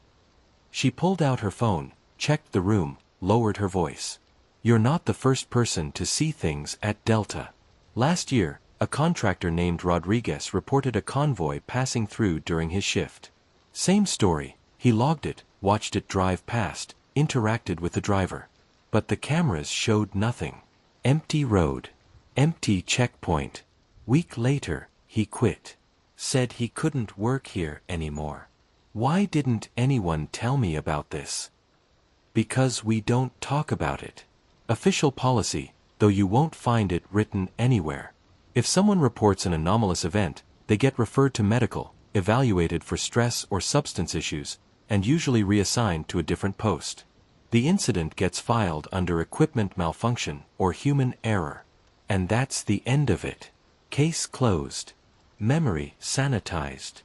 She pulled out her phone, checked the room, lowered her voice. "You're not the first person to see things at Delta. Last year, a contractor named Rodriguez reported a convoy passing through during his shift. Same story, he logged it, watched it drive past, interacted with the driver. But the cameras showed nothing. Empty road. Empty checkpoint. Week later, he quit. Said he couldn't work here anymore. Why didn't anyone tell me about this? Because we don't talk about it. Official policy, though you won't find it written anywhere. If someone reports an anomalous event, they get referred to medical, evaluated for stress or substance issues, and usually reassigned to a different post. The incident gets filed under equipment malfunction or human error. And that's the end of it. Case closed. Memory sanitized.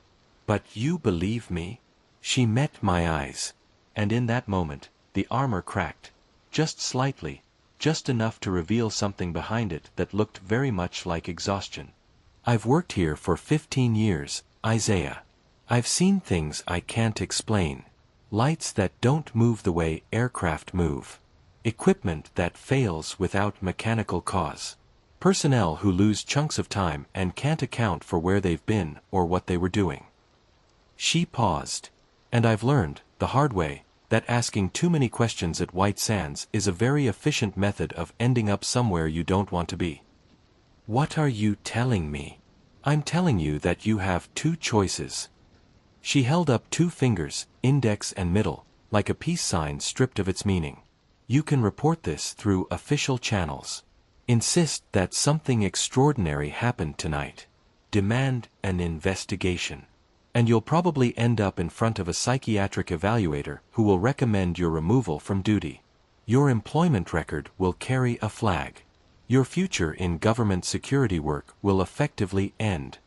But you believe me? She met my eyes. And in that moment, the armor cracked. Just slightly. Just enough to reveal something behind it that looked very much like exhaustion. I've worked here for 15 years, Isaiah. I've seen things I can't explain. Lights that don't move the way aircraft move. Equipment that fails without mechanical cause. Personnel who lose chunks of time and can't account for where they've been or what they were doing. She paused. And I've learned, the hard way, that asking too many questions at White Sands is a very efficient method of ending up somewhere you don't want to be. What are you telling me? I'm telling you that you have two choices. She held up two fingers, index and middle, like a peace sign stripped of its meaning. You can report this through official channels. Insist that something extraordinary happened tonight. Demand an investigation. And you'll probably end up in front of a psychiatric evaluator who will recommend your removal from duty. Your employment record will carry a flag. Your future in government security work will effectively end.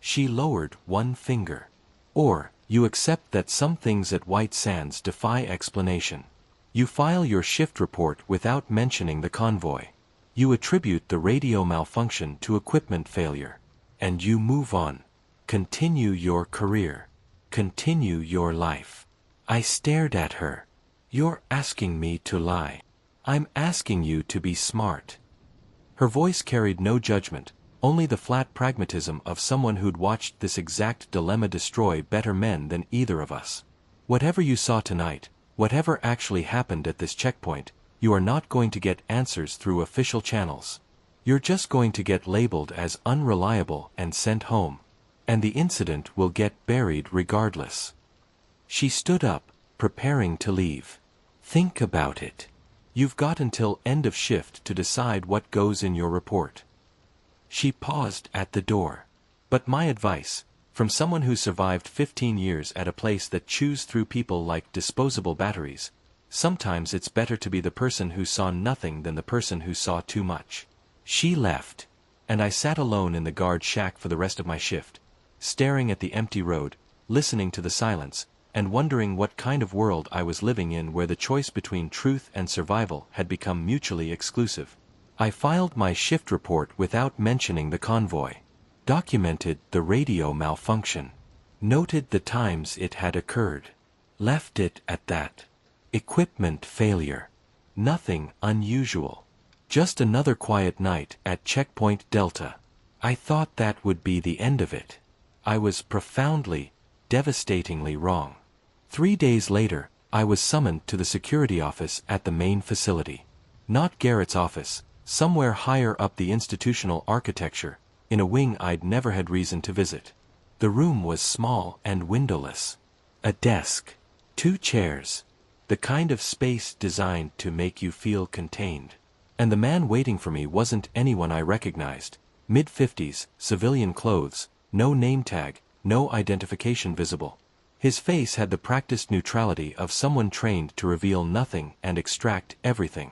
She lowered one finger. Or, you accept that some things at White Sands defy explanation. You file your shift report without mentioning the convoy. You attribute the radio malfunction to equipment failure. And you move on. Continue your career. Continue your life. I stared at her. You're asking me to lie. I'm asking you to be smart. Her voice carried no judgment, only the flat pragmatism of someone who'd watched this exact dilemma destroy better men than either of us. Whatever you saw tonight, whatever actually happened at this checkpoint, you are not going to get answers through official channels. You're just going to get labeled as unreliable and sent home. And the incident will get buried regardless. She stood up, preparing to leave. Think about it. You've got until end of shift to decide what goes in your report. She paused at the door. But my advice, from someone who survived 15 years at a place that chews through people like disposable batteries, sometimes it's better to be the person who saw nothing than the person who saw too much. She left, and I sat alone in the guard shack for the rest of my shift, staring at the empty road, listening to the silence, and wondering what kind of world I was living in where the choice between truth and survival had become mutually exclusive. I filed my shift report without mentioning the convoy, documented the radio malfunction, noted the times it had occurred, left it at that. Equipment failure. Nothing unusual. Just another quiet night at Checkpoint Delta. I thought that would be the end of it. I was profoundly, devastatingly wrong. 3 days later, I was summoned to the security office at the main facility. Not Garrett's office, somewhere higher up the institutional architecture, in a wing I'd never had reason to visit. The room was small and windowless. A desk. 2 chairs. The kind of space designed to make you feel contained. And the man waiting for me wasn't anyone I recognized. Mid-50s, civilian clothes, no name tag, no identification visible. His face had the practiced neutrality of someone trained to reveal nothing and extract everything.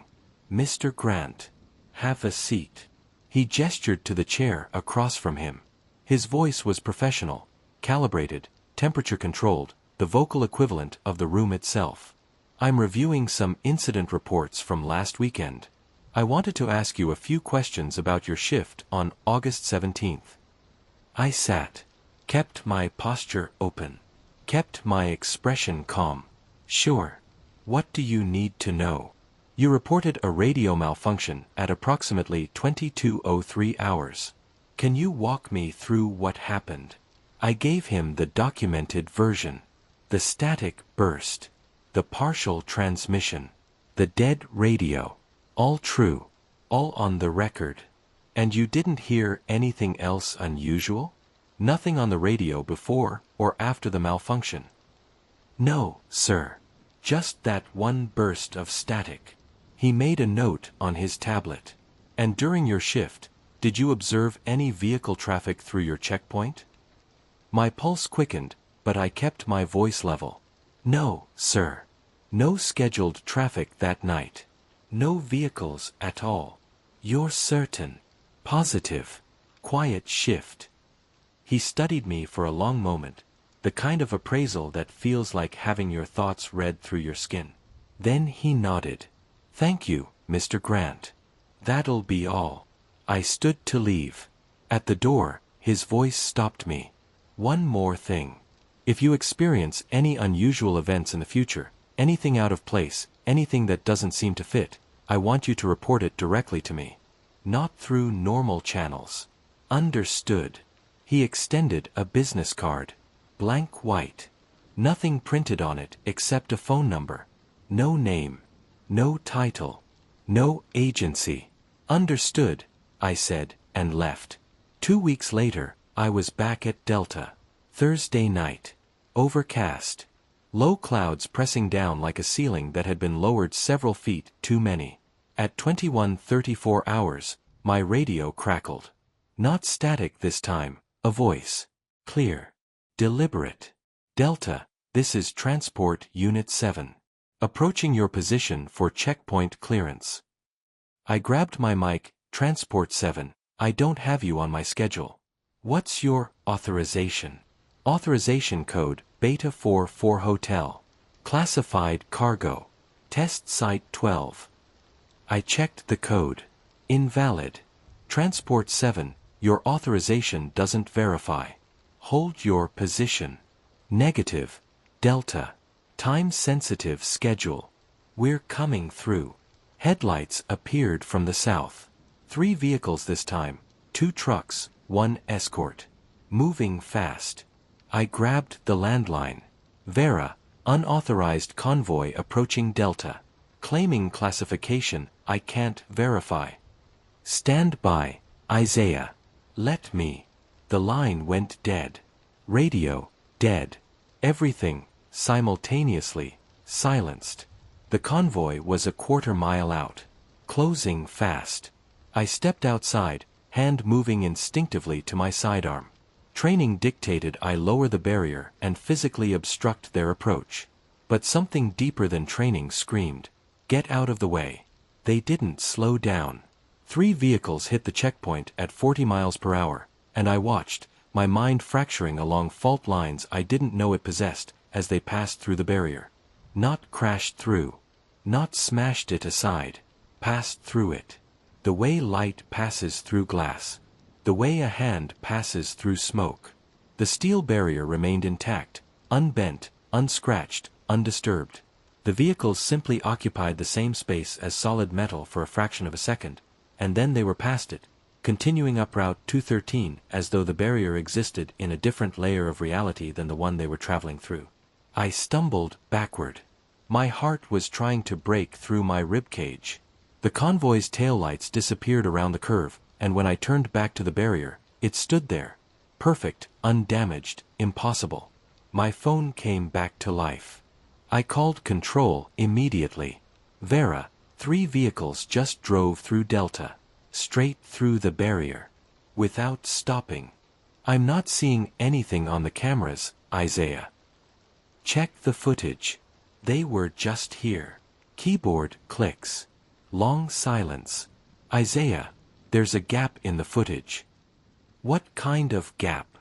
Mr. Grant. Have a seat. He gestured to the chair across from him. His voice was professional, calibrated, temperature-controlled, the vocal equivalent of the room itself. I'm reviewing some incident reports from last weekend. I wanted to ask you a few questions about your shift on August 17th. I sat, kept my posture open, kept my expression calm. Sure. What do you need to know? You reported a radio malfunction at approximately 22:03 hours. Can you walk me through what happened? I gave him the documented version. The static burst. The partial transmission. The dead radio. All true. All on the record. And you didn't hear anything else unusual? Nothing on the radio before or after the malfunction? No, sir. Just that one burst of static. He made a note on his tablet. And during your shift, did you observe any vehicle traffic through your checkpoint? My pulse quickened, but I kept my voice level. No, sir. No scheduled traffic that night. No vehicles at all. You're certain? Positive. Quiet shift. He studied me for a long moment, the kind of appraisal that feels like having your thoughts read through your skin. Then he nodded. Thank you, Mr. Grant. That'll be all. I stood to leave. At the door, his voice stopped me. One more thing. If you experience any unusual events in the future, anything out of place, anything that doesn't seem to fit, I want you to report it directly to me. Not through normal channels. Understood. He extended a business card. Blank white. Nothing printed on it except a phone number. No name. No title. No agency. Understood, I said, and left. 2 weeks later, I was back at Delta. Thursday night. Overcast. Low clouds pressing down like a ceiling that had been lowered several feet too many. At 21:34 hours, my radio crackled. Not static this time, a voice. Clear. Deliberate. Delta, this is Transport Unit 7. Approaching your position for checkpoint clearance. I grabbed my mic. Transport 7, I don't have you on my schedule. What's your authorization? Authorization code, Beta 44 Hotel. Classified cargo. Test Site 12. I checked the code. Invalid. Transport 7, your authorization doesn't verify. Hold your position. Negative. Delta. Time-sensitive schedule. We're coming through. Headlights appeared from the south. 3 vehicles this time, 2 trucks, 1 escort. Moving fast. I grabbed the landline. Vera, unauthorized convoy approaching Delta. Claiming classification, I can't verify. Stand by, Isaiah. Let me. The line went dead. Radio, dead. Everything, simultaneously, silenced. The convoy was a quarter-mile out. Closing fast. I stepped outside, hand moving instinctively to my sidearm. Training dictated I lower the barrier and physically obstruct their approach. But something deeper than training screamed, "Get out of the way." They didn't slow down. 3 vehicles hit the checkpoint at 40 miles per hour, and I watched, my mind fracturing along fault lines I didn't know it possessed, as they passed through the barrier. Not crashed through. Not smashed it aside. Passed through it. The way light passes through glass. The way a hand passes through smoke. The steel barrier remained intact, unbent, unscratched, undisturbed. The vehicles simply occupied the same space as solid metal for a fraction of a second, and then they were past it, continuing up Route 213 as though the barrier existed in a different layer of reality than the one they were traveling through. I stumbled backward. My heart was trying to break through my ribcage. The convoy's taillights disappeared around the curve, and when I turned back to the barrier, it stood there. Perfect, undamaged, impossible. My phone came back to life. I called control immediately. Vera, 3 vehicles just drove through Delta. Straight through the barrier. Without stopping. I'm not seeing anything on the cameras, Isaiah. Check the footage. They were just here. Keyboard clicks. Long silence. Isaiah, there's a gap in the footage. What kind of gap?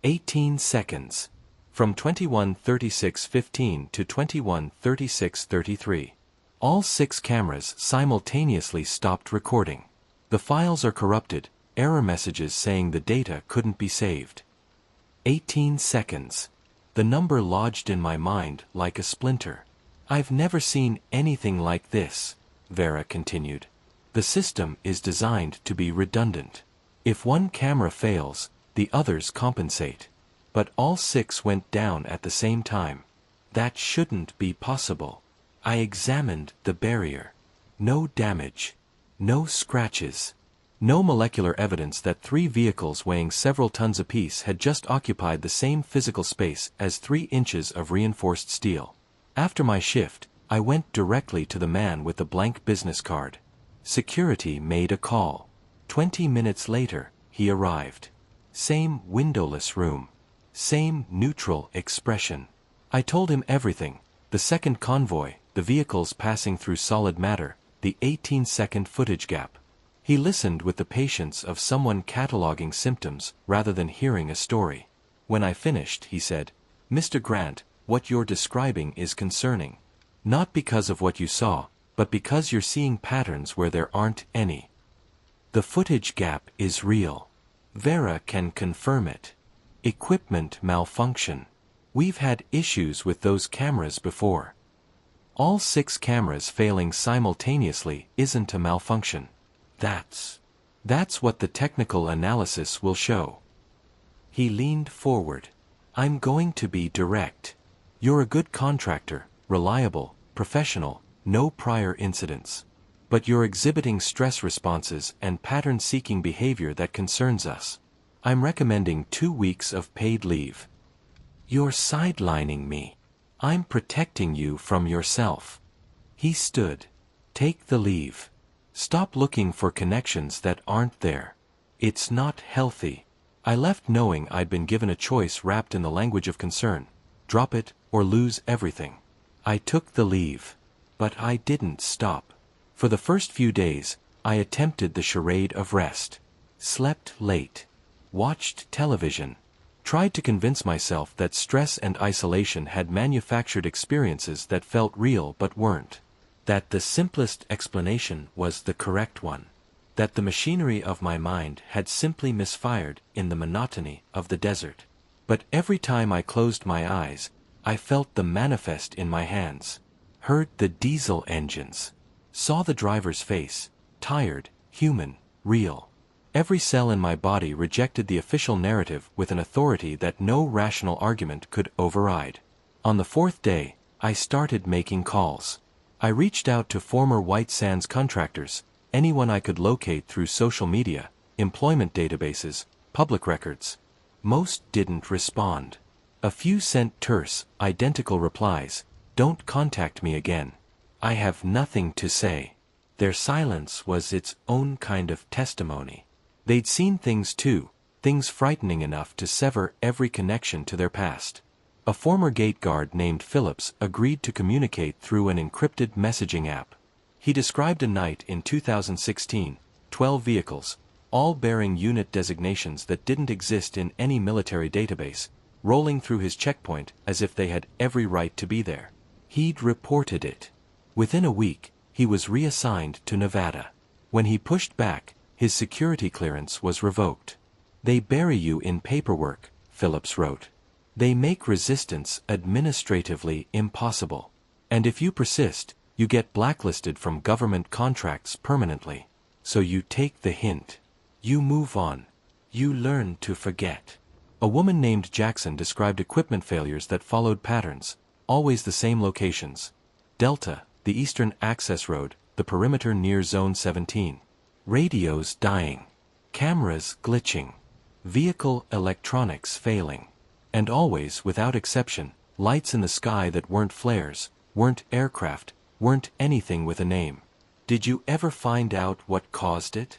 18 seconds. From 21:36:15 to 21:36:33. All 6 cameras simultaneously stopped recording. The files are corrupted, error messages saying the data couldn't be saved. 18 seconds. The number lodged in my mind like a splinter. I've never seen anything like this, Vera continued. The system is designed to be redundant. If one camera fails, the others compensate. But all 6 went down at the same time. That shouldn't be possible. I examined the barrier. No damage. No scratches. No molecular evidence that 3 vehicles weighing several tons apiece had just occupied the same physical space as 3 inches of reinforced steel. After my shift, I went directly to the man with the blank business card. Security made a call. 20 minutes later, he arrived. Same windowless room. Same neutral expression. I told him everything: the second convoy, the vehicles passing through solid matter, the 18-second footage gap. He listened with the patience of someone cataloging symptoms rather than hearing a story. When I finished, he said, "Mr. Grant, what you're describing is concerning. Not because of what you saw, but because you're seeing patterns where there aren't any. The footage gap is real. Vera can confirm it. Equipment malfunction. We've had issues with those cameras before. All 6 cameras failing simultaneously isn't a malfunction. That's what the technical analysis will show." He leaned forward. "I'm going to be direct. You're a good contractor, reliable, professional, no prior incidents. But you're exhibiting stress responses and pattern-seeking behavior that concerns us. I'm recommending 2 weeks of paid leave." "You're sidelining me. I'm protecting you from yourself." He stood. "Take the leave. Stop looking for connections that aren't there. It's not healthy." I left knowing I'd been given a choice wrapped in the language of concern: drop it or lose everything. I took the leave. But I didn't stop. For the first few days, I attempted the charade of rest. Slept late. Watched television. Tried to convince myself that stress and isolation had manufactured experiences that felt real but weren't. That the simplest explanation was the correct one. That the machinery of my mind had simply misfired in the monotony of the desert. But every time I closed my eyes, I felt the manifest in my hands. Heard the diesel engines. Saw the driver's face, tired, human, real. Every cell in my body rejected the official narrative with an authority that no rational argument could override. On the 4th day, I started making calls. I reached out to former White Sands contractors, anyone I could locate through social media, employment databases, public records. Most didn't respond. A few sent terse, identical replies: "Don't contact me again. I have nothing to say." Their silence was its own kind of testimony. They'd seen things too, things frightening enough to sever every connection to their past. A former gate guard named Phillips agreed to communicate through an encrypted messaging app. He described a night in 2016, 12 vehicles, all bearing unit designations that didn't exist in any military database, rolling through his checkpoint as if they had every right to be there. He'd reported it. Within a week, he was reassigned to Nevada. When he pushed back, his security clearance was revoked. "They bury you in paperwork," Phillips wrote. "They make resistance administratively impossible. And if you persist, you get blacklisted from government contracts permanently. So you take the hint. You move on. You learn to forget." A woman named Jackson described equipment failures that followed patterns, always the same locations: Delta, the Eastern Access Road, the perimeter near Zone 17. Radios dying. Cameras glitching. Vehicle electronics failing. And always, without exception, lights in the sky that weren't flares, weren't aircraft, weren't anything with a name. Did you ever find out what caused it?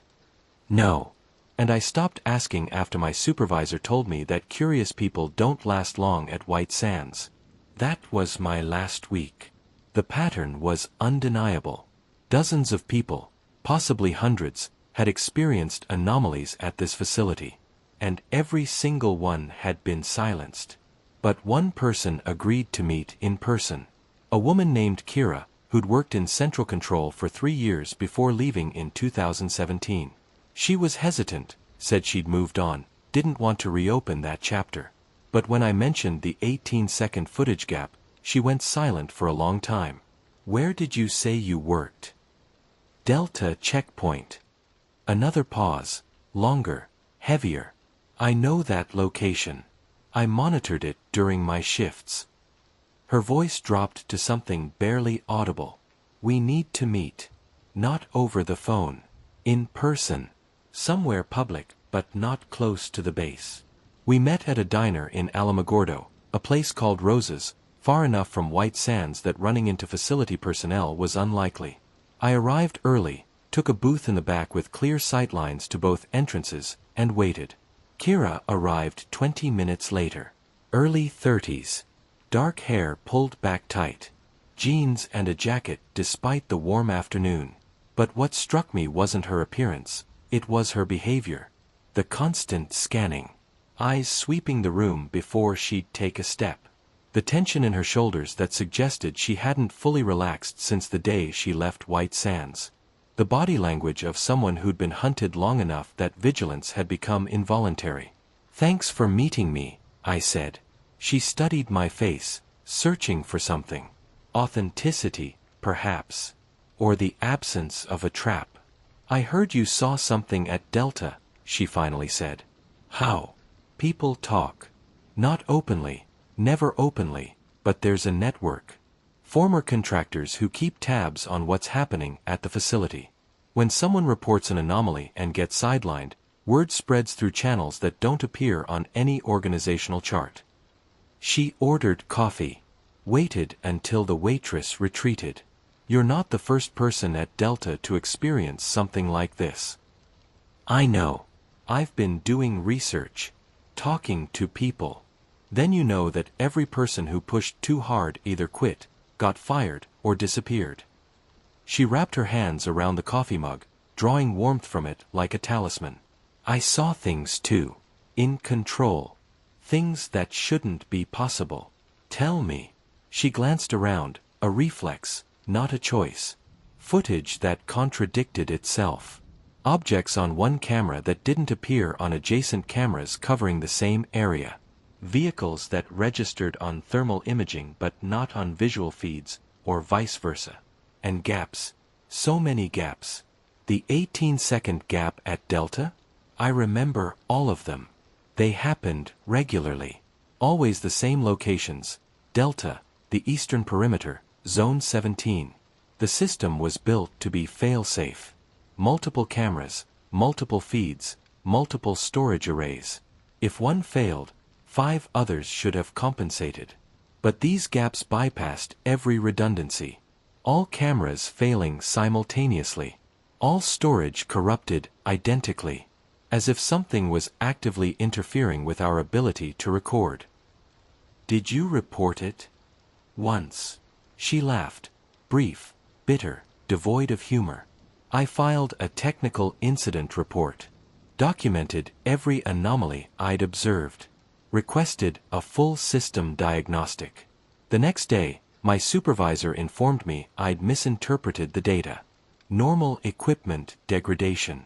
No. And I stopped asking after my supervisor told me that curious people don't last long at White Sands. That was my last week. The pattern was undeniable. Dozens of people, possibly hundreds, had experienced anomalies at this facility. And every single one had been silenced. But one person agreed to meet in person. A woman named Kira, who'd worked in Central Control for 3 years before leaving in 2017. She was hesitant, said she'd moved on, didn't want to reopen that chapter. But when I mentioned the 18-second footage gap, she went silent for a long time. "Where did you say you worked?" "Delta Checkpoint." Another pause, longer, heavier. "I know that location. I monitored it during my shifts." Her voice dropped to something barely audible. "We need to meet. Not over the phone. In person. Somewhere public, but not close to the base." We met at a diner in Alamogordo, a place called Rose's, far enough from White Sands that running into facility personnel was unlikely. I arrived early, took a booth in the back with clear sightlines to both entrances, and waited. Kira arrived 20 minutes later. Early 30s. Dark hair pulled back tight. Jeans and a jacket despite the warm afternoon. But what struck me wasn't her appearance, it was her behavior. The constant scanning. Eyes sweeping the room before she'd take a step. The tension in her shoulders that suggested she hadn't fully relaxed since the day she left White Sands. The body language of someone who'd been hunted long enough that vigilance had become involuntary. "Thanks for meeting me," I said. She studied my face, searching for something. Authenticity, perhaps. Or the absence of a trap. "I heard you saw something at Delta," she finally said. "How?" "People talk. Not openly, never openly, but there's a network. Former contractors who keep tabs on what's happening at the facility. When someone reports an anomaly and gets sidelined, word spreads through channels that don't appear on any organizational chart." She ordered coffee. Waited until the waitress retreated. "You're not the first person at Delta to experience something like this." "I know. I've been doing research. Talking to people. Then you know that every person who pushed too hard either quit, got fired, or disappeared." She wrapped her hands around the coffee mug, drawing warmth from it like a talisman. "I saw things too. In control. Things that shouldn't be possible. Tell me." She glanced around, a reflex, not a choice. Footage that contradicted itself. Objects on one camera that didn't appear on adjacent cameras covering the same area. Vehicles that registered on thermal imaging but not on visual feeds, or vice versa. And gaps. So many gaps. The 18-second gap at Delta? I remember all of them. They happened regularly. Always the same locations. Delta, the eastern perimeter, Zone 17. The system was built to be fail-safe. Multiple cameras, multiple feeds, multiple storage arrays. If one failed, 5 others should have compensated. But these gaps bypassed every redundancy. All cameras failing simultaneously. All storage corrupted identically. As if something was actively interfering with our ability to record. "Did you report it?" "Once." She laughed. Brief, bitter, devoid of humor. "I filed a technical incident report. Documented every anomaly I'd observed. Requested a full system diagnostic. The next day, my supervisor informed me I'd misinterpreted the data. Normal equipment degradation.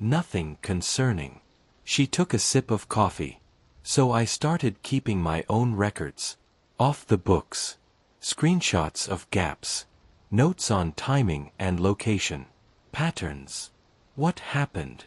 Nothing concerning." She took a sip of coffee. "So I started keeping my own records. Off the books. Screenshots of gaps. Notes on timing and location. Patterns. What happened?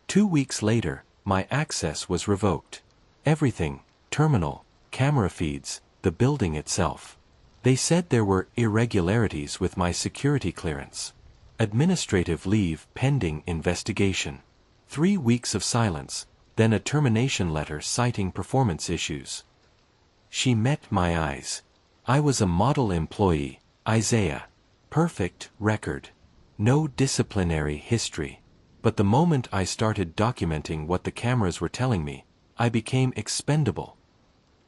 2 weeks later, my access was revoked. Everything, terminal, camera feeds, the building itself. They said there were irregularities with my security clearance. Administrative leave pending investigation. 3 weeks of silence, then a termination letter citing performance issues." She met my eyes. I was a model employee, Isaiah. Perfect record. No disciplinary history. But the moment I started documenting what the cameras were telling me, I became expendable.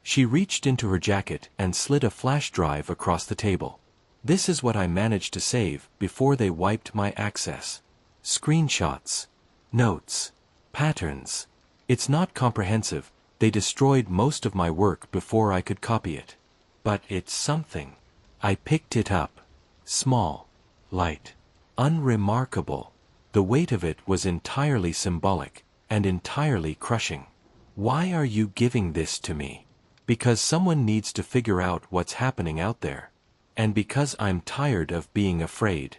She reached into her jacket and slid a flash drive across the table. "This is what I managed to save before they wiped my access. Screenshots. Notes. Patterns. It's not comprehensive, they destroyed most of my work before I could copy it. But it's something." I picked it up. Small. Light. Unremarkable. The weight of it was entirely symbolic, and entirely crushing. "Why are you giving this to me?" "Because someone needs to figure out what's happening out there. And because I'm tired of being afraid."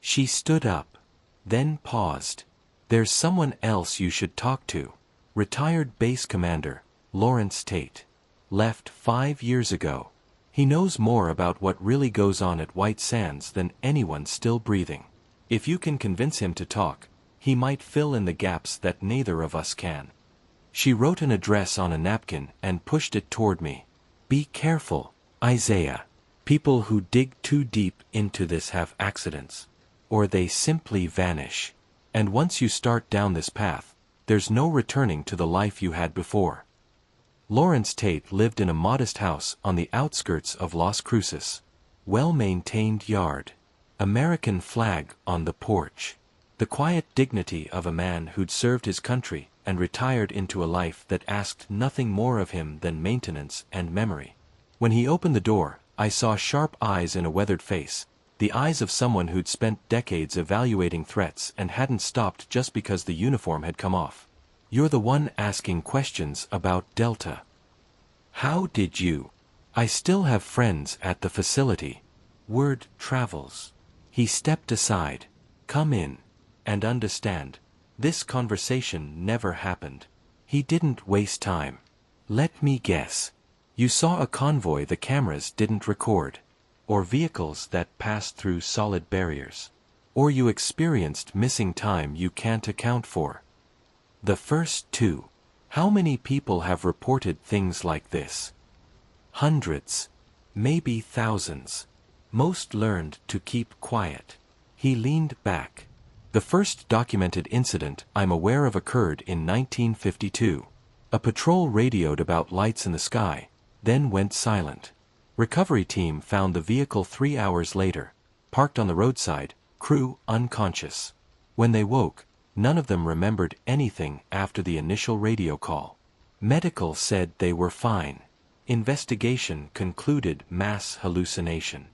She stood up. Then paused. "There's someone else you should talk to. Retired base commander, Lawrence Tate. Left 5 years ago. He knows more about what really goes on at White Sands than anyone still breathing. If you can convince him to talk, he might fill in the gaps that neither of us can." She wrote an address on a napkin and pushed it toward me. "Be careful, Isaiah. People who dig too deep into this have accidents. Or they simply vanish. And once you start down this path, there's no returning to the life you had before." Lawrence Tate lived in a modest house on the outskirts of Las Cruces. Well-maintained yard. American flag on the porch. The quiet dignity of a man who'd served his country and retired into a life that asked nothing more of him than maintenance and memory. When he opened the door, I saw sharp eyes in a weathered face, the eyes of someone who'd spent decades evaluating threats and hadn't stopped just because the uniform had come off. "You're the one asking questions about Delta. How did you?" "I still have friends at the facility. Word travels." He stepped aside. "Come in. And understand, this conversation never happened." He didn't waste time. "Let me guess. You saw a convoy the cameras didn't record. Or vehicles that passed through solid barriers. Or you experienced missing time you can't account for." "The first two. How many people have reported things like this?" "Hundreds. Maybe thousands. Most learned to keep quiet." He leaned back. "The first documented incident I'm aware of occurred in 1952. A patrol radioed about lights in the sky, then went silent. Recovery team found the vehicle 3 hours later, parked on the roadside, crew unconscious. When they woke, none of them remembered anything after the initial radio call. Medical said they were fine. Investigation concluded mass hallucination."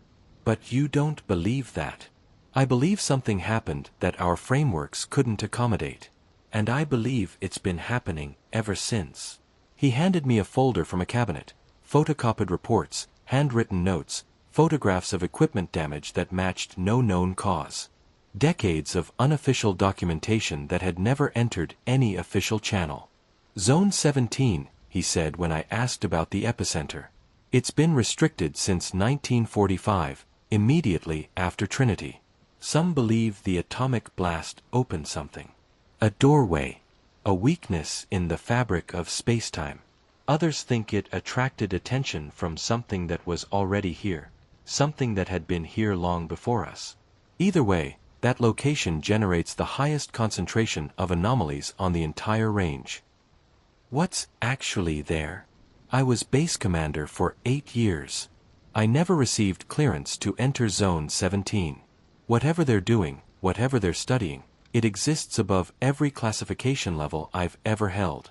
"But you don't believe that." "I believe something happened that our frameworks couldn't accommodate. And I believe it's been happening ever since." He handed me a folder from a cabinet, photocopied reports, handwritten notes, photographs of equipment damage that matched no known cause. Decades of unofficial documentation that had never entered any official channel. "Zone 17, he said when I asked about the epicenter. "It's been restricted since 1945, immediately after Trinity. Some believe the atomic blast opened something. A doorway. A weakness in the fabric of spacetime. Others think it attracted attention from something that was already here, something that had been here long before us. Either way, that location generates the highest concentration of anomalies on the entire range." "What's actually there?" "I was base commander for 8 years. I never received clearance to enter Zone 17. Whatever they're doing, whatever they're studying, it exists above every classification level I've ever held."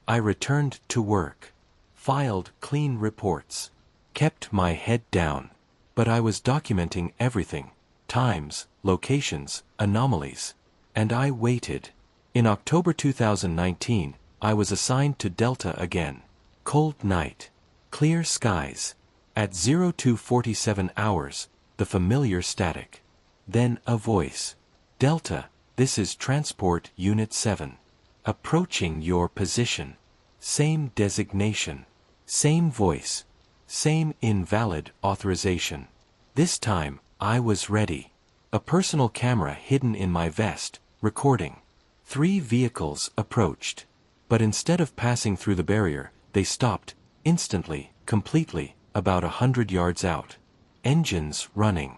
I returned to work. Filed clean reports. Kept my head down. But I was documenting everything. Times, locations, anomalies. And I waited. In October 2019, I was assigned to Delta again. Cold night. Clear skies. At 0247 hours, the familiar static. Then a voice. "Delta, this is Transport Unit 7. Approaching your position." Same designation. Same voice. Same invalid authorization. This time, I was ready. A personal camera hidden in my vest, recording. 3 vehicles approached. But instead of passing through the barrier, they stopped, instantly, completely, about 100 yards out. Engines running.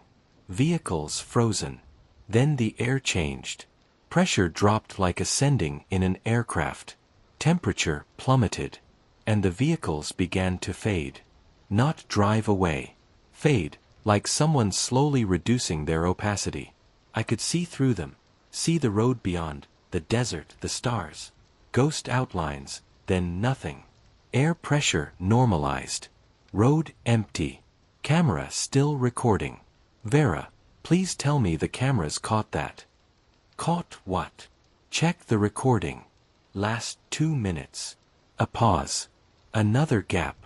Vehicles frozen. Then the air changed. Pressure dropped like ascending in an aircraft. Temperature plummeted. And the vehicles began to fade. Not drive away. Fade, like someone slowly reducing their opacity. I could see through them, see the road beyond, the desert, the stars. Ghost outlines, then nothing. Air pressure normalized. Road empty. Camera still recording. "Vera, please tell me the cameras caught that." "Caught what?" "Check the recording. Last 2 minutes. A pause. Another gap.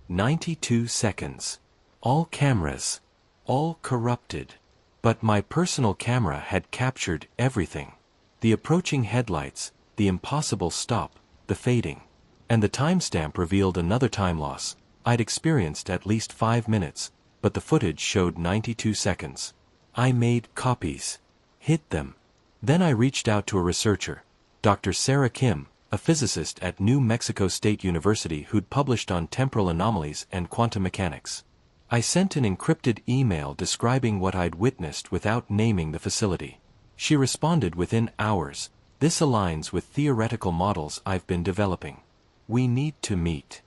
92 seconds. All cameras. All corrupted. But my personal camera had captured everything. The approaching headlights, the impossible stop, the fading. And the timestamp revealed another time loss. I'd experienced at least 5 minutes, but the footage showed 92 seconds. I made copies. Hid them. Then I reached out to a researcher, Dr. Sarah Kim, a physicist at New Mexico State University who'd published on temporal anomalies and quantum mechanics. I sent an encrypted email describing what I'd witnessed without naming the facility. She responded within hours. "This aligns with theoretical models I've been developing. We need to meet.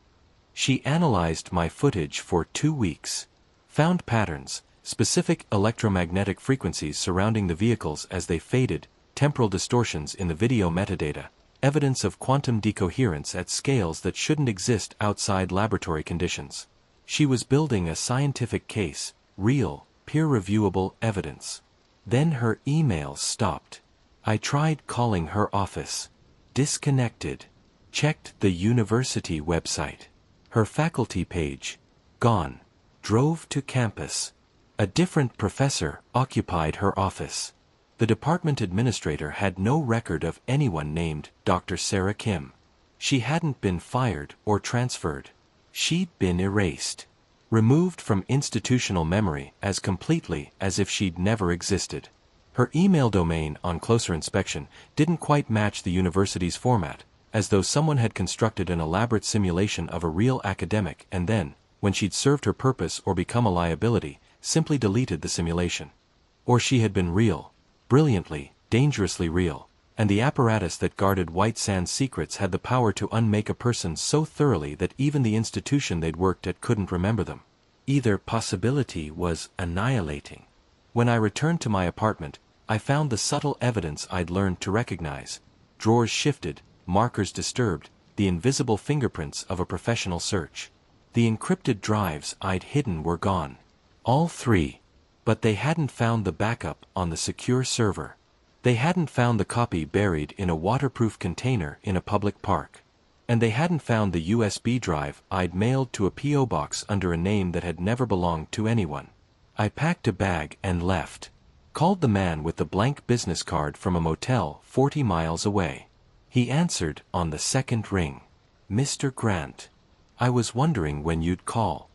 She analyzed my footage for 2 weeks. Found patterns, specific electromagnetic frequencies surrounding the vehicles as they faded, temporal distortions in the video metadata, evidence of quantum decoherence at scales that shouldn't exist outside laboratory conditions. She was building a scientific case, real, peer-reviewable evidence. Then her emails stopped. I tried calling her office. Disconnected. Checked the university website. Her faculty page. Gone. Drove to campus. A different professor occupied her office. The department administrator had no record of anyone named Dr. Sarah Kim. She hadn't been fired or transferred. She'd been erased. Removed from institutional memory as completely as if she'd never existed. Her email domain, on closer inspection, didn't quite match the university's format, as though someone had constructed an elaborate simulation of a real academic and then, when she'd served her purpose or become a liability, simply deleted the simulation. Or she had been real, brilliantly, dangerously real, and the apparatus that guarded White Sands' secrets had the power to unmake a person so thoroughly that even the institution they'd worked at couldn't remember them. Either possibility was annihilating. When I returned to my apartment, I found the subtle evidence I'd learned to recognize. Drawers shifted, markers disturbed, the invisible fingerprints of a professional search. The encrypted drives I'd hidden were gone. All 3. But they hadn't found the backup on the secure server. They hadn't found the copy buried in a waterproof container in a public park. And they hadn't found the USB drive I'd mailed to a P.O. box under a name that had never belonged to anyone. I packed a bag and left. Called the man with the blank business card from a motel 40 miles away. He answered on the second ring. "Mr. Grant. I was wondering when you'd call.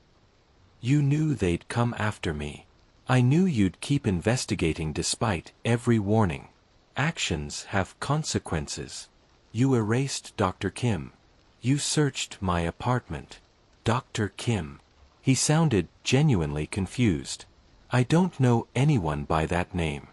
You knew they'd come after me. I knew you'd keep investigating despite every warning. Actions have consequences. You erased Dr. Kim. You searched my apartment. Dr. Kim." He sounded genuinely confused. "I don't know anyone by that name."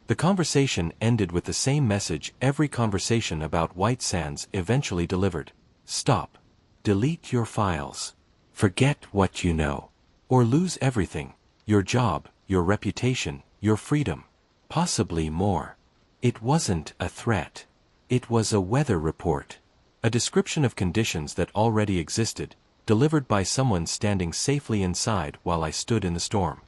The conversation ended with the same message every conversation about White Sands eventually delivered. Stop. Delete your files. Forget what you know. Or lose everything. Your job, your reputation, your freedom. Possibly more. It wasn't a threat. It was a weather report. A description of conditions that already existed, delivered by someone standing safely inside while I stood in the storm.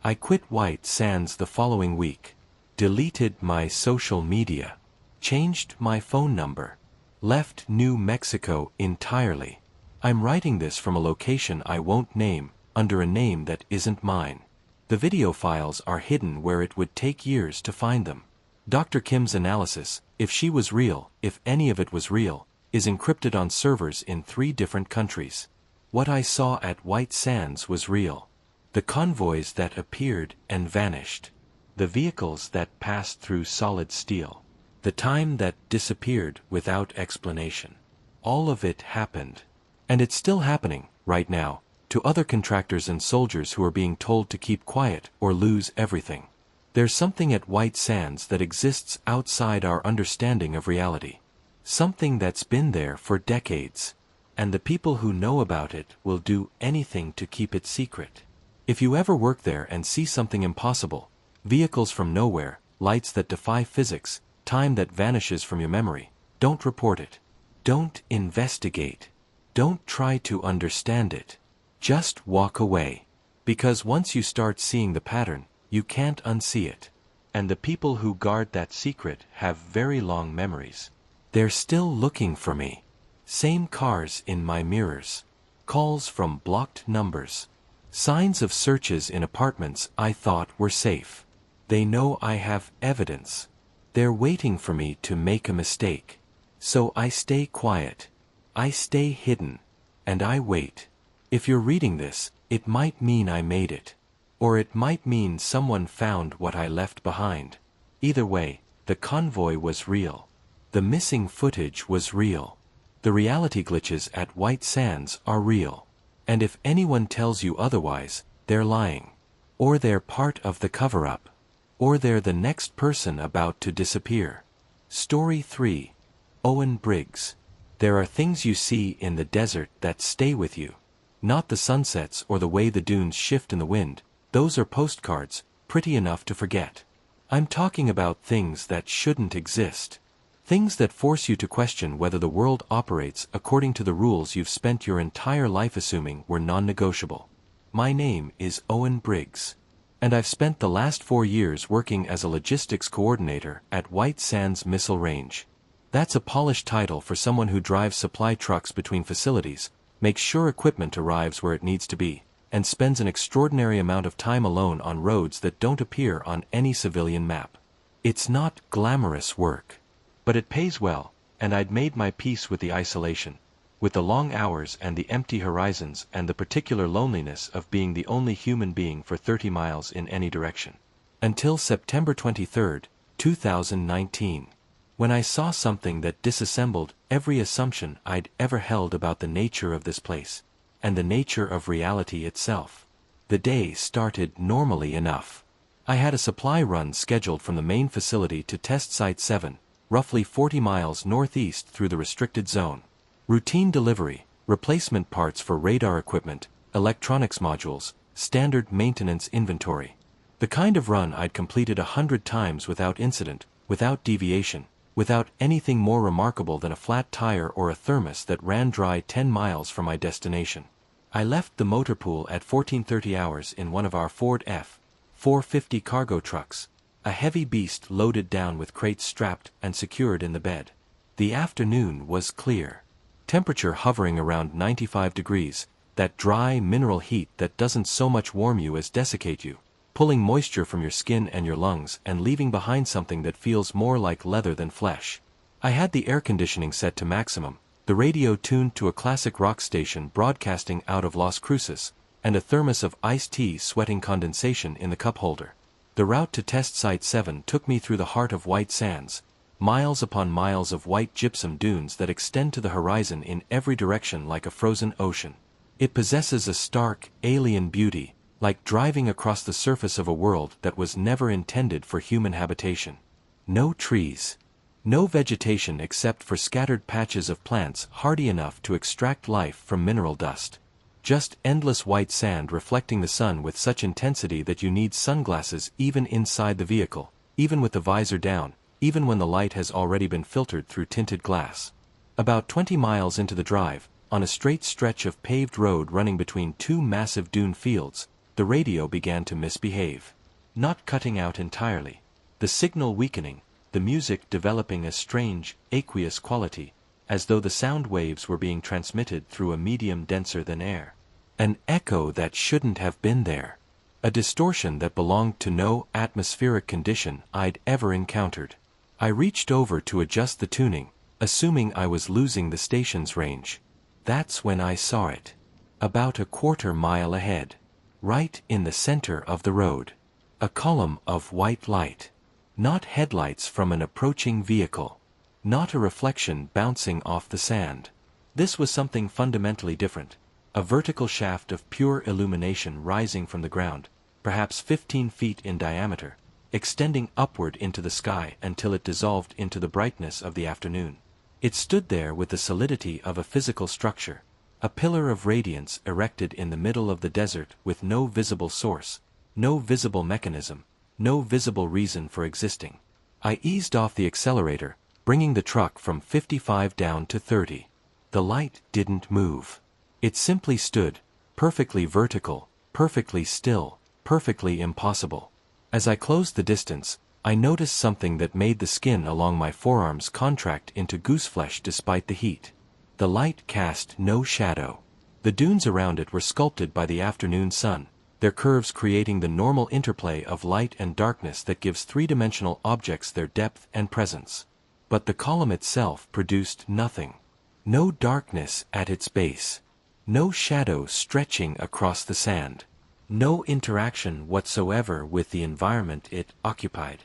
I quit White Sands the following week. Deleted my social media. Changed my phone number. Left New Mexico entirely. I'm writing this from a location I won't name, under a name that isn't mine. The video files are hidden where it would take years to find them. Dr. Kim's analysis, if she was real, if any of it was real, is encrypted on servers in 3 different countries. What I saw at White Sands was real. The convoys that appeared and vanished. The vehicles that passed through solid steel. The time that disappeared without explanation. All of it happened. And it's still happening, right now, to other contractors and soldiers who are being told to keep quiet or lose everything. There's something at White Sands that exists outside our understanding of reality. Something that's been there for decades. And the people who know about it will do anything to keep it secret. If you ever work there and see something impossible, vehicles from nowhere, lights that defy physics, time that vanishes from your memory, don't report it. Don't investigate. Don't try to understand it. Just walk away. Because once you start seeing the pattern, you can't unsee it. And the people who guard that secret have very long memories. They're still looking for me. Same cars in my mirrors. Calls from blocked numbers. Signs of searches in apartments I thought were safe. They know I have evidence. They're waiting for me to make a mistake. So I stay quiet. I stay hidden. And I wait. If you're reading this, it might mean I made it. Or it might mean someone found what I left behind. Either way, the convoy was real. The missing footage was real. The reality glitches at White Sands are real. And if anyone tells you otherwise, they're lying. Or they're part of the cover-up. Or they're the next person about to disappear. Story 3. Owen Briggs. There are things you see in the desert that stay with you. Not the sunsets or the way the dunes shift in the wind, those are postcards, pretty enough to forget. I'm talking about things that shouldn't exist. Things that force you to question whether the world operates according to the rules you've spent your entire life assuming were non-negotiable. My name is Owen Briggs. And I've spent the last 4 years working as a logistics coordinator at White Sands Missile Range. That's a polished title for someone who drives supply trucks between facilities, makes sure equipment arrives where it needs to be, and spends an extraordinary amount of time alone on roads that don't appear on any civilian map. It's not glamorous work. But it pays well, and I'd made my peace with the isolation, with the long hours and the empty horizons and the particular loneliness of being the only human being for 30 miles in any direction. Until September 23, 2019. When I saw something that disassembled every assumption I'd ever held about the nature of this place, and the nature of reality itself. The day started normally enough. I had a supply run scheduled from the main facility to Test Site 7, roughly 40 miles northeast through the restricted zone. Routine delivery, replacement parts for radar equipment, electronics modules, standard maintenance inventory. The kind of run I'd completed 100 times without incident, without deviation, without anything more remarkable than a flat tire or a thermos that ran dry 10 miles from my destination. I left the motor pool at 14:30 hours in one of our Ford F-450 cargo trucks, a heavy beast loaded down with crates strapped and secured in the bed. The afternoon was clear. Temperature hovering around 95 degrees, that dry mineral heat that doesn't so much warm you as desiccate you, pulling moisture from your skin and your lungs and leaving behind something that feels more like leather than flesh. I had the air conditioning set to maximum, the radio tuned to a classic rock station broadcasting out of Las Cruces, and a thermos of iced tea sweating condensation in the cup holder. The route to Test Site 7 took me through the heart of White Sands, miles upon miles of white gypsum dunes that extend to the horizon in every direction like a frozen ocean. It possesses a stark, alien beauty, like driving across the surface of a world that was never intended for human habitation. No trees. No vegetation except for scattered patches of plants hardy enough to extract life from mineral dust. Just endless white sand reflecting the sun with such intensity that you need sunglasses even inside the vehicle, even with the visor down, even when the light has already been filtered through tinted glass. About 20 miles into the drive, on a straight stretch of paved road running between two massive dune fields, the radio began to misbehave. Not cutting out entirely. The signal weakening, the music developing a strange, aqueous quality, as though the sound waves were being transmitted through a medium denser than air. An echo that shouldn't have been there. A distortion that belonged to no atmospheric condition I'd ever encountered. I reached over to adjust the tuning, assuming I was losing the station's range. That's when I saw it. About a quarter mile ahead. Right in the center of the road. A column of white light. Not headlights from an approaching vehicle. Not a reflection bouncing off the sand. This was something fundamentally different. A vertical shaft of pure illumination rising from the ground, perhaps 15 feet in diameter, extending upward into the sky until it dissolved into the brightness of the afternoon. It stood there with the solidity of a physical structure, a pillar of radiance erected in the middle of the desert with no visible source, no visible mechanism, no visible reason for existing. I eased off the accelerator, bringing the truck from 55 down to 30. The light didn't move. It simply stood, perfectly vertical, perfectly still, perfectly impossible. As I closed the distance, I noticed something that made the skin along my forearms contract into gooseflesh despite the heat. The light cast no shadow. The dunes around it were sculpted by the afternoon sun, their curves creating the normal interplay of light and darkness that gives three-dimensional objects their depth and presence. But the column itself produced nothing. No darkness at its base. No shadow stretching across the sand. No interaction whatsoever with the environment it occupied.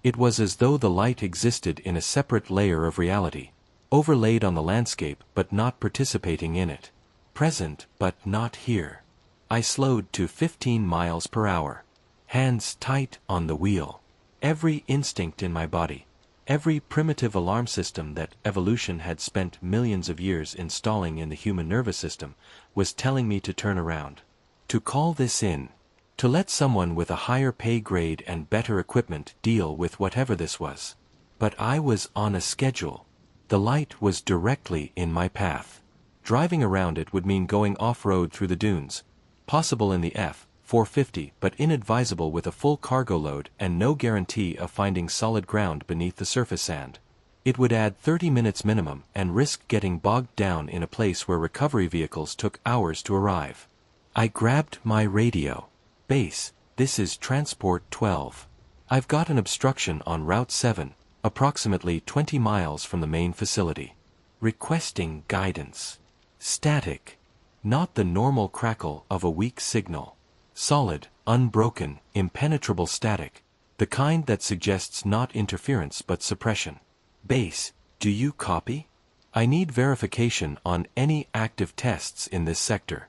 It was as though the light existed in a separate layer of reality, overlaid on the landscape but not participating in it. Present but not here. I slowed to 15 miles per hour. Hands tight on the wheel. Every instinct in my body. Every primitive alarm system that evolution had spent millions of years installing in the human nervous system was telling me to turn around. To call this in. To let someone with a higher pay grade and better equipment deal with whatever this was. But I was on a schedule. The light was directly in my path. Driving around it would mean going off-road through the dunes, possible in the F-450 but inadvisable with a full cargo load and no guarantee of finding solid ground beneath the surface sand. It would add 30 minutes minimum and risk getting bogged down in a place where recovery vehicles took hours to arrive. I grabbed my radio. Base, this is Transport 12. I've got an obstruction on Route 7, approximately 20 miles from the main facility. Requesting guidance. Static. Not the normal crackle of a weak signal. Solid, unbroken, impenetrable static. The kind that suggests not interference but suppression. Base, do you copy? I need verification on any active tests in this sector.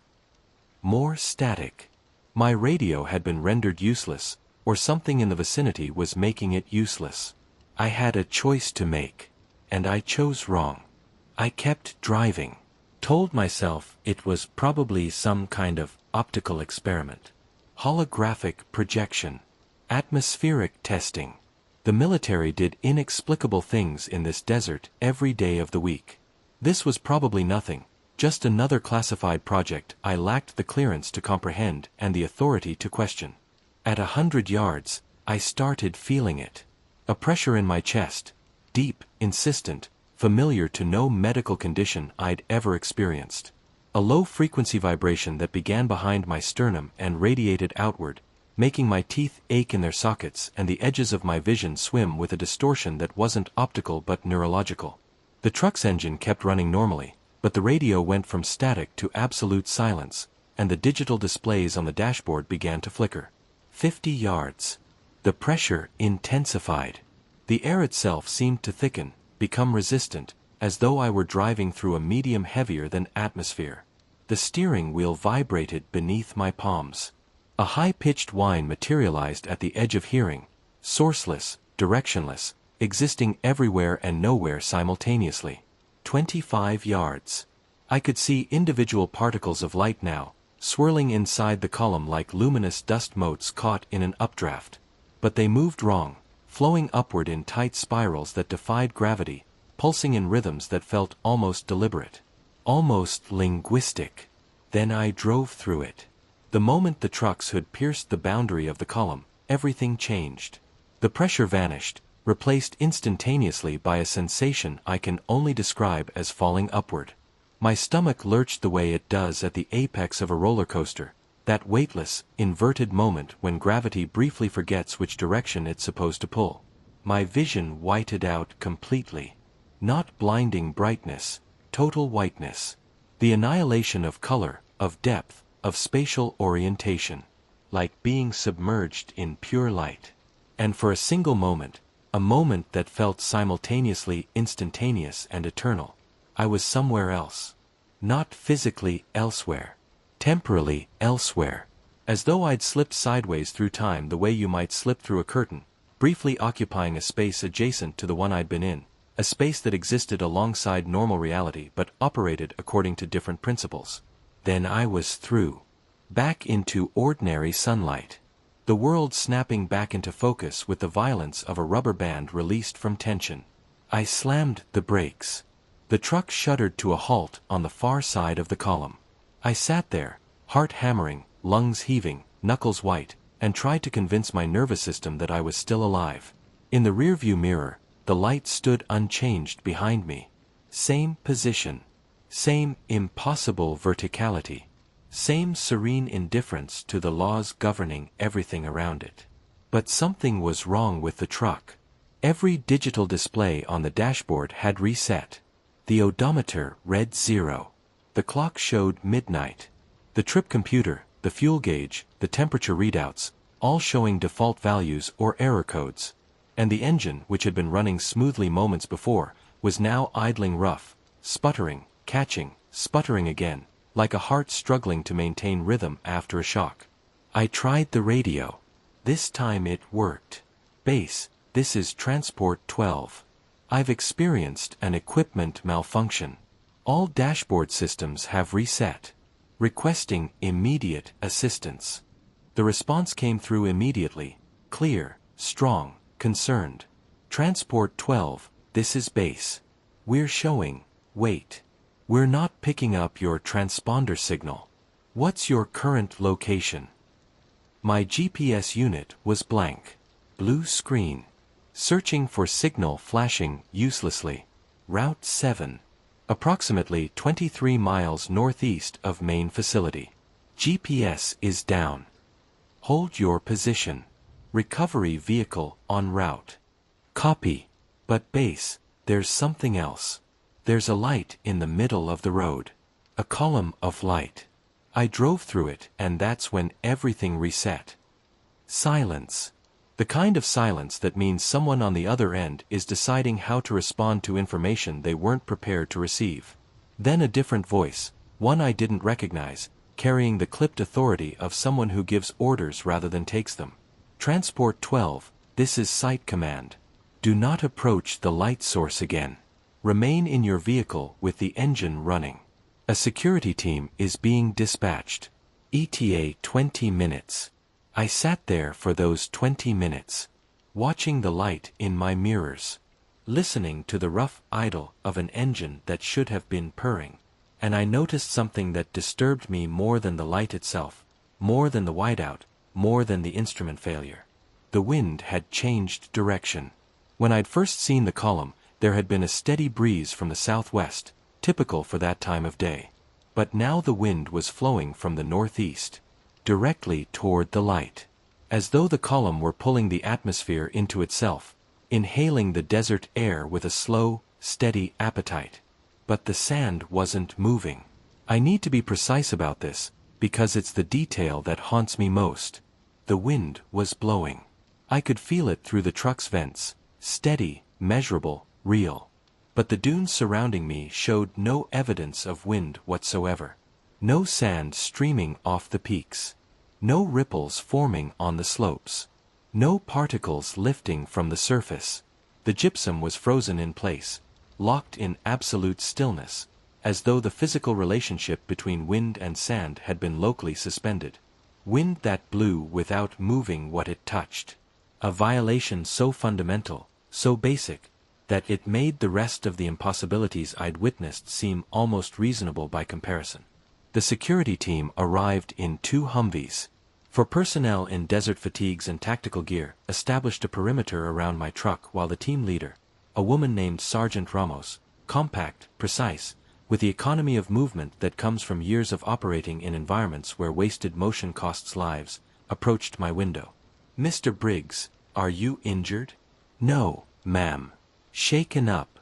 More static. My radio had been rendered useless, or something in the vicinity was making it useless. I had a choice to make, and I chose wrong. I kept driving. Told myself it was probably some kind of optical experiment. Holographic projection. Atmospheric testing. The military did inexplicable things in this desert every day of the week. This was probably nothing, just another classified project I lacked the clearance to comprehend and the authority to question. At 100 yards, I started feeling it. A pressure in my chest, deep, insistent, familiar to no medical condition I'd ever experienced. A low-frequency vibration that began behind my sternum and radiated outward, making my teeth ache in their sockets and the edges of my vision swim with a distortion that wasn't optical but neurological. The truck's engine kept running normally, but the radio went from static to absolute silence, and the digital displays on the dashboard began to flicker. 50 yards. The pressure intensified. The air itself seemed to thicken, become resistant, as though I were driving through a medium heavier than atmosphere. The steering wheel vibrated beneath my palms. A high-pitched whine materialized at the edge of hearing, sourceless, directionless, existing everywhere and nowhere simultaneously. 25 yards. I could see individual particles of light now, swirling inside the column like luminous dust motes caught in an updraft. But they moved wrong, flowing upward in tight spirals that defied gravity, pulsing in rhythms that felt almost deliberate. Almost linguistic. Then I drove through it. The moment the truck's hood pierced the boundary of the column, everything changed. The pressure vanished, replaced instantaneously by a sensation I can only describe as falling upward. My stomach lurched the way it does at the apex of a roller coaster, that weightless, inverted moment when gravity briefly forgets which direction it's supposed to pull. My vision whited out completely. Not blinding brightness, total whiteness. The annihilation of color, of depth, of spatial orientation. Like being submerged in pure light. And for a single moment, a moment that felt simultaneously instantaneous and eternal, I was somewhere else. Not physically elsewhere. Temporally elsewhere. As though I'd slipped sideways through time the way you might slip through a curtain, briefly occupying a space adjacent to the one I'd been in, a space that existed alongside normal reality but operated according to different principles. Then I was through. Back into ordinary sunlight. The world snapping back into focus with the violence of a rubber band released from tension. I slammed the brakes. The truck shuddered to a halt on the far side of the column. I sat there, heart hammering, lungs heaving, knuckles white, and tried to convince my nervous system that I was still alive. In the rearview mirror, the light stood unchanged behind me. Same position. Same impossible verticality. Same serene indifference to the laws governing everything around it. But something was wrong with the truck. Every digital display on the dashboard had reset. The odometer read 0. The clock showed midnight. The trip computer, the fuel gauge, the temperature readouts, all showing default values or error codes. And the engine, which had been running smoothly moments before, was now idling rough, sputtering, catching, sputtering again, like a heart struggling to maintain rhythm after a shock. I tried the radio. This time it worked. Base, this is Transport 12. I've experienced an equipment malfunction. All dashboard systems have reset. Requesting immediate assistance. The response came through immediately, clear, strong, concerned. Transport 12, this is base. We're showing, wait. We're not picking up your transponder signal. What's your current location? My GPS unit was blank. Blue screen. Searching for signal flashing uselessly. Route 7. Approximately 23 miles northeast of main facility. GPS is down. Hold your position. Recovery vehicle en route. Copy. But base, there's something else. There's a light in the middle of the road. A column of light. I drove through it, and that's when everything reset. Silence. The kind of silence that means someone on the other end is deciding how to respond to information they weren't prepared to receive. Then a different voice, one I didn't recognize, carrying the clipped authority of someone who gives orders rather than takes them. Transport 12, this is Site Command. Do not approach the light source again. Remain in your vehicle with the engine running. A security team is being dispatched. ETA 20 minutes. I sat there for those 20 minutes, watching the light in my mirrors, listening to the rough idle of an engine that should have been purring, and I noticed something that disturbed me more than the light itself, more than the whiteout, more than the instrument failure. The wind had changed direction. When I'd first seen the column, there had been a steady breeze from the southwest, typical for that time of day. But now the wind was flowing from the northeast, directly toward the light, as though the column were pulling the atmosphere into itself, inhaling the desert air with a slow, steady appetite. But the sand wasn't moving. I need to be precise about this, because it's the detail that haunts me most. The wind was blowing. I could feel it through the truck's vents, steady, measurable, real. But the dunes surrounding me showed no evidence of wind whatsoever. No sand streaming off the peaks. No ripples forming on the slopes. No particles lifting from the surface. The gypsum was frozen in place, locked in absolute stillness, as though the physical relationship between wind and sand had been locally suspended. Wind that blew without moving what it touched. A violation so fundamental, so basic, that it made the rest of the impossibilities I'd witnessed seem almost reasonable by comparison. The security team arrived in 2 Humvees. For personnel in desert fatigues and tactical gear, established a perimeter around my truck while the team leader, a woman named Sergeant Ramos, compact, precise, with the economy of movement that comes from years of operating in environments where wasted motion costs lives, approached my window. "Mr. Briggs, are you injured?" "No, ma'am. Shaken up.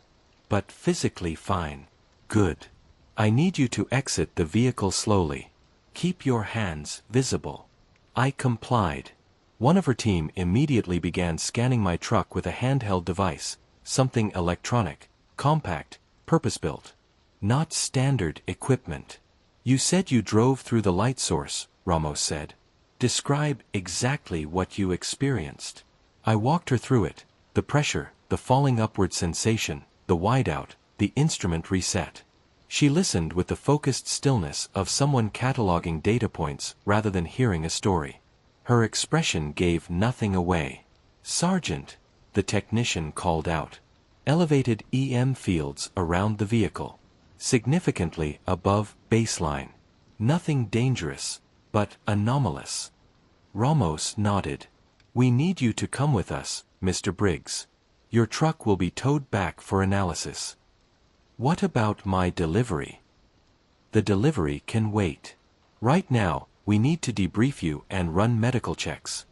But physically fine." "Good. I need you to exit the vehicle slowly. Keep your hands visible." I complied. One of her team immediately began scanning my truck with a handheld device, something electronic, compact, purpose-built. Not standard equipment. "You said you drove through the light source," Ramos said. "Describe exactly what you experienced." I walked her through it, the pressure, the falling upward sensation, the whiteout, the instrument reset. She listened with the focused stillness of someone cataloging data points rather than hearing a story. Her expression gave nothing away. "Sergeant," the technician called out. Elevated EM fields around the vehicle, significantly above baseline. Nothing dangerous, but anomalous. Ramos nodded. "We need you to come with us, Mr. Briggs. Your truck will be towed back for analysis." "What about my delivery?" "The delivery can wait. Right now, we need to debrief you and run medical checks."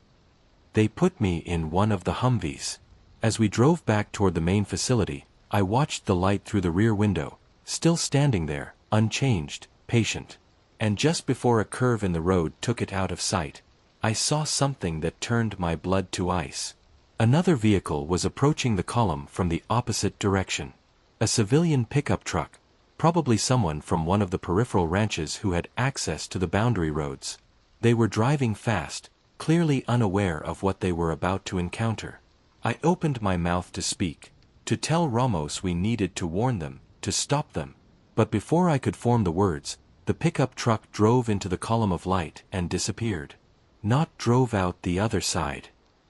They put me in one of the Humvees. As we drove back toward the main facility, I watched the light through the rear window, still standing there, unchanged, patient. And just before a curve in the road took it out of sight, I saw something that turned my blood to ice. Another vehicle was approaching the column from the opposite direction. A civilian pickup truck, probably someone from one of the peripheral ranches who had access to the boundary roads. They were driving fast, clearly unaware of what they were about to encounter. I opened my mouth to speak, to tell Ramos we needed to warn them, to stop them. But before I could form the words, the pickup truck drove into the column of light and disappeared. Not drove out the other side.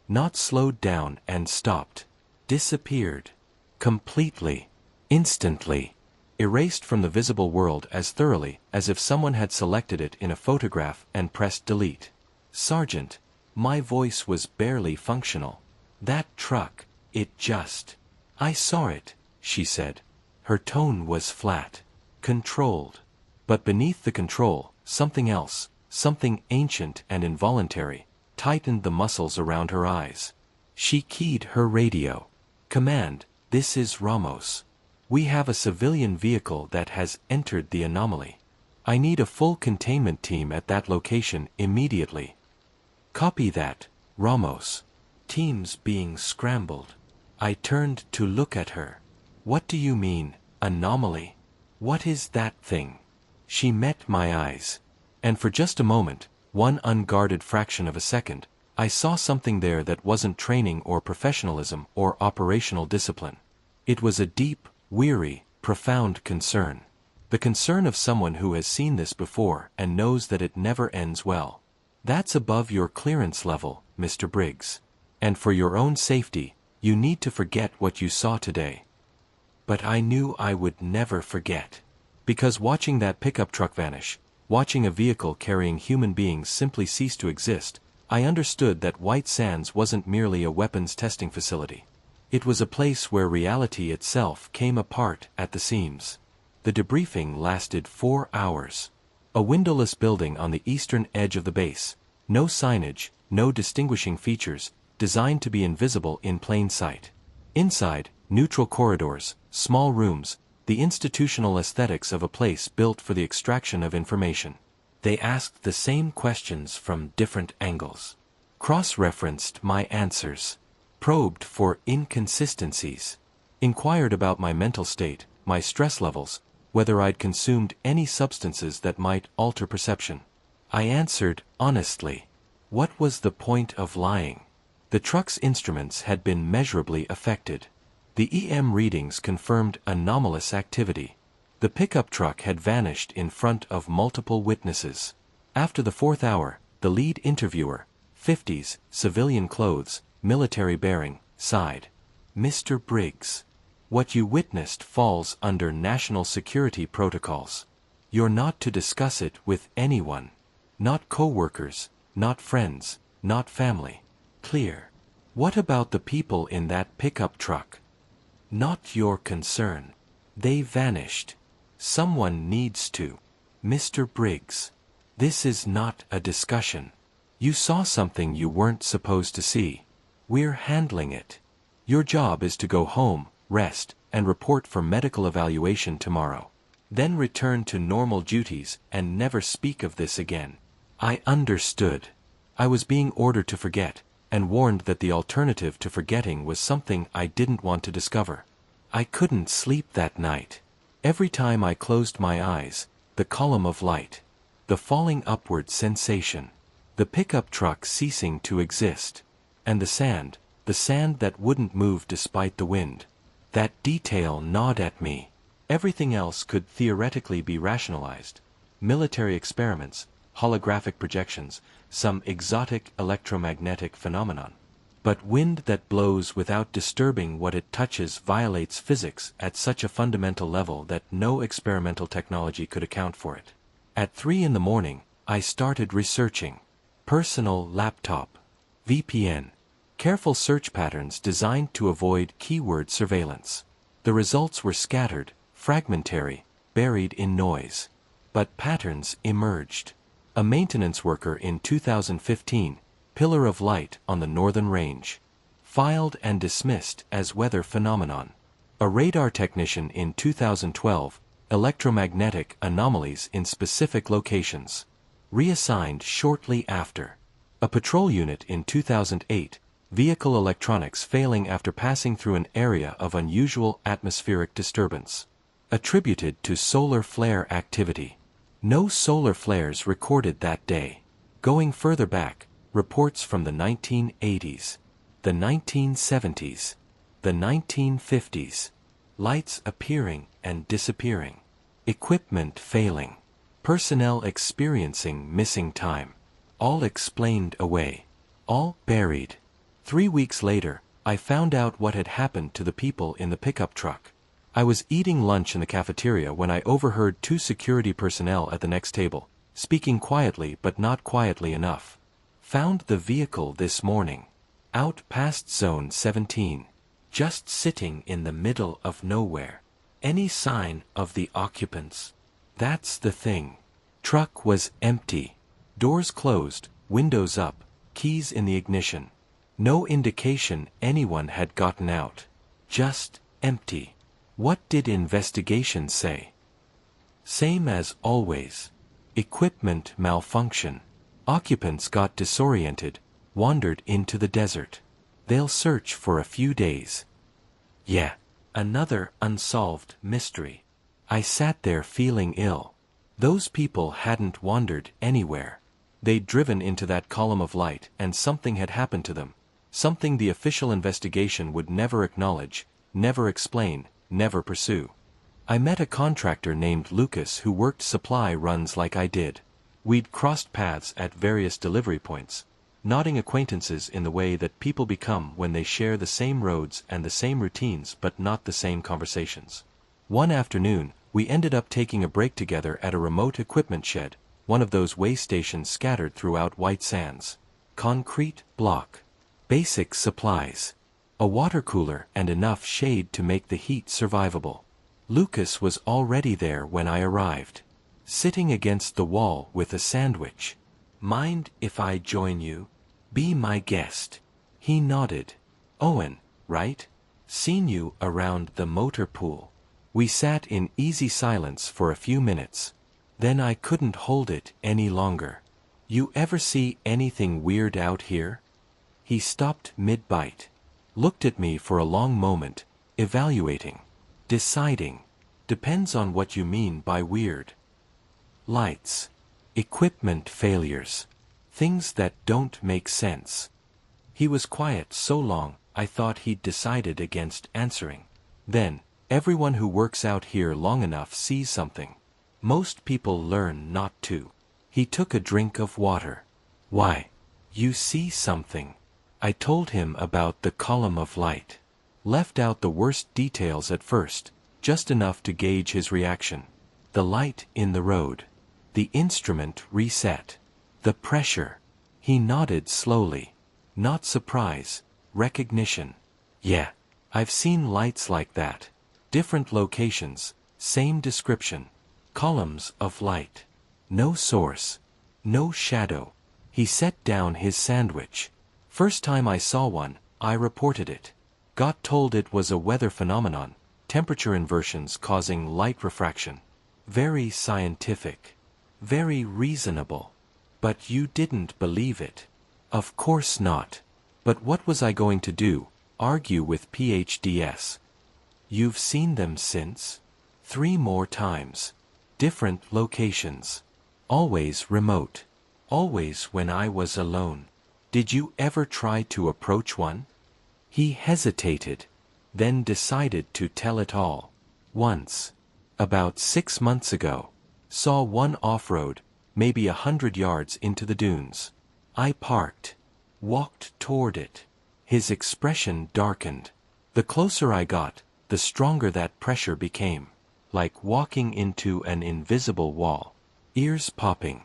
Not slowed down and stopped. Disappeared. Completely. Instantly. Erased from the visible world as thoroughly as if someone had selected it in a photograph and pressed delete. Sergeant, my voice was barely functional. That truck, it just... I saw it, she said. Her tone was flat. Controlled. But beneath the control, something else, something ancient and involuntary, tightened the muscles around her eyes. She keyed her radio. Command, this is Ramos. We have a civilian vehicle that has entered the anomaly. I need a full containment team at that location immediately. Copy that, Ramos. Teams being scrambled. I turned to look at her. What do you mean, anomaly? What is that thing? She met my eyes. And for just a moment, one unguarded fraction of a second, I saw something there that wasn't training or professionalism or operational discipline. It was a deep, weary, profound concern. The concern of someone who has seen this before and knows that it never ends well. That's above your clearance level, Mr. Briggs. And for your own safety, you need to forget what you saw today. But I knew I would never forget. Because watching that pickup truck vanish, watching a vehicle carrying human beings simply cease to exist, I understood that White Sands wasn't merely a weapons testing facility. It was a place where reality itself came apart at the seams. The debriefing lasted 4 hours. A windowless building on the eastern edge of the base. No signage, no distinguishing features, designed to be invisible in plain sight. Inside, neutral corridors, small rooms, the institutional aesthetics of a place built for the extraction of information. They asked the same questions from different angles. Cross-referenced my answers. Probed for inconsistencies. Inquired about my mental state, my stress levels, whether I'd consumed any substances that might alter perception. I answered honestly. What was the point of lying? The truck's instruments had been measurably affected. The EM readings confirmed anomalous activity. The pickup truck had vanished in front of multiple witnesses. After the 4th hour, the lead interviewer, 50s, civilian clothes, military bearing, sighed. Mr. Briggs, what you witnessed falls under national security protocols. You're not to discuss it with anyone. Not co-workers, not friends, not family. Clear. What about the people in that pickup truck? Not your concern. They vanished. Someone needs to. Mr. Briggs, this is not a discussion. You saw something you weren't supposed to see. We're handling it. Your job is to go home, rest, and report for medical evaluation tomorrow. Then return to normal duties and never speak of this again. I understood. I was being ordered to forget, and warned that the alternative to forgetting was something I didn't want to discover. I couldn't sleep that night. Every time I closed my eyes, the column of light, the falling upward sensation, the pickup truck ceasing to exist, and the sand that wouldn't move despite the wind. That detail gnawed at me. Everything else could theoretically be rationalized. Military experiments, holographic projections, some exotic electromagnetic phenomenon. But wind that blows without disturbing what it touches violates physics at such a fundamental level that no experimental technology could account for it. At 3 in the morning, I started researching. Personal laptop. VPN. Careful search patterns designed to avoid keyword surveillance. The results were scattered, fragmentary, buried in noise. But patterns emerged. A maintenance worker in 2015, pillar of light on the northern range. Filed and dismissed as weather phenomenon. A radar technician in 2012, electromagnetic anomalies in specific locations. Reassigned shortly after. A patrol unit in 2008, vehicle electronics failing after passing through an area of unusual atmospheric disturbance. Attributed to solar flare activity. No solar flares recorded that day. Going further back, reports from the 1980s. the 1970s, the 1950s. Lights appearing and disappearing. Equipment failing. Personnel experiencing missing time. All explained away. All buried. 3 weeks later, I found out what had happened to the people in the pickup truck. I was eating lunch in the cafeteria when I overheard 2 security personnel at the next table, speaking quietly but not quietly enough. Found the vehicle this morning. Out past Zone 17. Just sitting in the middle of nowhere. Any sign of the occupants? That's the thing. Truck was empty. Doors closed, windows up, keys in the ignition. No indication anyone had gotten out. Just empty. What did investigation say? Same as always. Equipment malfunction. Occupants got disoriented, wandered into the desert. They'll search for a few days. Yeah, another unsolved mystery. I sat there feeling ill. Those people hadn't wandered anywhere. They'd driven into that column of light and something had happened to them. Something the official investigation would never acknowledge, never explain, never pursue. I met a contractor named Lucas who worked supply runs like I did. We'd crossed paths at various delivery points, nodding acquaintances in the way that people become when they share the same roads and the same routines but not the same conversations. One afternoon, we ended up taking a break together at a remote equipment shed, one of those way stations scattered throughout White Sands. Concrete block. Basic supplies. A water cooler and enough shade to make the heat survivable. Lucas was already there when I arrived. Sitting against the wall with a sandwich. Mind if I join you? Be my guest. He nodded. Owen, right? Seen you around the motor pool. We sat in easy silence for a few minutes. Then I couldn't hold it any longer. You ever see anything weird out here? He stopped mid-bite. Looked at me for a long moment, evaluating. Deciding. Depends on what you mean by weird. Lights. Equipment failures. Things that don't make sense. He was quiet so long, I thought he'd decided against answering. Then, everyone who works out here long enough sees something. Most people learn not to. He took a drink of water. Why? You see something. I told him about the column of light. Left out the worst details at first, just enough to gauge his reaction. The light in the road. The instrument reset. The pressure. He nodded slowly. Not surprise, recognition. Yeah, I've seen lights like that. Different locations, same description. Columns of light. No source. No shadow. He set down his sandwich. First time I saw one, I reported it. Got told it was a weather phenomenon, temperature inversions causing light refraction. Very scientific. Very reasonable. But you didn't believe it. Of course not. But what was I going to do? Argue with PhDs? You've seen them since? 3 more times. Different locations. Always remote. Always when I was alone. Did you ever try to approach one? He hesitated, then decided to tell it all. Once. About 6 months ago. Saw one off-road, maybe 100 yards into the dunes. I parked. Walked toward it. His expression darkened. The closer I got, the stronger that pressure became. Like walking into an invisible wall. Ears popping.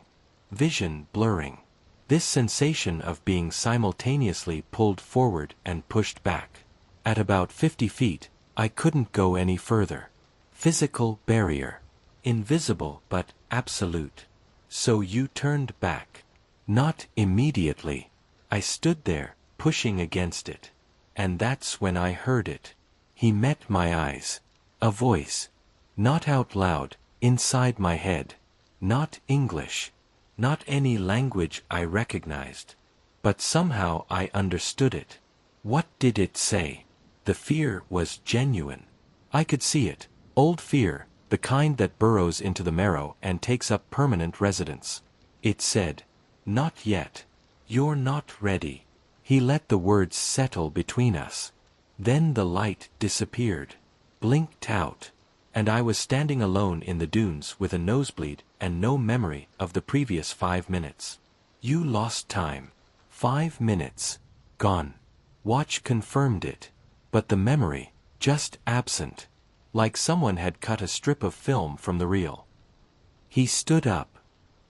Vision blurring. This sensation of being simultaneously pulled forward and pushed back. At about 50 feet, I couldn't go any further. Physical barrier. Invisible but absolute. So you turned back. Not immediately. I stood there, pushing against it. And that's when I heard it. He met my eyes. A voice. Not out loud, inside my head. Not English. Not any language I recognized. But somehow I understood it. What did it say? The fear was genuine. I could see it. Old fear, the kind that burrows into the marrow and takes up permanent residence. It said, "Not yet. You're not ready." He let the words settle between us. Then the light disappeared, blinked out, and I was standing alone in the dunes with a nosebleed and no memory of the previous 5 minutes. You lost time. 5 minutes. Gone. Watch confirmed it. But the memory, just absent. Like someone had cut a strip of film from the reel. He stood up.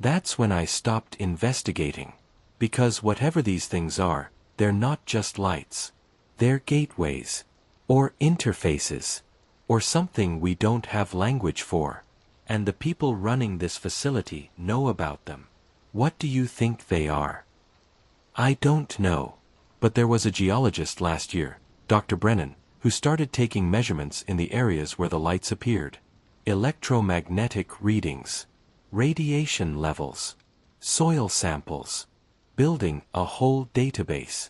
That's when I stopped investigating. Because whatever these things are, they're not just lights. They're gateways. Or interfaces. Or something we don't have language for. And the people running this facility know about them. What do you think they are? I don't know. But there was a geologist last year, Dr. Brennan, who started taking measurements in the areas where the lights appeared. Electromagnetic readings. Radiation levels. Soil samples. Building a whole database.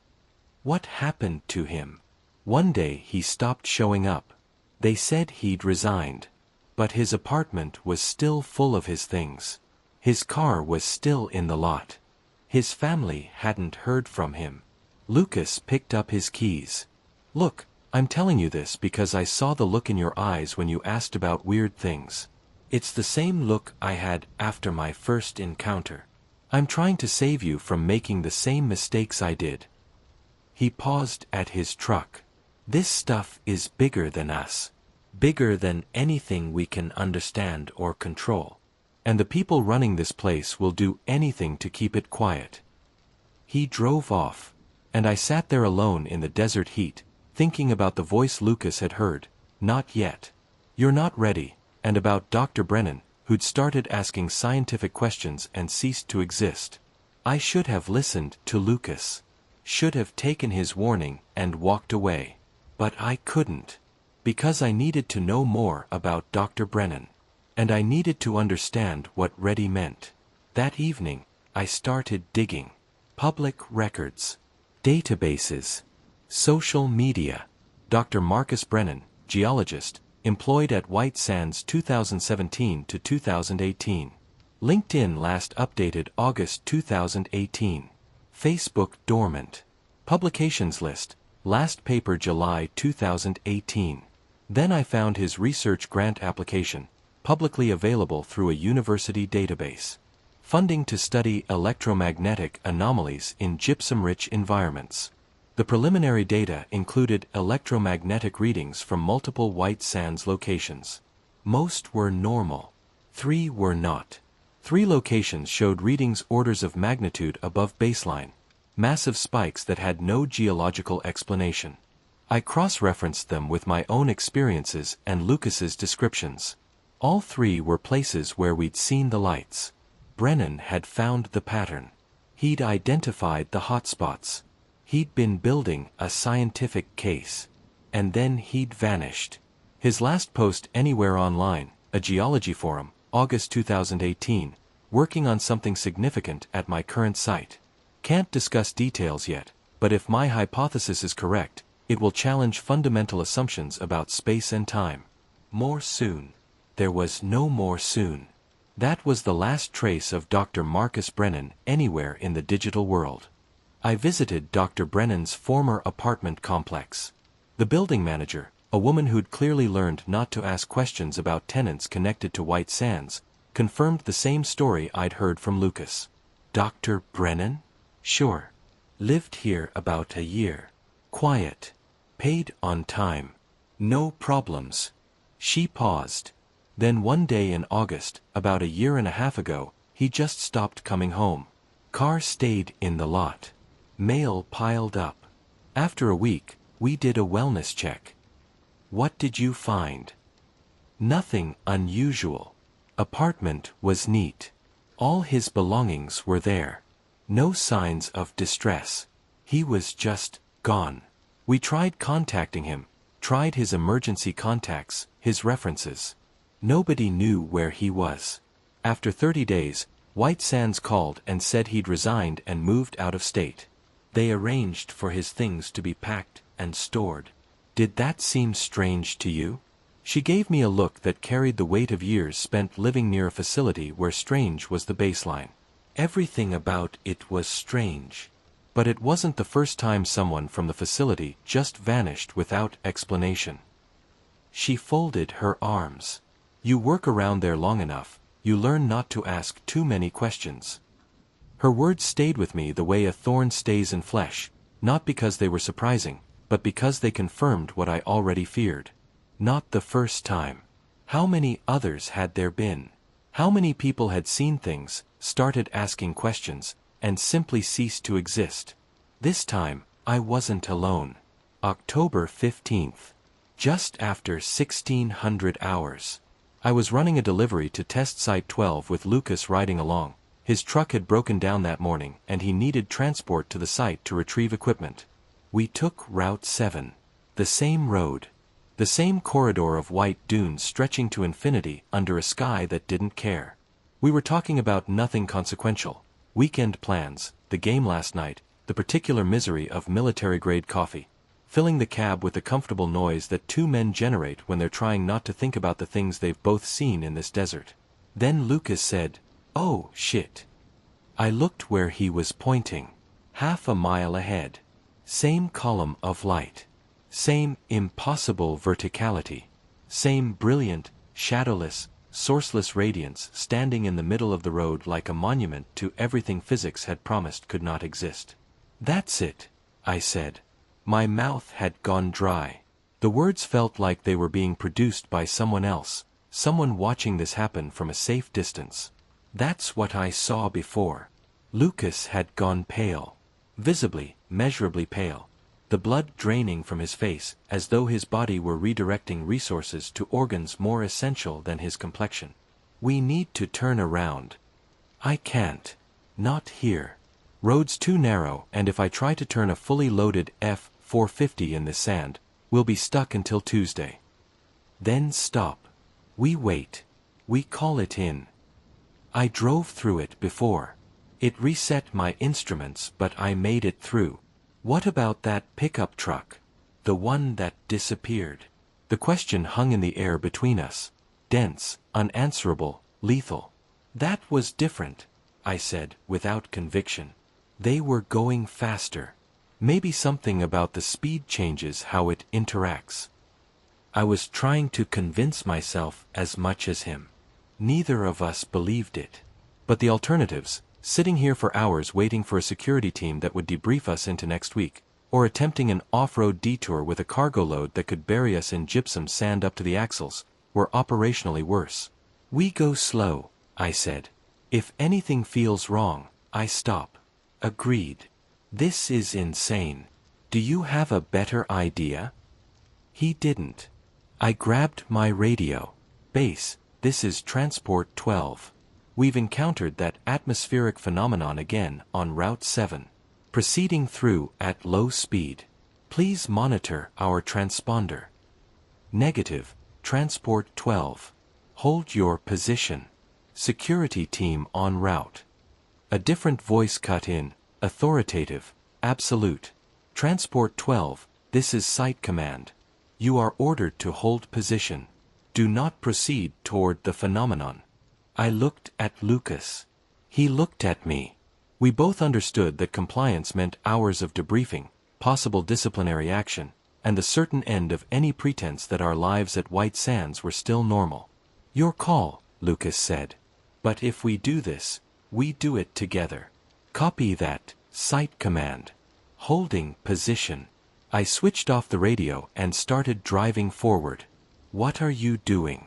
What happened to him? One day he stopped showing up. They said he'd resigned. But his apartment was still full of his things. His car was still in the lot. His family hadn't heard from him. Lucas picked up his keys. Look, I'm telling you this because I saw the look in your eyes when you asked about weird things. It's the same look I had after my first encounter. I'm trying to save you from making the same mistakes I did. He paused at his truck. This stuff is bigger than us. Bigger than anything we can understand or control. And the people running this place will do anything to keep it quiet. He drove off, and I sat there alone in the desert heat, thinking about the voice Lucas had heard. Not yet. You're not ready, and about Dr. Brennan, who'd started asking scientific questions and ceased to exist. I should have listened to Lucas. Should have taken his warning and walked away. But I couldn't. Because I needed to know more about Dr. Brennan. And I needed to understand what ready meant. That evening, I started digging. Public records. Databases. Social media. Dr. Marcus Brennan, geologist, employed at White Sands 2017 to 2018. LinkedIn last updated August 2018. Facebook dormant. Publications list, last paper July 2018. Then I found his research grant application, publicly available through a university database. Funding to study electromagnetic anomalies in gypsum-rich environments. The preliminary data included electromagnetic readings from multiple White Sands locations. Most were normal. 3 were not. 3 locations showed readings orders of magnitude above baseline. Massive spikes that had no geological explanation. I cross-referenced them with my own experiences and Lucas's descriptions. All 3 were places where we'd seen the lights. Brennan had found the pattern. He'd identified the hotspots. He'd been building a scientific case. And then he'd vanished. His last post anywhere online, a geology forum, August 2018, working on something significant at my current site. Can't discuss details yet, but if my hypothesis is correct, it will challenge fundamental assumptions about space and time. More soon. There was no more soon. That was the last trace of Dr. Marcus Brennan anywhere in the digital world. I visited Dr. Brennan's former apartment complex. The building manager, a woman who'd clearly learned not to ask questions about tenants connected to White Sands, confirmed the same story I'd heard from Lucas. Dr. Brennan? Sure. Lived here about a year. Quiet. Paid on time. No problems. She paused. Then one day in August, about a year and a half ago, he just stopped coming home. Car stayed in the lot. Mail piled up. After a week, we did a wellness check. What did you find? Nothing unusual. Apartment was neat. All his belongings were there. No signs of distress. He was just gone. We tried contacting him, tried his emergency contacts, his references. Nobody knew where he was. After 30 days, White Sands called and said he'd resigned and moved out of state. They arranged for his things to be packed and stored. Did that seem strange to you? She gave me a look that carried the weight of years spent living near a facility where strange was the baseline. Everything about it was strange. But it wasn't the first time someone from the facility just vanished without explanation. She folded her arms. You work around there long enough, you learn not to ask too many questions. Her words stayed with me the way a thorn stays in flesh, not because they were surprising, but because they confirmed what I already feared. Not the first time. How many others had there been? How many people had seen things, started asking questions, and simply ceased to exist? This time, I wasn't alone. October 15th. Just after 1600 hours. I was running a delivery to Test Site 12 with Lucas riding along. His truck had broken down that morning and he needed transport to the site to retrieve equipment. We took Route 7. The same road. The same corridor of white dunes stretching to infinity under a sky that didn't care. We were talking about nothing consequential. Weekend plans, the game last night, the particular misery of military-grade coffee. Filling the cab with the comfortable noise that two men generate when they're trying not to think about the things they've both seen in this desert. Then Lucas said, "Oh, shit." I looked where he was pointing. Half a mile ahead. Same column of light. Same impossible verticality. Same brilliant, shadowless, sourceless radiance standing in the middle of the road like a monument to everything physics had promised could not exist. "That's it," I said. My mouth had gone dry. The words felt like they were being produced by someone else, someone watching this happen from a safe distance. That's what I saw before. Lucas had gone pale. Visibly, measurably pale. The blood draining from his face, as though his body were redirecting resources to organs more essential than his complexion. "We need to turn around." "I can't. Not here. Road's too narrow, and if I try to turn a fully loaded F-450 in this sand, we'll be stuck until Tuesday." Then stop. We wait. We call it in. I drove through it before. It reset my instruments, but I made it through. What about that pickup truck? The one that disappeared? The question hung in the air between us. Dense, unanswerable, lethal. "That was different," I said, without conviction. "They were going faster. Maybe something about the speed changes how it interacts." I was trying to convince myself as much as him. Neither of us believed it. But the alternatives, sitting here for hours waiting for a security team that would debrief us into next week, or attempting an off-road detour with a cargo load that could bury us in gypsum sand up to the axles, were operationally worse. "We go slow," I said. "If anything feels wrong, I stop." Agreed. "This is insane. Do you have a better idea?" He didn't. I grabbed my radio. "Base, this is Transport 12. We've encountered that atmospheric phenomenon again on Route 7. Proceeding through at low speed. Please monitor our transponder." "Negative, Transport 12. Hold your position. Security team en route." A different voice cut in, authoritative, absolute. "Transport 12, this is Site Command. You are ordered to hold position. Do not proceed toward the phenomenon." I looked at Lucas. He looked at me. We both understood that compliance meant hours of debriefing, possible disciplinary action, and the certain end of any pretense that our lives at White Sands were still normal. "Your call," Lucas said. "But if we do this, we do it together. Copy that, Site Command. Holding position." I switched off the radio and started driving forward. "What are you doing?"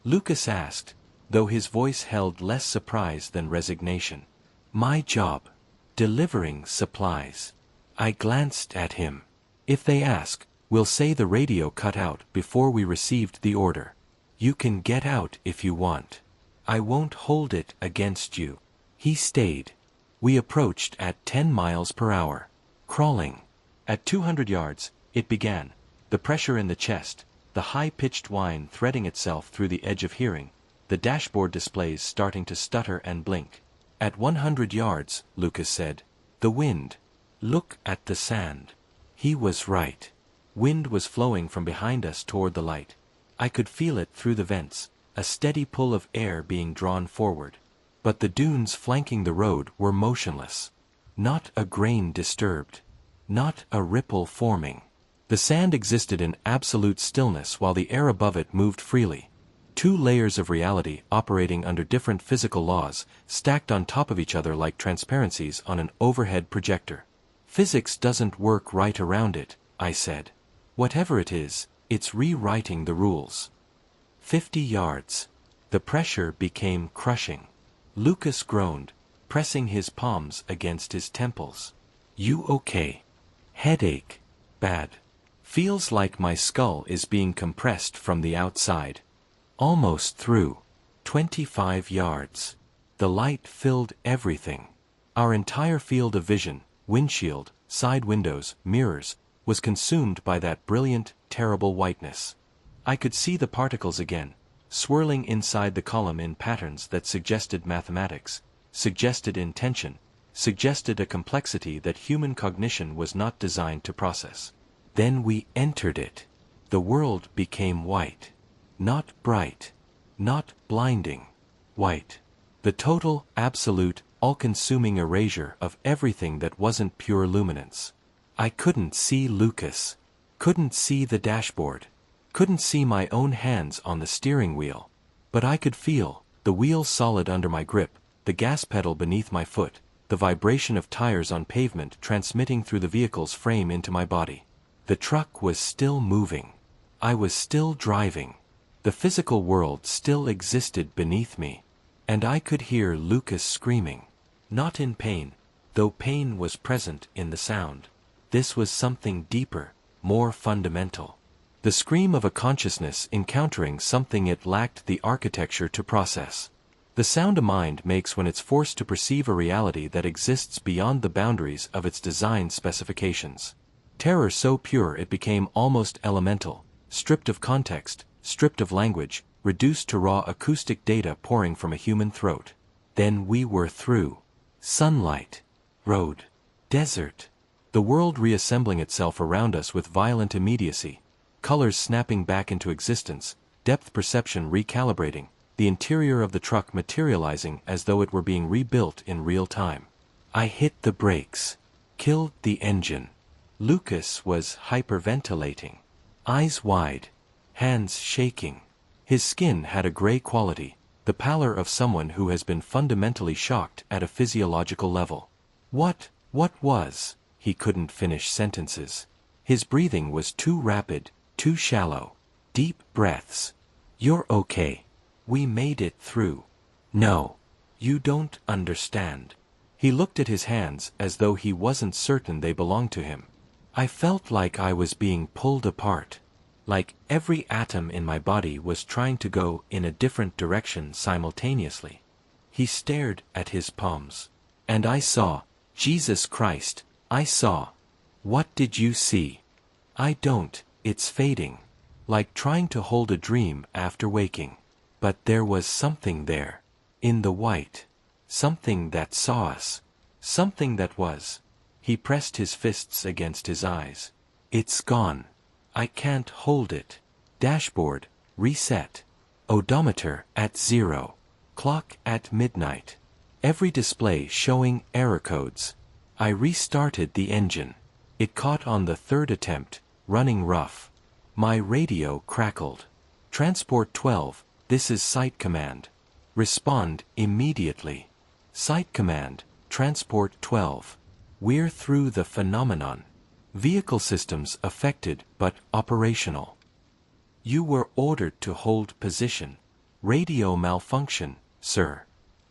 Lucas asked, though his voice held less surprise than resignation. "My job. Delivering supplies." I glanced at him. "If they ask, we'll say the radio cut out before we received the order. You can get out if you want. I won't hold it against you." He stayed. We approached at 10 miles per hour. Crawling. At 200 yards, it began. The pressure in the chest, the high-pitched whine threading itself through the edge of hearing, the dashboard displays starting to stutter and blink. At 100 yards, Lucas said, "The wind. Look at the sand." He was right. Wind was flowing from behind us toward the light. I could feel it through the vents, a steady pull of air being drawn forward. But the dunes flanking the road were motionless. Not a grain disturbed. Not a ripple forming. The sand existed in absolute stillness while the air above it moved freely. Two layers of reality operating under different physical laws, stacked on top of each other like transparencies on an overhead projector. Physics doesn't work right around it, I said. Whatever it is, it's rewriting the rules. 50 yards. The pressure became crushing. Lucas groaned, pressing his palms against his temples. You okay? Headache. Bad. Feels like my skull is being compressed from the outside. Almost through. 25 yards. The light filled everything. Our entire field of vision, windshield, side windows, mirrors, was consumed by that brilliant, terrible whiteness. I could see the particles again, swirling inside the column in patterns that suggested mathematics, suggested intention, suggested a complexity that human cognition was not designed to process. Then we entered it. The world became white. Not bright. Not blinding. White. The total, absolute, all-consuming erasure of everything that wasn't pure luminance. I couldn't see Lucas. Couldn't see the dashboard. Couldn't see my own hands on the steering wheel. But I could feel the wheel solid under my grip, the gas pedal beneath my foot, the vibration of tires on pavement transmitting through the vehicle's frame into my body. The truck was still moving. I was still driving. The physical world still existed beneath me. And I could hear Lucas screaming. Not in pain, though pain was present in the sound. This was something deeper, more fundamental. The scream of a consciousness encountering something it lacked the architecture to process. The sound a mind makes when it's forced to perceive a reality that exists beyond the boundaries of its design specifications. Terror so pure it became almost elemental, stripped of context, stripped of language, reduced to raw acoustic data pouring from a human throat. Then we were through. Sunlight. Road. Desert. The world reassembling itself around us with violent immediacy. Colors snapping back into existence, depth perception recalibrating, the interior of the truck materializing as though it were being rebuilt in real time. I hit the brakes. Killed the engine. Lucas was hyperventilating. Eyes wide. Hands shaking. His skin had a gray quality, the pallor of someone who has been fundamentally shocked at a physiological level. What was? He couldn't finish sentences. His breathing was too rapid, too shallow. Deep breaths. You're okay. We made it through. No. You don't understand. He looked at his hands as though he wasn't certain they belonged to him. I felt like I was being pulled apart. Like every atom in my body was trying to go in a different direction simultaneously. He stared at his palms. And I saw, Jesus Christ, I saw. What did you see? I don't, it's fading. Like trying to hold a dream after waking. But there was something there. In the white. Something that saw us. Something that was. He pressed his fists against his eyes. It's gone. I can't hold it. Dashboard, reset. Odometer at 0. Clock at midnight. Every display showing error codes. I restarted the engine. It caught on the third attempt, running rough. My radio crackled. Transport 12, this is Site Command. Respond immediately. Site Command, Transport 12. We're through the phenomenon. Vehicle systems affected but operational. You were ordered to hold position. Radio malfunction, sir.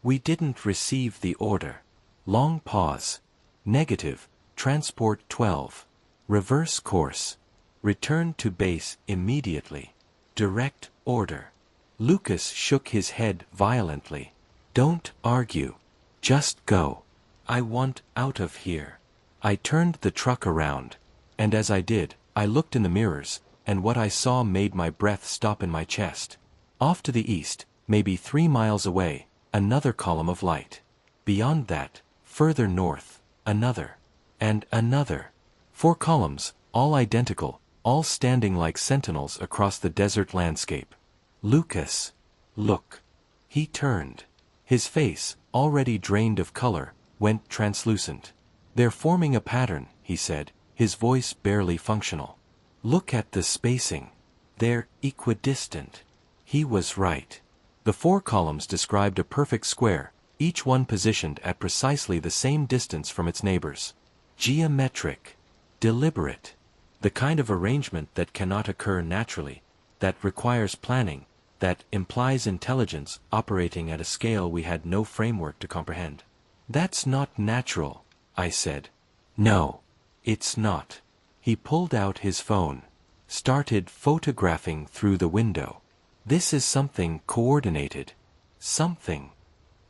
We didn't receive the order. Long pause. Negative. Transport 12. Reverse course. Return to base immediately. Direct order. Lucas shook his head violently. Don't argue. Just go. I want out of here. I turned the truck around. And as I did, I looked in the mirrors, and what I saw made my breath stop in my chest. Off to the east, maybe 3 miles away, another column of light. Beyond that, further north, another. And another. 4 columns, all identical, all standing like sentinels across the desert landscape. Lucas. Look. He turned. His face, already drained of color, went translucent. They're forming a pattern, he said, his voice barely functional. Look at the spacing. They're equidistant. He was right. The 4 columns described a perfect square, each one positioned at precisely the same distance from its neighbors. Geometric. Deliberate. The kind of arrangement that cannot occur naturally, that requires planning, that implies intelligence operating at a scale we had no framework to comprehend. That's not natural, I said. No, it's not. He pulled out his phone, started photographing through the window. This is something coordinated. Something.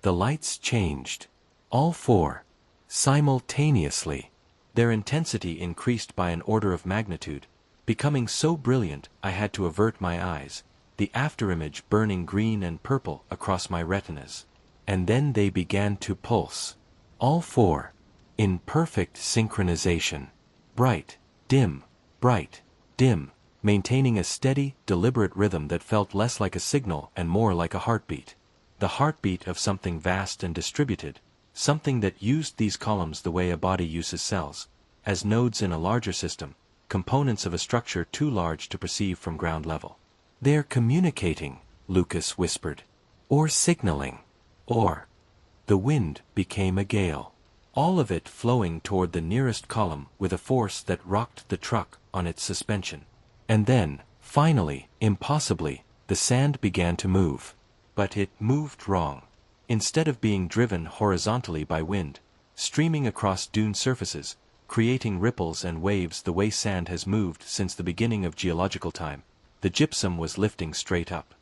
The lights changed. All 4. Simultaneously. Their intensity increased by an order of magnitude, becoming so brilliant I had to avert my eyes, the afterimage burning green and purple across my retinas. And then they began to pulse. All 4. In perfect synchronization. Bright, dim, maintaining a steady, deliberate rhythm that felt less like a signal and more like a heartbeat. The heartbeat of something vast and distributed, something that used these columns the way a body uses cells, as nodes in a larger system, components of a structure too large to perceive from ground level. They're communicating, Lucas whispered. Or signaling. Or. The wind became a gale. All of it flowing toward the nearest column with a force that rocked the truck on its suspension. And then, finally, impossibly, the sand began to move. But it moved wrong. Instead of being driven horizontally by wind, streaming across dune surfaces, creating ripples and waves the way sand has moved since the beginning of geological time, the gypsum was lifting straight up.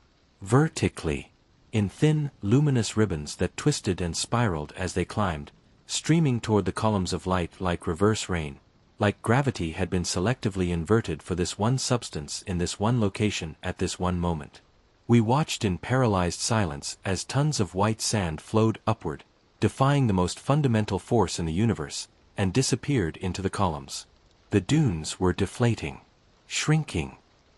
Vertically. In thin, luminous ribbons that twisted and spiraled as they climbed, streaming toward the columns of light like reverse rain, like gravity had been selectively inverted for this one substance in this one location at this one moment. We watched in paralyzed silence as tons of white sand flowed upward, defying the most fundamental force in the universe, and disappeared into the columns. The dunes were deflating, shrinking,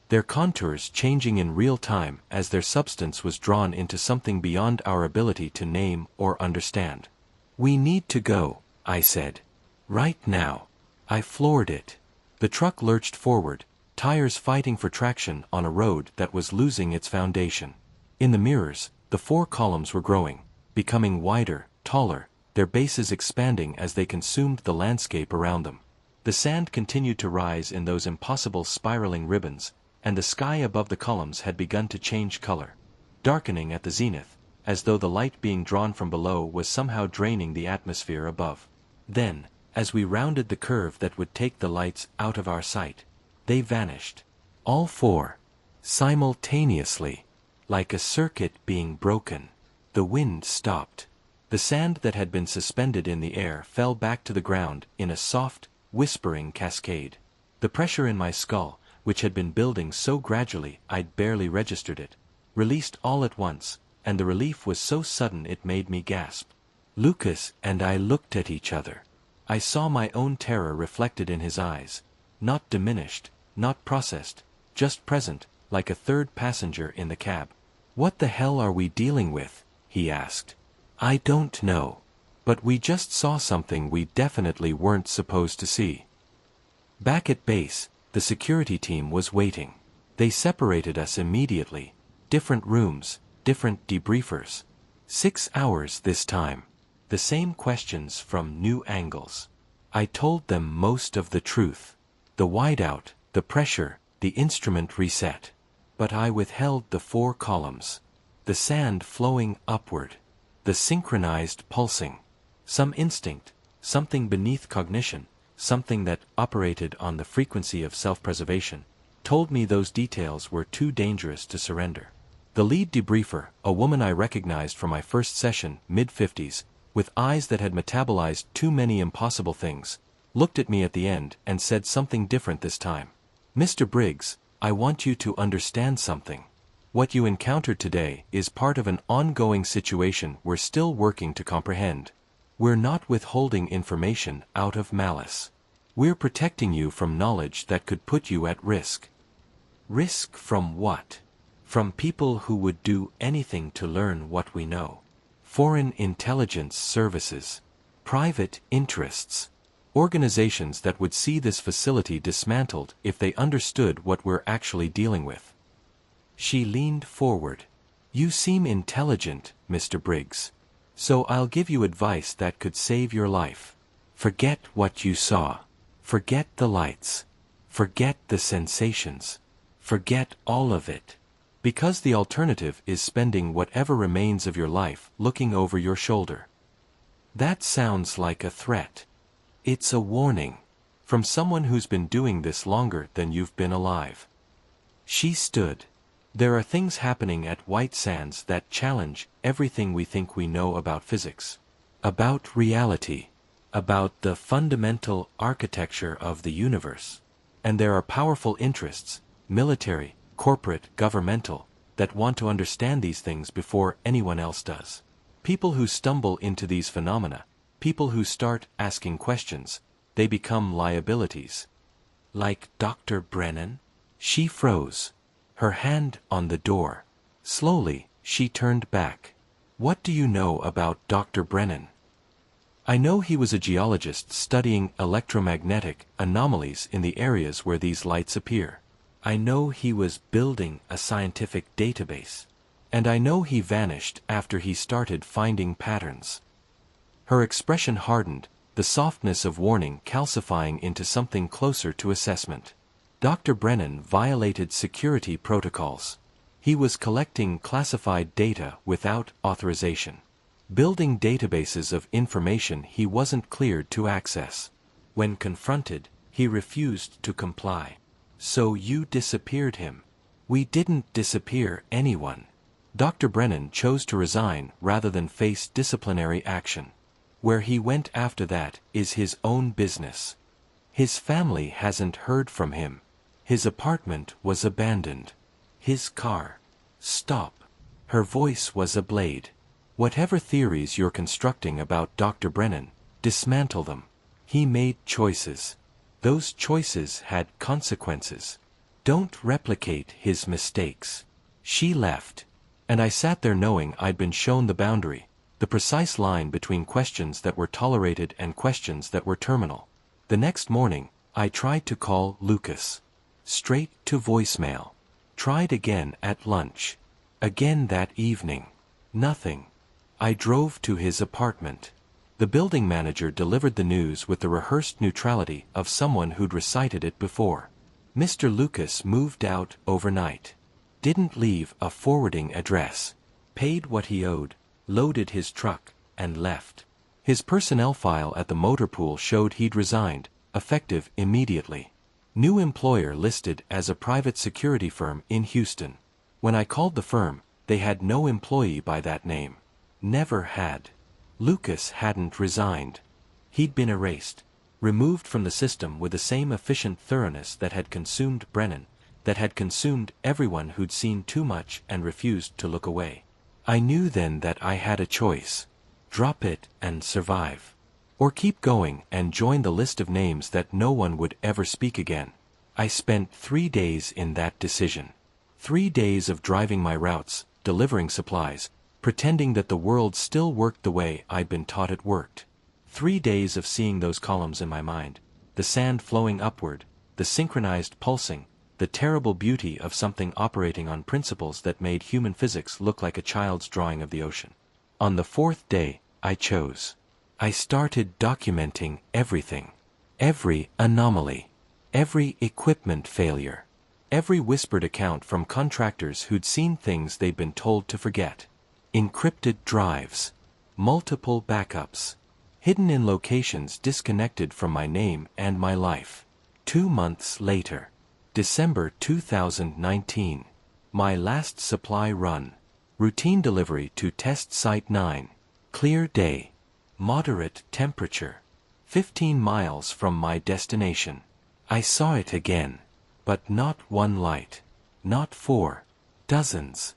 their contours changing in real time as their substance was drawn into something beyond our ability to name or understand. We need to go, I said. Right now. I floored it. The truck lurched forward, tires fighting for traction on a road that was losing its foundation. In the mirrors, the 4 columns were growing, becoming wider, taller, their bases expanding as they consumed the landscape around them. The sand continued to rise in those impossible spiraling ribbons, and the sky above the columns had begun to change color, darkening at the zenith, as though the light being drawn from below was somehow draining the atmosphere above. Then, as we rounded the curve that would take the lights out of our sight, they vanished. All 4. Simultaneously. Like a circuit being broken. The wind stopped. The sand that had been suspended in the air fell back to the ground in a soft, whispering cascade. The pressure in my skull, which had been building so gradually I'd barely registered it, released all at once, and the relief was so sudden it made me gasp. Lucas and I looked at each other. I saw my own terror reflected in his eyes, not diminished, not processed, just present, like a third passenger in the cab. What the hell are we dealing with? He asked. I don't know. But we just saw something we definitely weren't supposed to see. Back at base, the security team was waiting. They separated us immediately. Different rooms, different debriefers. 6 hours this time. The same questions from new angles. I told them most of the truth. The whiteout, the pressure, the instrument reset. But I withheld the 4 columns. The sand flowing upward. The synchronized pulsing. Some instinct, something beneath cognition, something that operated on the frequency of self-preservation, told me those details were too dangerous to surrender. The lead debriefer, a woman I recognized from my first session, mid-50s, with eyes that had metabolized too many impossible things, looked at me at the end and said something different this time. Mr. Briggs, I want you to understand something. What you encountered today is part of an ongoing situation we're still working to comprehend. We're not withholding information out of malice. We're protecting you from knowledge that could put you at risk. Risk from what? From people who would do anything to learn what we know. Foreign intelligence services. Private interests. Organizations that would see this facility dismantled if they understood what we're actually dealing with. She leaned forward. You seem intelligent, Mr. Briggs. So I'll give you advice that could save your life. Forget what you saw. Forget the lights. Forget the sensations. Forget all of it. Because the alternative is spending whatever remains of your life looking over your shoulder. That sounds like a threat. It's a warning. From someone who's been doing this longer than you've been alive. She stood. There are things happening at White Sands that challenge everything we think we know about physics. About reality. About the fundamental architecture of the universe. And there are powerful interests, military, corporate, governmental, that want to understand these things before anyone else does. People who stumble into these phenomena, people who start asking questions, they become liabilities. Like Dr. Brennan? She froze. Her hand on the door. Slowly, she turned back. What do you know about Dr. Brennan? I know he was a geologist studying electromagnetic anomalies in the areas where these lights appear. I know he was building a scientific database. And I know he vanished after he started finding patterns. Her expression hardened, the softness of warning calcifying into something closer to assessment. Dr. Brennan violated security protocols. He was collecting classified data without authorization. Building databases of information he wasn't cleared to access. When confronted, he refused to comply. So you disappeared him. We didn't disappear anyone. Dr. Brennan chose to resign rather than face disciplinary action. Where he went after that is his own business. His family hasn't heard from him. His apartment was abandoned. His car. Stop. Her voice was a blade. Whatever theories you're constructing about Dr. Brennan, dismantle them. He made choices. Those choices had consequences. Don't replicate his mistakes. She left. And I sat there knowing I'd been shown the boundary, the precise line between questions that were tolerated and questions that were terminal. The next morning, I tried to call Lucas. Straight to voicemail. Tried again at lunch. Again that evening. Nothing. I drove to his apartment. The building manager delivered the news with the rehearsed neutrality of someone who'd recited it before. Mr. Lucas moved out overnight. Didn't leave a forwarding address. Paid what he owed, loaded his truck, and left. His personnel file at the motor pool showed he'd resigned, effective immediately. New employer listed as a private security firm in Houston. When I called the firm, they had no employee by that name. Never had. Lucas hadn't resigned. He'd been erased. Removed from the system with the same efficient thoroughness that had consumed Brennan, that had consumed everyone who'd seen too much and refused to look away. I knew then that I had a choice. Drop it and survive. Or keep going and join the list of names that no one would ever speak again. I spent 3 days in that decision. 3 days of driving my routes, delivering supplies, pretending that the world still worked the way I'd been taught it worked. 3 days of seeing those columns in my mind, the sand flowing upward, the synchronized pulsing, the terrible beauty of something operating on principles that made human physics look like a child's drawing of the ocean. On the 4th day, I chose. I started documenting everything. Every anomaly. Every equipment failure. Every whispered account from contractors who'd seen things they'd been told to forget. Encrypted drives. Multiple backups. Hidden in locations disconnected from my name and my life. 2 months later. December 2019. My last supply run. Routine delivery to Test Site 9. Clear day. Moderate temperature. 15 miles from my destination. I saw it again. But not one light. Not 4. Dozens.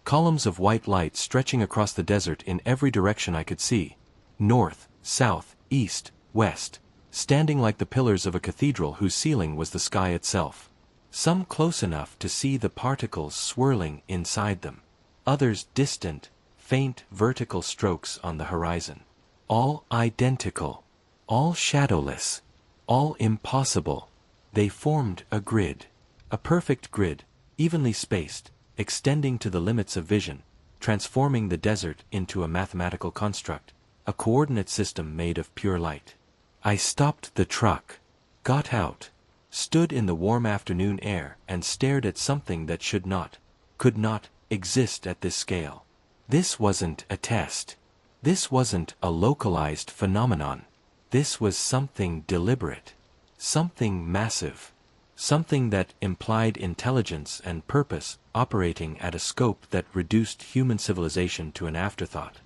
Columns of white light stretching across the desert in every direction I could see. North, south, east, west. Standing like the pillars of a cathedral whose ceiling was the sky itself. Some close enough to see the particles swirling inside them. Others distant, faint vertical strokes on the horizon. All identical. all shadowless, all impossible. They formed a grid. A perfect grid, evenly spaced, extending to the limits of vision, transforming the desert into a mathematical construct, a coordinate system made of pure light. I stopped the truck, got out, stood in the warm afternoon air and stared at something that could not, exist at this scale. This wasn't a test. This wasn't a localized phenomenon. This was something deliberate. Something massive. Something that implied intelligence and purpose operating at a scope that reduced human civilization to an afterthought.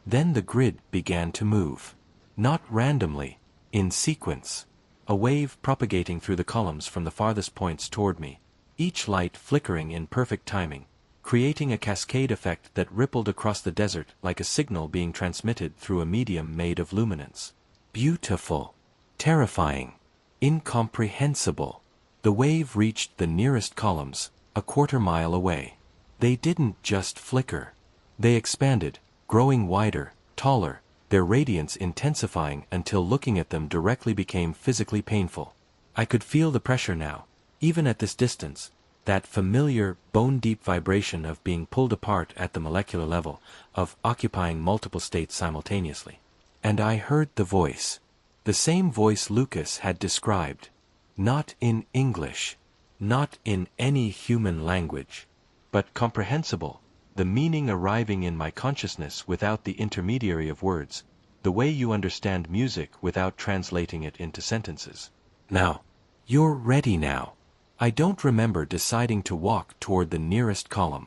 Then the grid began to move. Not randomly, in sequence. A wave propagating through the columns from the farthest points toward me, each light flickering in perfect timing, creating a cascade effect that rippled across the desert like a signal being transmitted through a medium made of luminance. Beautiful. Terrifying. Incomprehensible. The wave reached the nearest columns, a quarter-mile away. They didn't just flicker. They expanded, growing wider, taller, their radiance intensifying until looking at them directly became physically painful. I could feel the pressure now, even at this distance, that familiar, bone-deep vibration of being pulled apart at the molecular level, of occupying multiple states simultaneously. And I heard the voice. The same voice Lucas had described. Not in English. Not in any human language. But comprehensible. The meaning arriving in my consciousness without the intermediary of words. The way you understand music without translating it into sentences. Now. You're ready now. I don't remember deciding to walk toward the nearest column.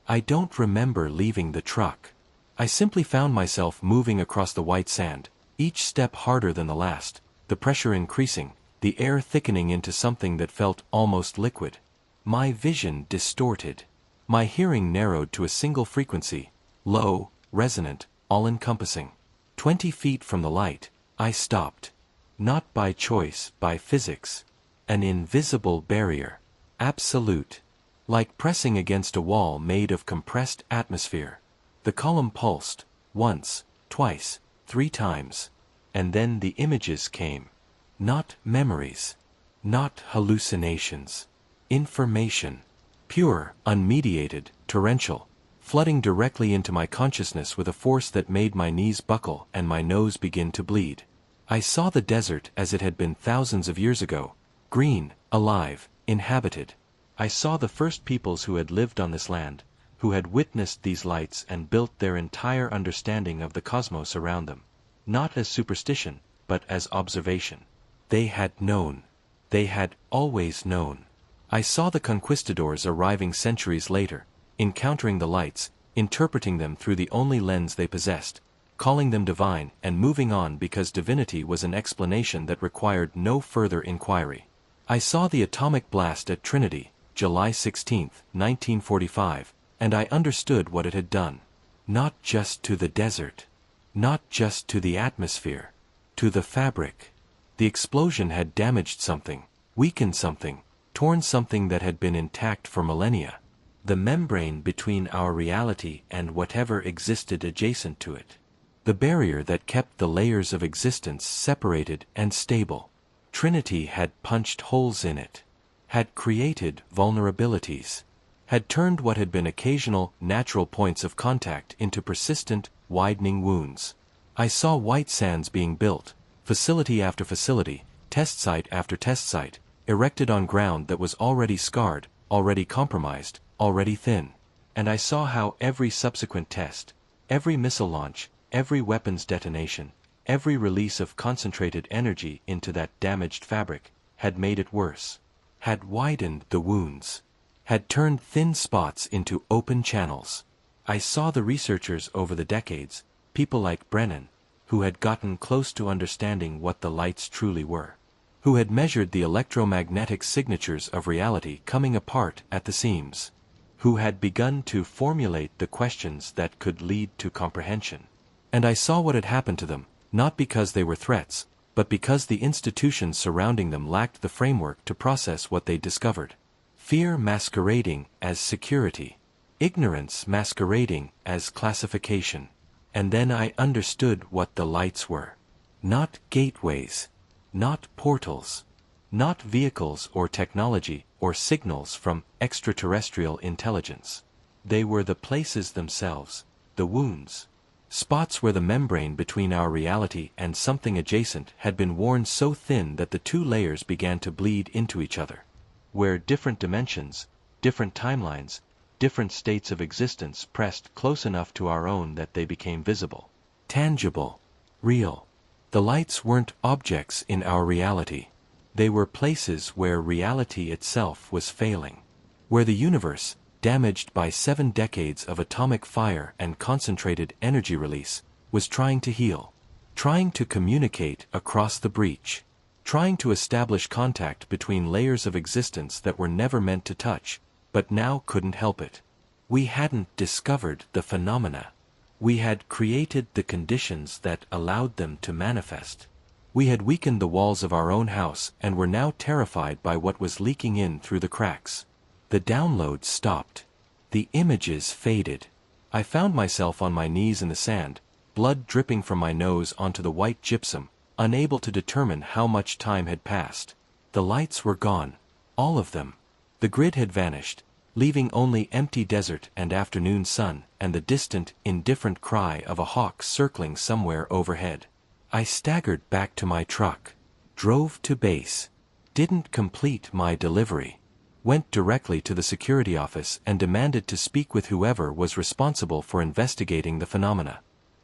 I don't remember leaving the truck. I simply found myself moving across the white sand, each step harder than the last, the pressure increasing, the air thickening into something that felt almost liquid. My vision distorted. My hearing narrowed to a single frequency, low, resonant, all-encompassing. 20 feet from the light, I stopped. Not by choice, by physics. An invisible barrier. Absolute. Like pressing against a wall made of compressed atmosphere. The column pulsed, once, twice, 3 times. And then the images came. Not memories. Not hallucinations. Information. Pure, unmediated, torrential, flooding directly into my consciousness with a force that made my knees buckle and my nose begin to bleed. I saw the desert as it had been thousands of years ago. Green, alive, inhabited. I saw the first peoples who had lived on this land, who had witnessed these lights and built their entire understanding of the cosmos around them. Not as superstition, but as observation. They had known. They had always known. I saw the conquistadors arriving centuries later, encountering the lights, interpreting them through the only lens they possessed, calling them divine and moving on because divinity was an explanation that required no further inquiry. I saw the atomic blast at Trinity, July 16, 1945, and I understood what it had done. Not just to the desert. Not just to the atmosphere. To the fabric. The explosion had damaged something, weakened something, torn something that had been intact for millennia. The membrane between our reality and whatever existed adjacent to it. The barrier that kept the layers of existence separated and stable. Trinity had punched holes in it. Had created vulnerabilities. Had turned what had been occasional, natural points of contact into persistent, widening wounds. I saw white sands being built, facility after facility, test site after test site, erected on ground that was already scarred, already compromised, already thin. And I saw how every subsequent test, every missile launch, every weapons detonation, every release of concentrated energy into that damaged fabric, had made it worse. Had widened the wounds. Had turned thin spots into open channels. I saw the researchers over the decades, people like Brennan, who had gotten close to understanding what the lights truly were. Who had measured the electromagnetic signatures of reality coming apart at the seams. Who had begun to formulate the questions that could lead to comprehension. And I saw what had happened to them, not because they were threats, but because the institutions surrounding them lacked the framework to process what they discovered. Fear masquerading as security. Ignorance masquerading as classification. And then I understood what the lights were. Not gateways. Not portals. Not vehicles or technology or signals from extraterrestrial intelligence. They were the places themselves, the wounds. Spots where the membrane between our reality and something adjacent had been worn so thin that the two layers began to bleed into each other. Where different dimensions, different timelines, different states of existence pressed close enough to our own that they became visible, tangible, real. The lights weren't objects in our reality. They were places where reality itself was failing. Where the universe, damaged by 7 decades of atomic fire and concentrated energy release, was trying to heal. Trying to communicate across the breach. Trying to establish contact between layers of existence that were never meant to touch, but now couldn't help it. We hadn't discovered the phenomena. We had created the conditions that allowed them to manifest. We had weakened the walls of our own house and were now terrified by what was leaking in through the cracks. The download stopped. The images faded. I found myself on my knees in the sand, blood dripping from my nose onto the white gypsum, unable to determine how much time had passed. The lights were gone. All of them. The grid had vanished, leaving only empty desert and afternoon sun and the distant, indifferent cry of a hawk circling somewhere overhead. I staggered back to my truck. Drove to base. Didn't complete my delivery. Went directly to the security office and demanded to speak with whoever was responsible for investigating the phenomena.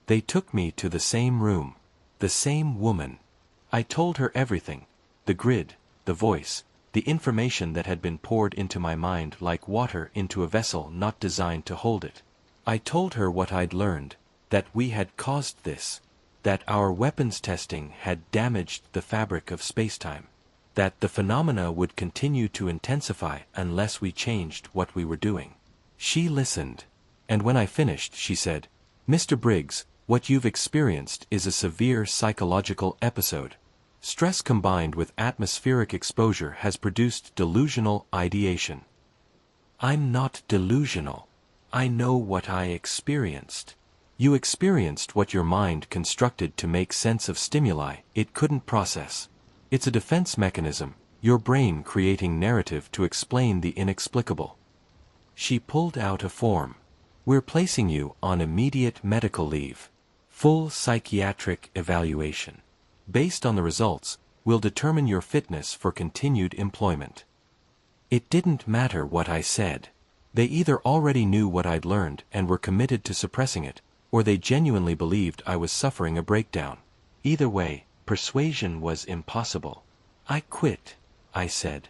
They took me to the same room. The same woman. I told her everything. The grid, the voice, the information that had been poured into my mind like water into a vessel not designed to hold it. I told her what I'd learned, that we had caused this, that our weapons testing had damaged the fabric of spacetime, that the phenomena would continue to intensify unless we changed what we were doing. She listened, and when I finished she said, "Mr. Briggs, what you've experienced is a severe psychological episode. Stress combined with atmospheric exposure has produced delusional ideation." I'm not delusional. I know what I experienced. You experienced what your mind constructed to make sense of stimuli it couldn't process. It's a defense mechanism, your brain creating narrative to explain the inexplicable. She pulled out a form. "We're placing you on immediate medical leave. Full psychiatric evaluation. Based on the results, we'll determine your fitness for continued employment." It didn't matter what I said. They either already knew what I'd learned and were committed to suppressing it, or they genuinely believed I was suffering a breakdown. Either way, persuasion was impossible. "I quit," I said.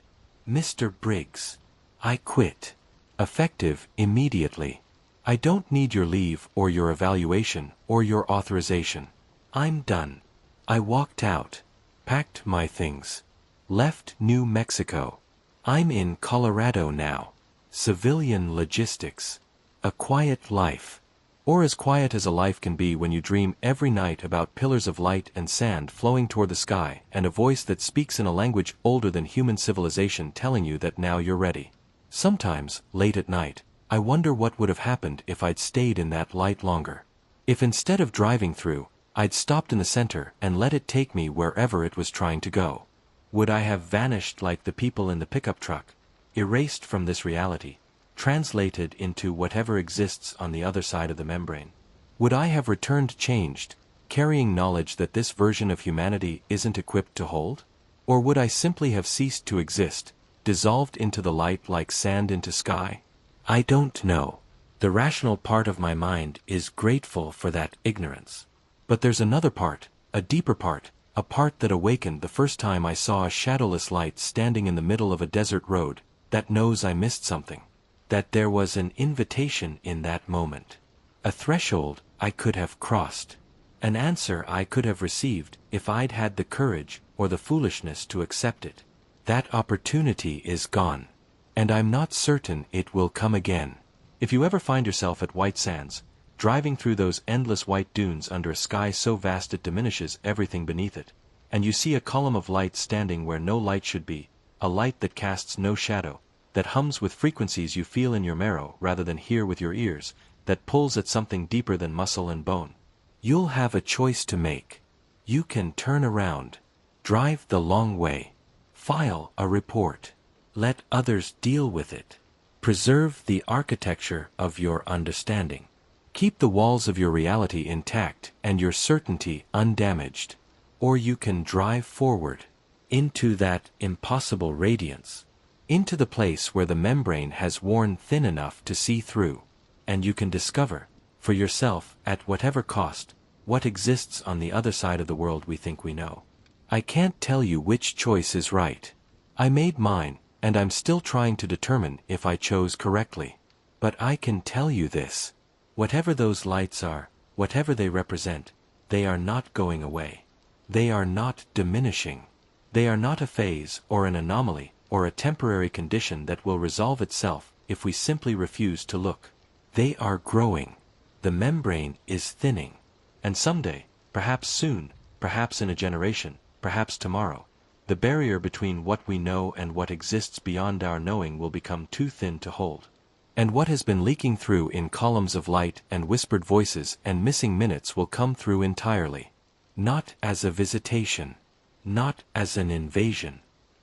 "Mr. Briggs, I quit. Effective immediately. I don't need your leave or your evaluation or your authorization. I'm done." I walked out, packed my things, left New Mexico. I'm in Colorado now. Civilian logistics. A quiet life. Or as quiet as a life can be when you dream every night about pillars of light and sand flowing toward the sky and a voice that speaks in a language older than human civilization telling you that now you're ready. Sometimes, late at night, I wonder what would have happened if I'd stayed in that light longer. If instead of driving through, I'd stopped in the center and let it take me wherever it was trying to go. Would I have vanished like the people in the pickup truck, erased from this reality, translated into whatever exists on the other side of the membrane? Would I have returned changed, carrying knowledge that this version of humanity isn't equipped to hold? Or would I simply have ceased to exist, dissolved into the light like sand into sky? I don't know. The rational part of my mind is grateful for that ignorance. But there's another part, a deeper part, a part that awakened the first time I saw a shadowless light standing in the middle of a desert road, that knows I missed something. That there was an invitation in that moment. A threshold I could have crossed. An answer I could have received if I'd had the courage or the foolishness to accept it. That opportunity is gone. And I'm not certain it will come again. If you ever find yourself at White Sands, driving through those endless white dunes under a sky so vast it diminishes everything beneath it, and you see a column of light standing where no light should be, a light that casts no shadow, that hums with frequencies you feel in your marrow rather than hear with your ears, that pulls at something deeper than muscle and bone. You'll have a choice to make. You can turn around, drive the long way, file a report, let others deal with it. Preserve the architecture of your understanding. Keep the walls of your reality intact and your certainty undamaged. Or you can drive forward, into that impossible radiance, into the place where the membrane has worn thin enough to see through, and you can discover, for yourself at whatever cost, what exists on the other side of the world we think we know. I can't tell you which choice is right. I made mine, and I'm still trying to determine if I chose correctly. But I can tell you this. Whatever those lights are, whatever they represent, they are not going away. They are not diminishing. They are not a phase or an anomaly or a temporary condition that will resolve itself if we simply refuse to look. They are growing. The membrane is thinning. And someday, perhaps soon, perhaps in a generation, perhaps tomorrow, the barrier between what we know and what exists beyond our knowing will become too thin to hold. And what has been leaking through in columns of light and whispered voices and missing minutes will come through entirely. Not as a visitation. Not as an invasion.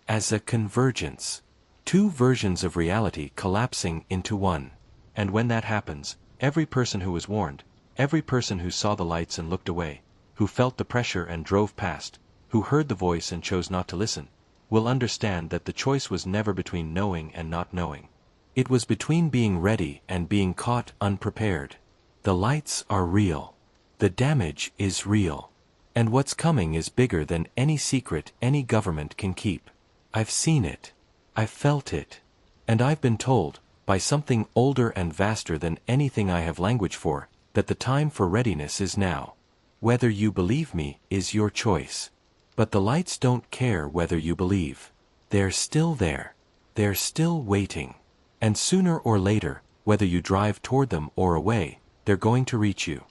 As a convergence. Two versions of reality collapsing into one. And when that happens, every person who was warned, every person who saw the lights and looked away, who felt the pressure and drove past, who heard the voice and chose not to listen, will understand that the choice was never between knowing and not knowing. It was between being ready and being caught unprepared. The lights are real. The damage is real. And what's coming is bigger than any secret any government can keep. I've seen it. I've felt it. And I've been told, by something older and vaster than anything I have language for, that the time for readiness is now. Whether you believe me is your choice. But the lights don't care whether you believe. They're still there. They're still waiting. And sooner or later, whether you drive toward them or away, they're going to reach you.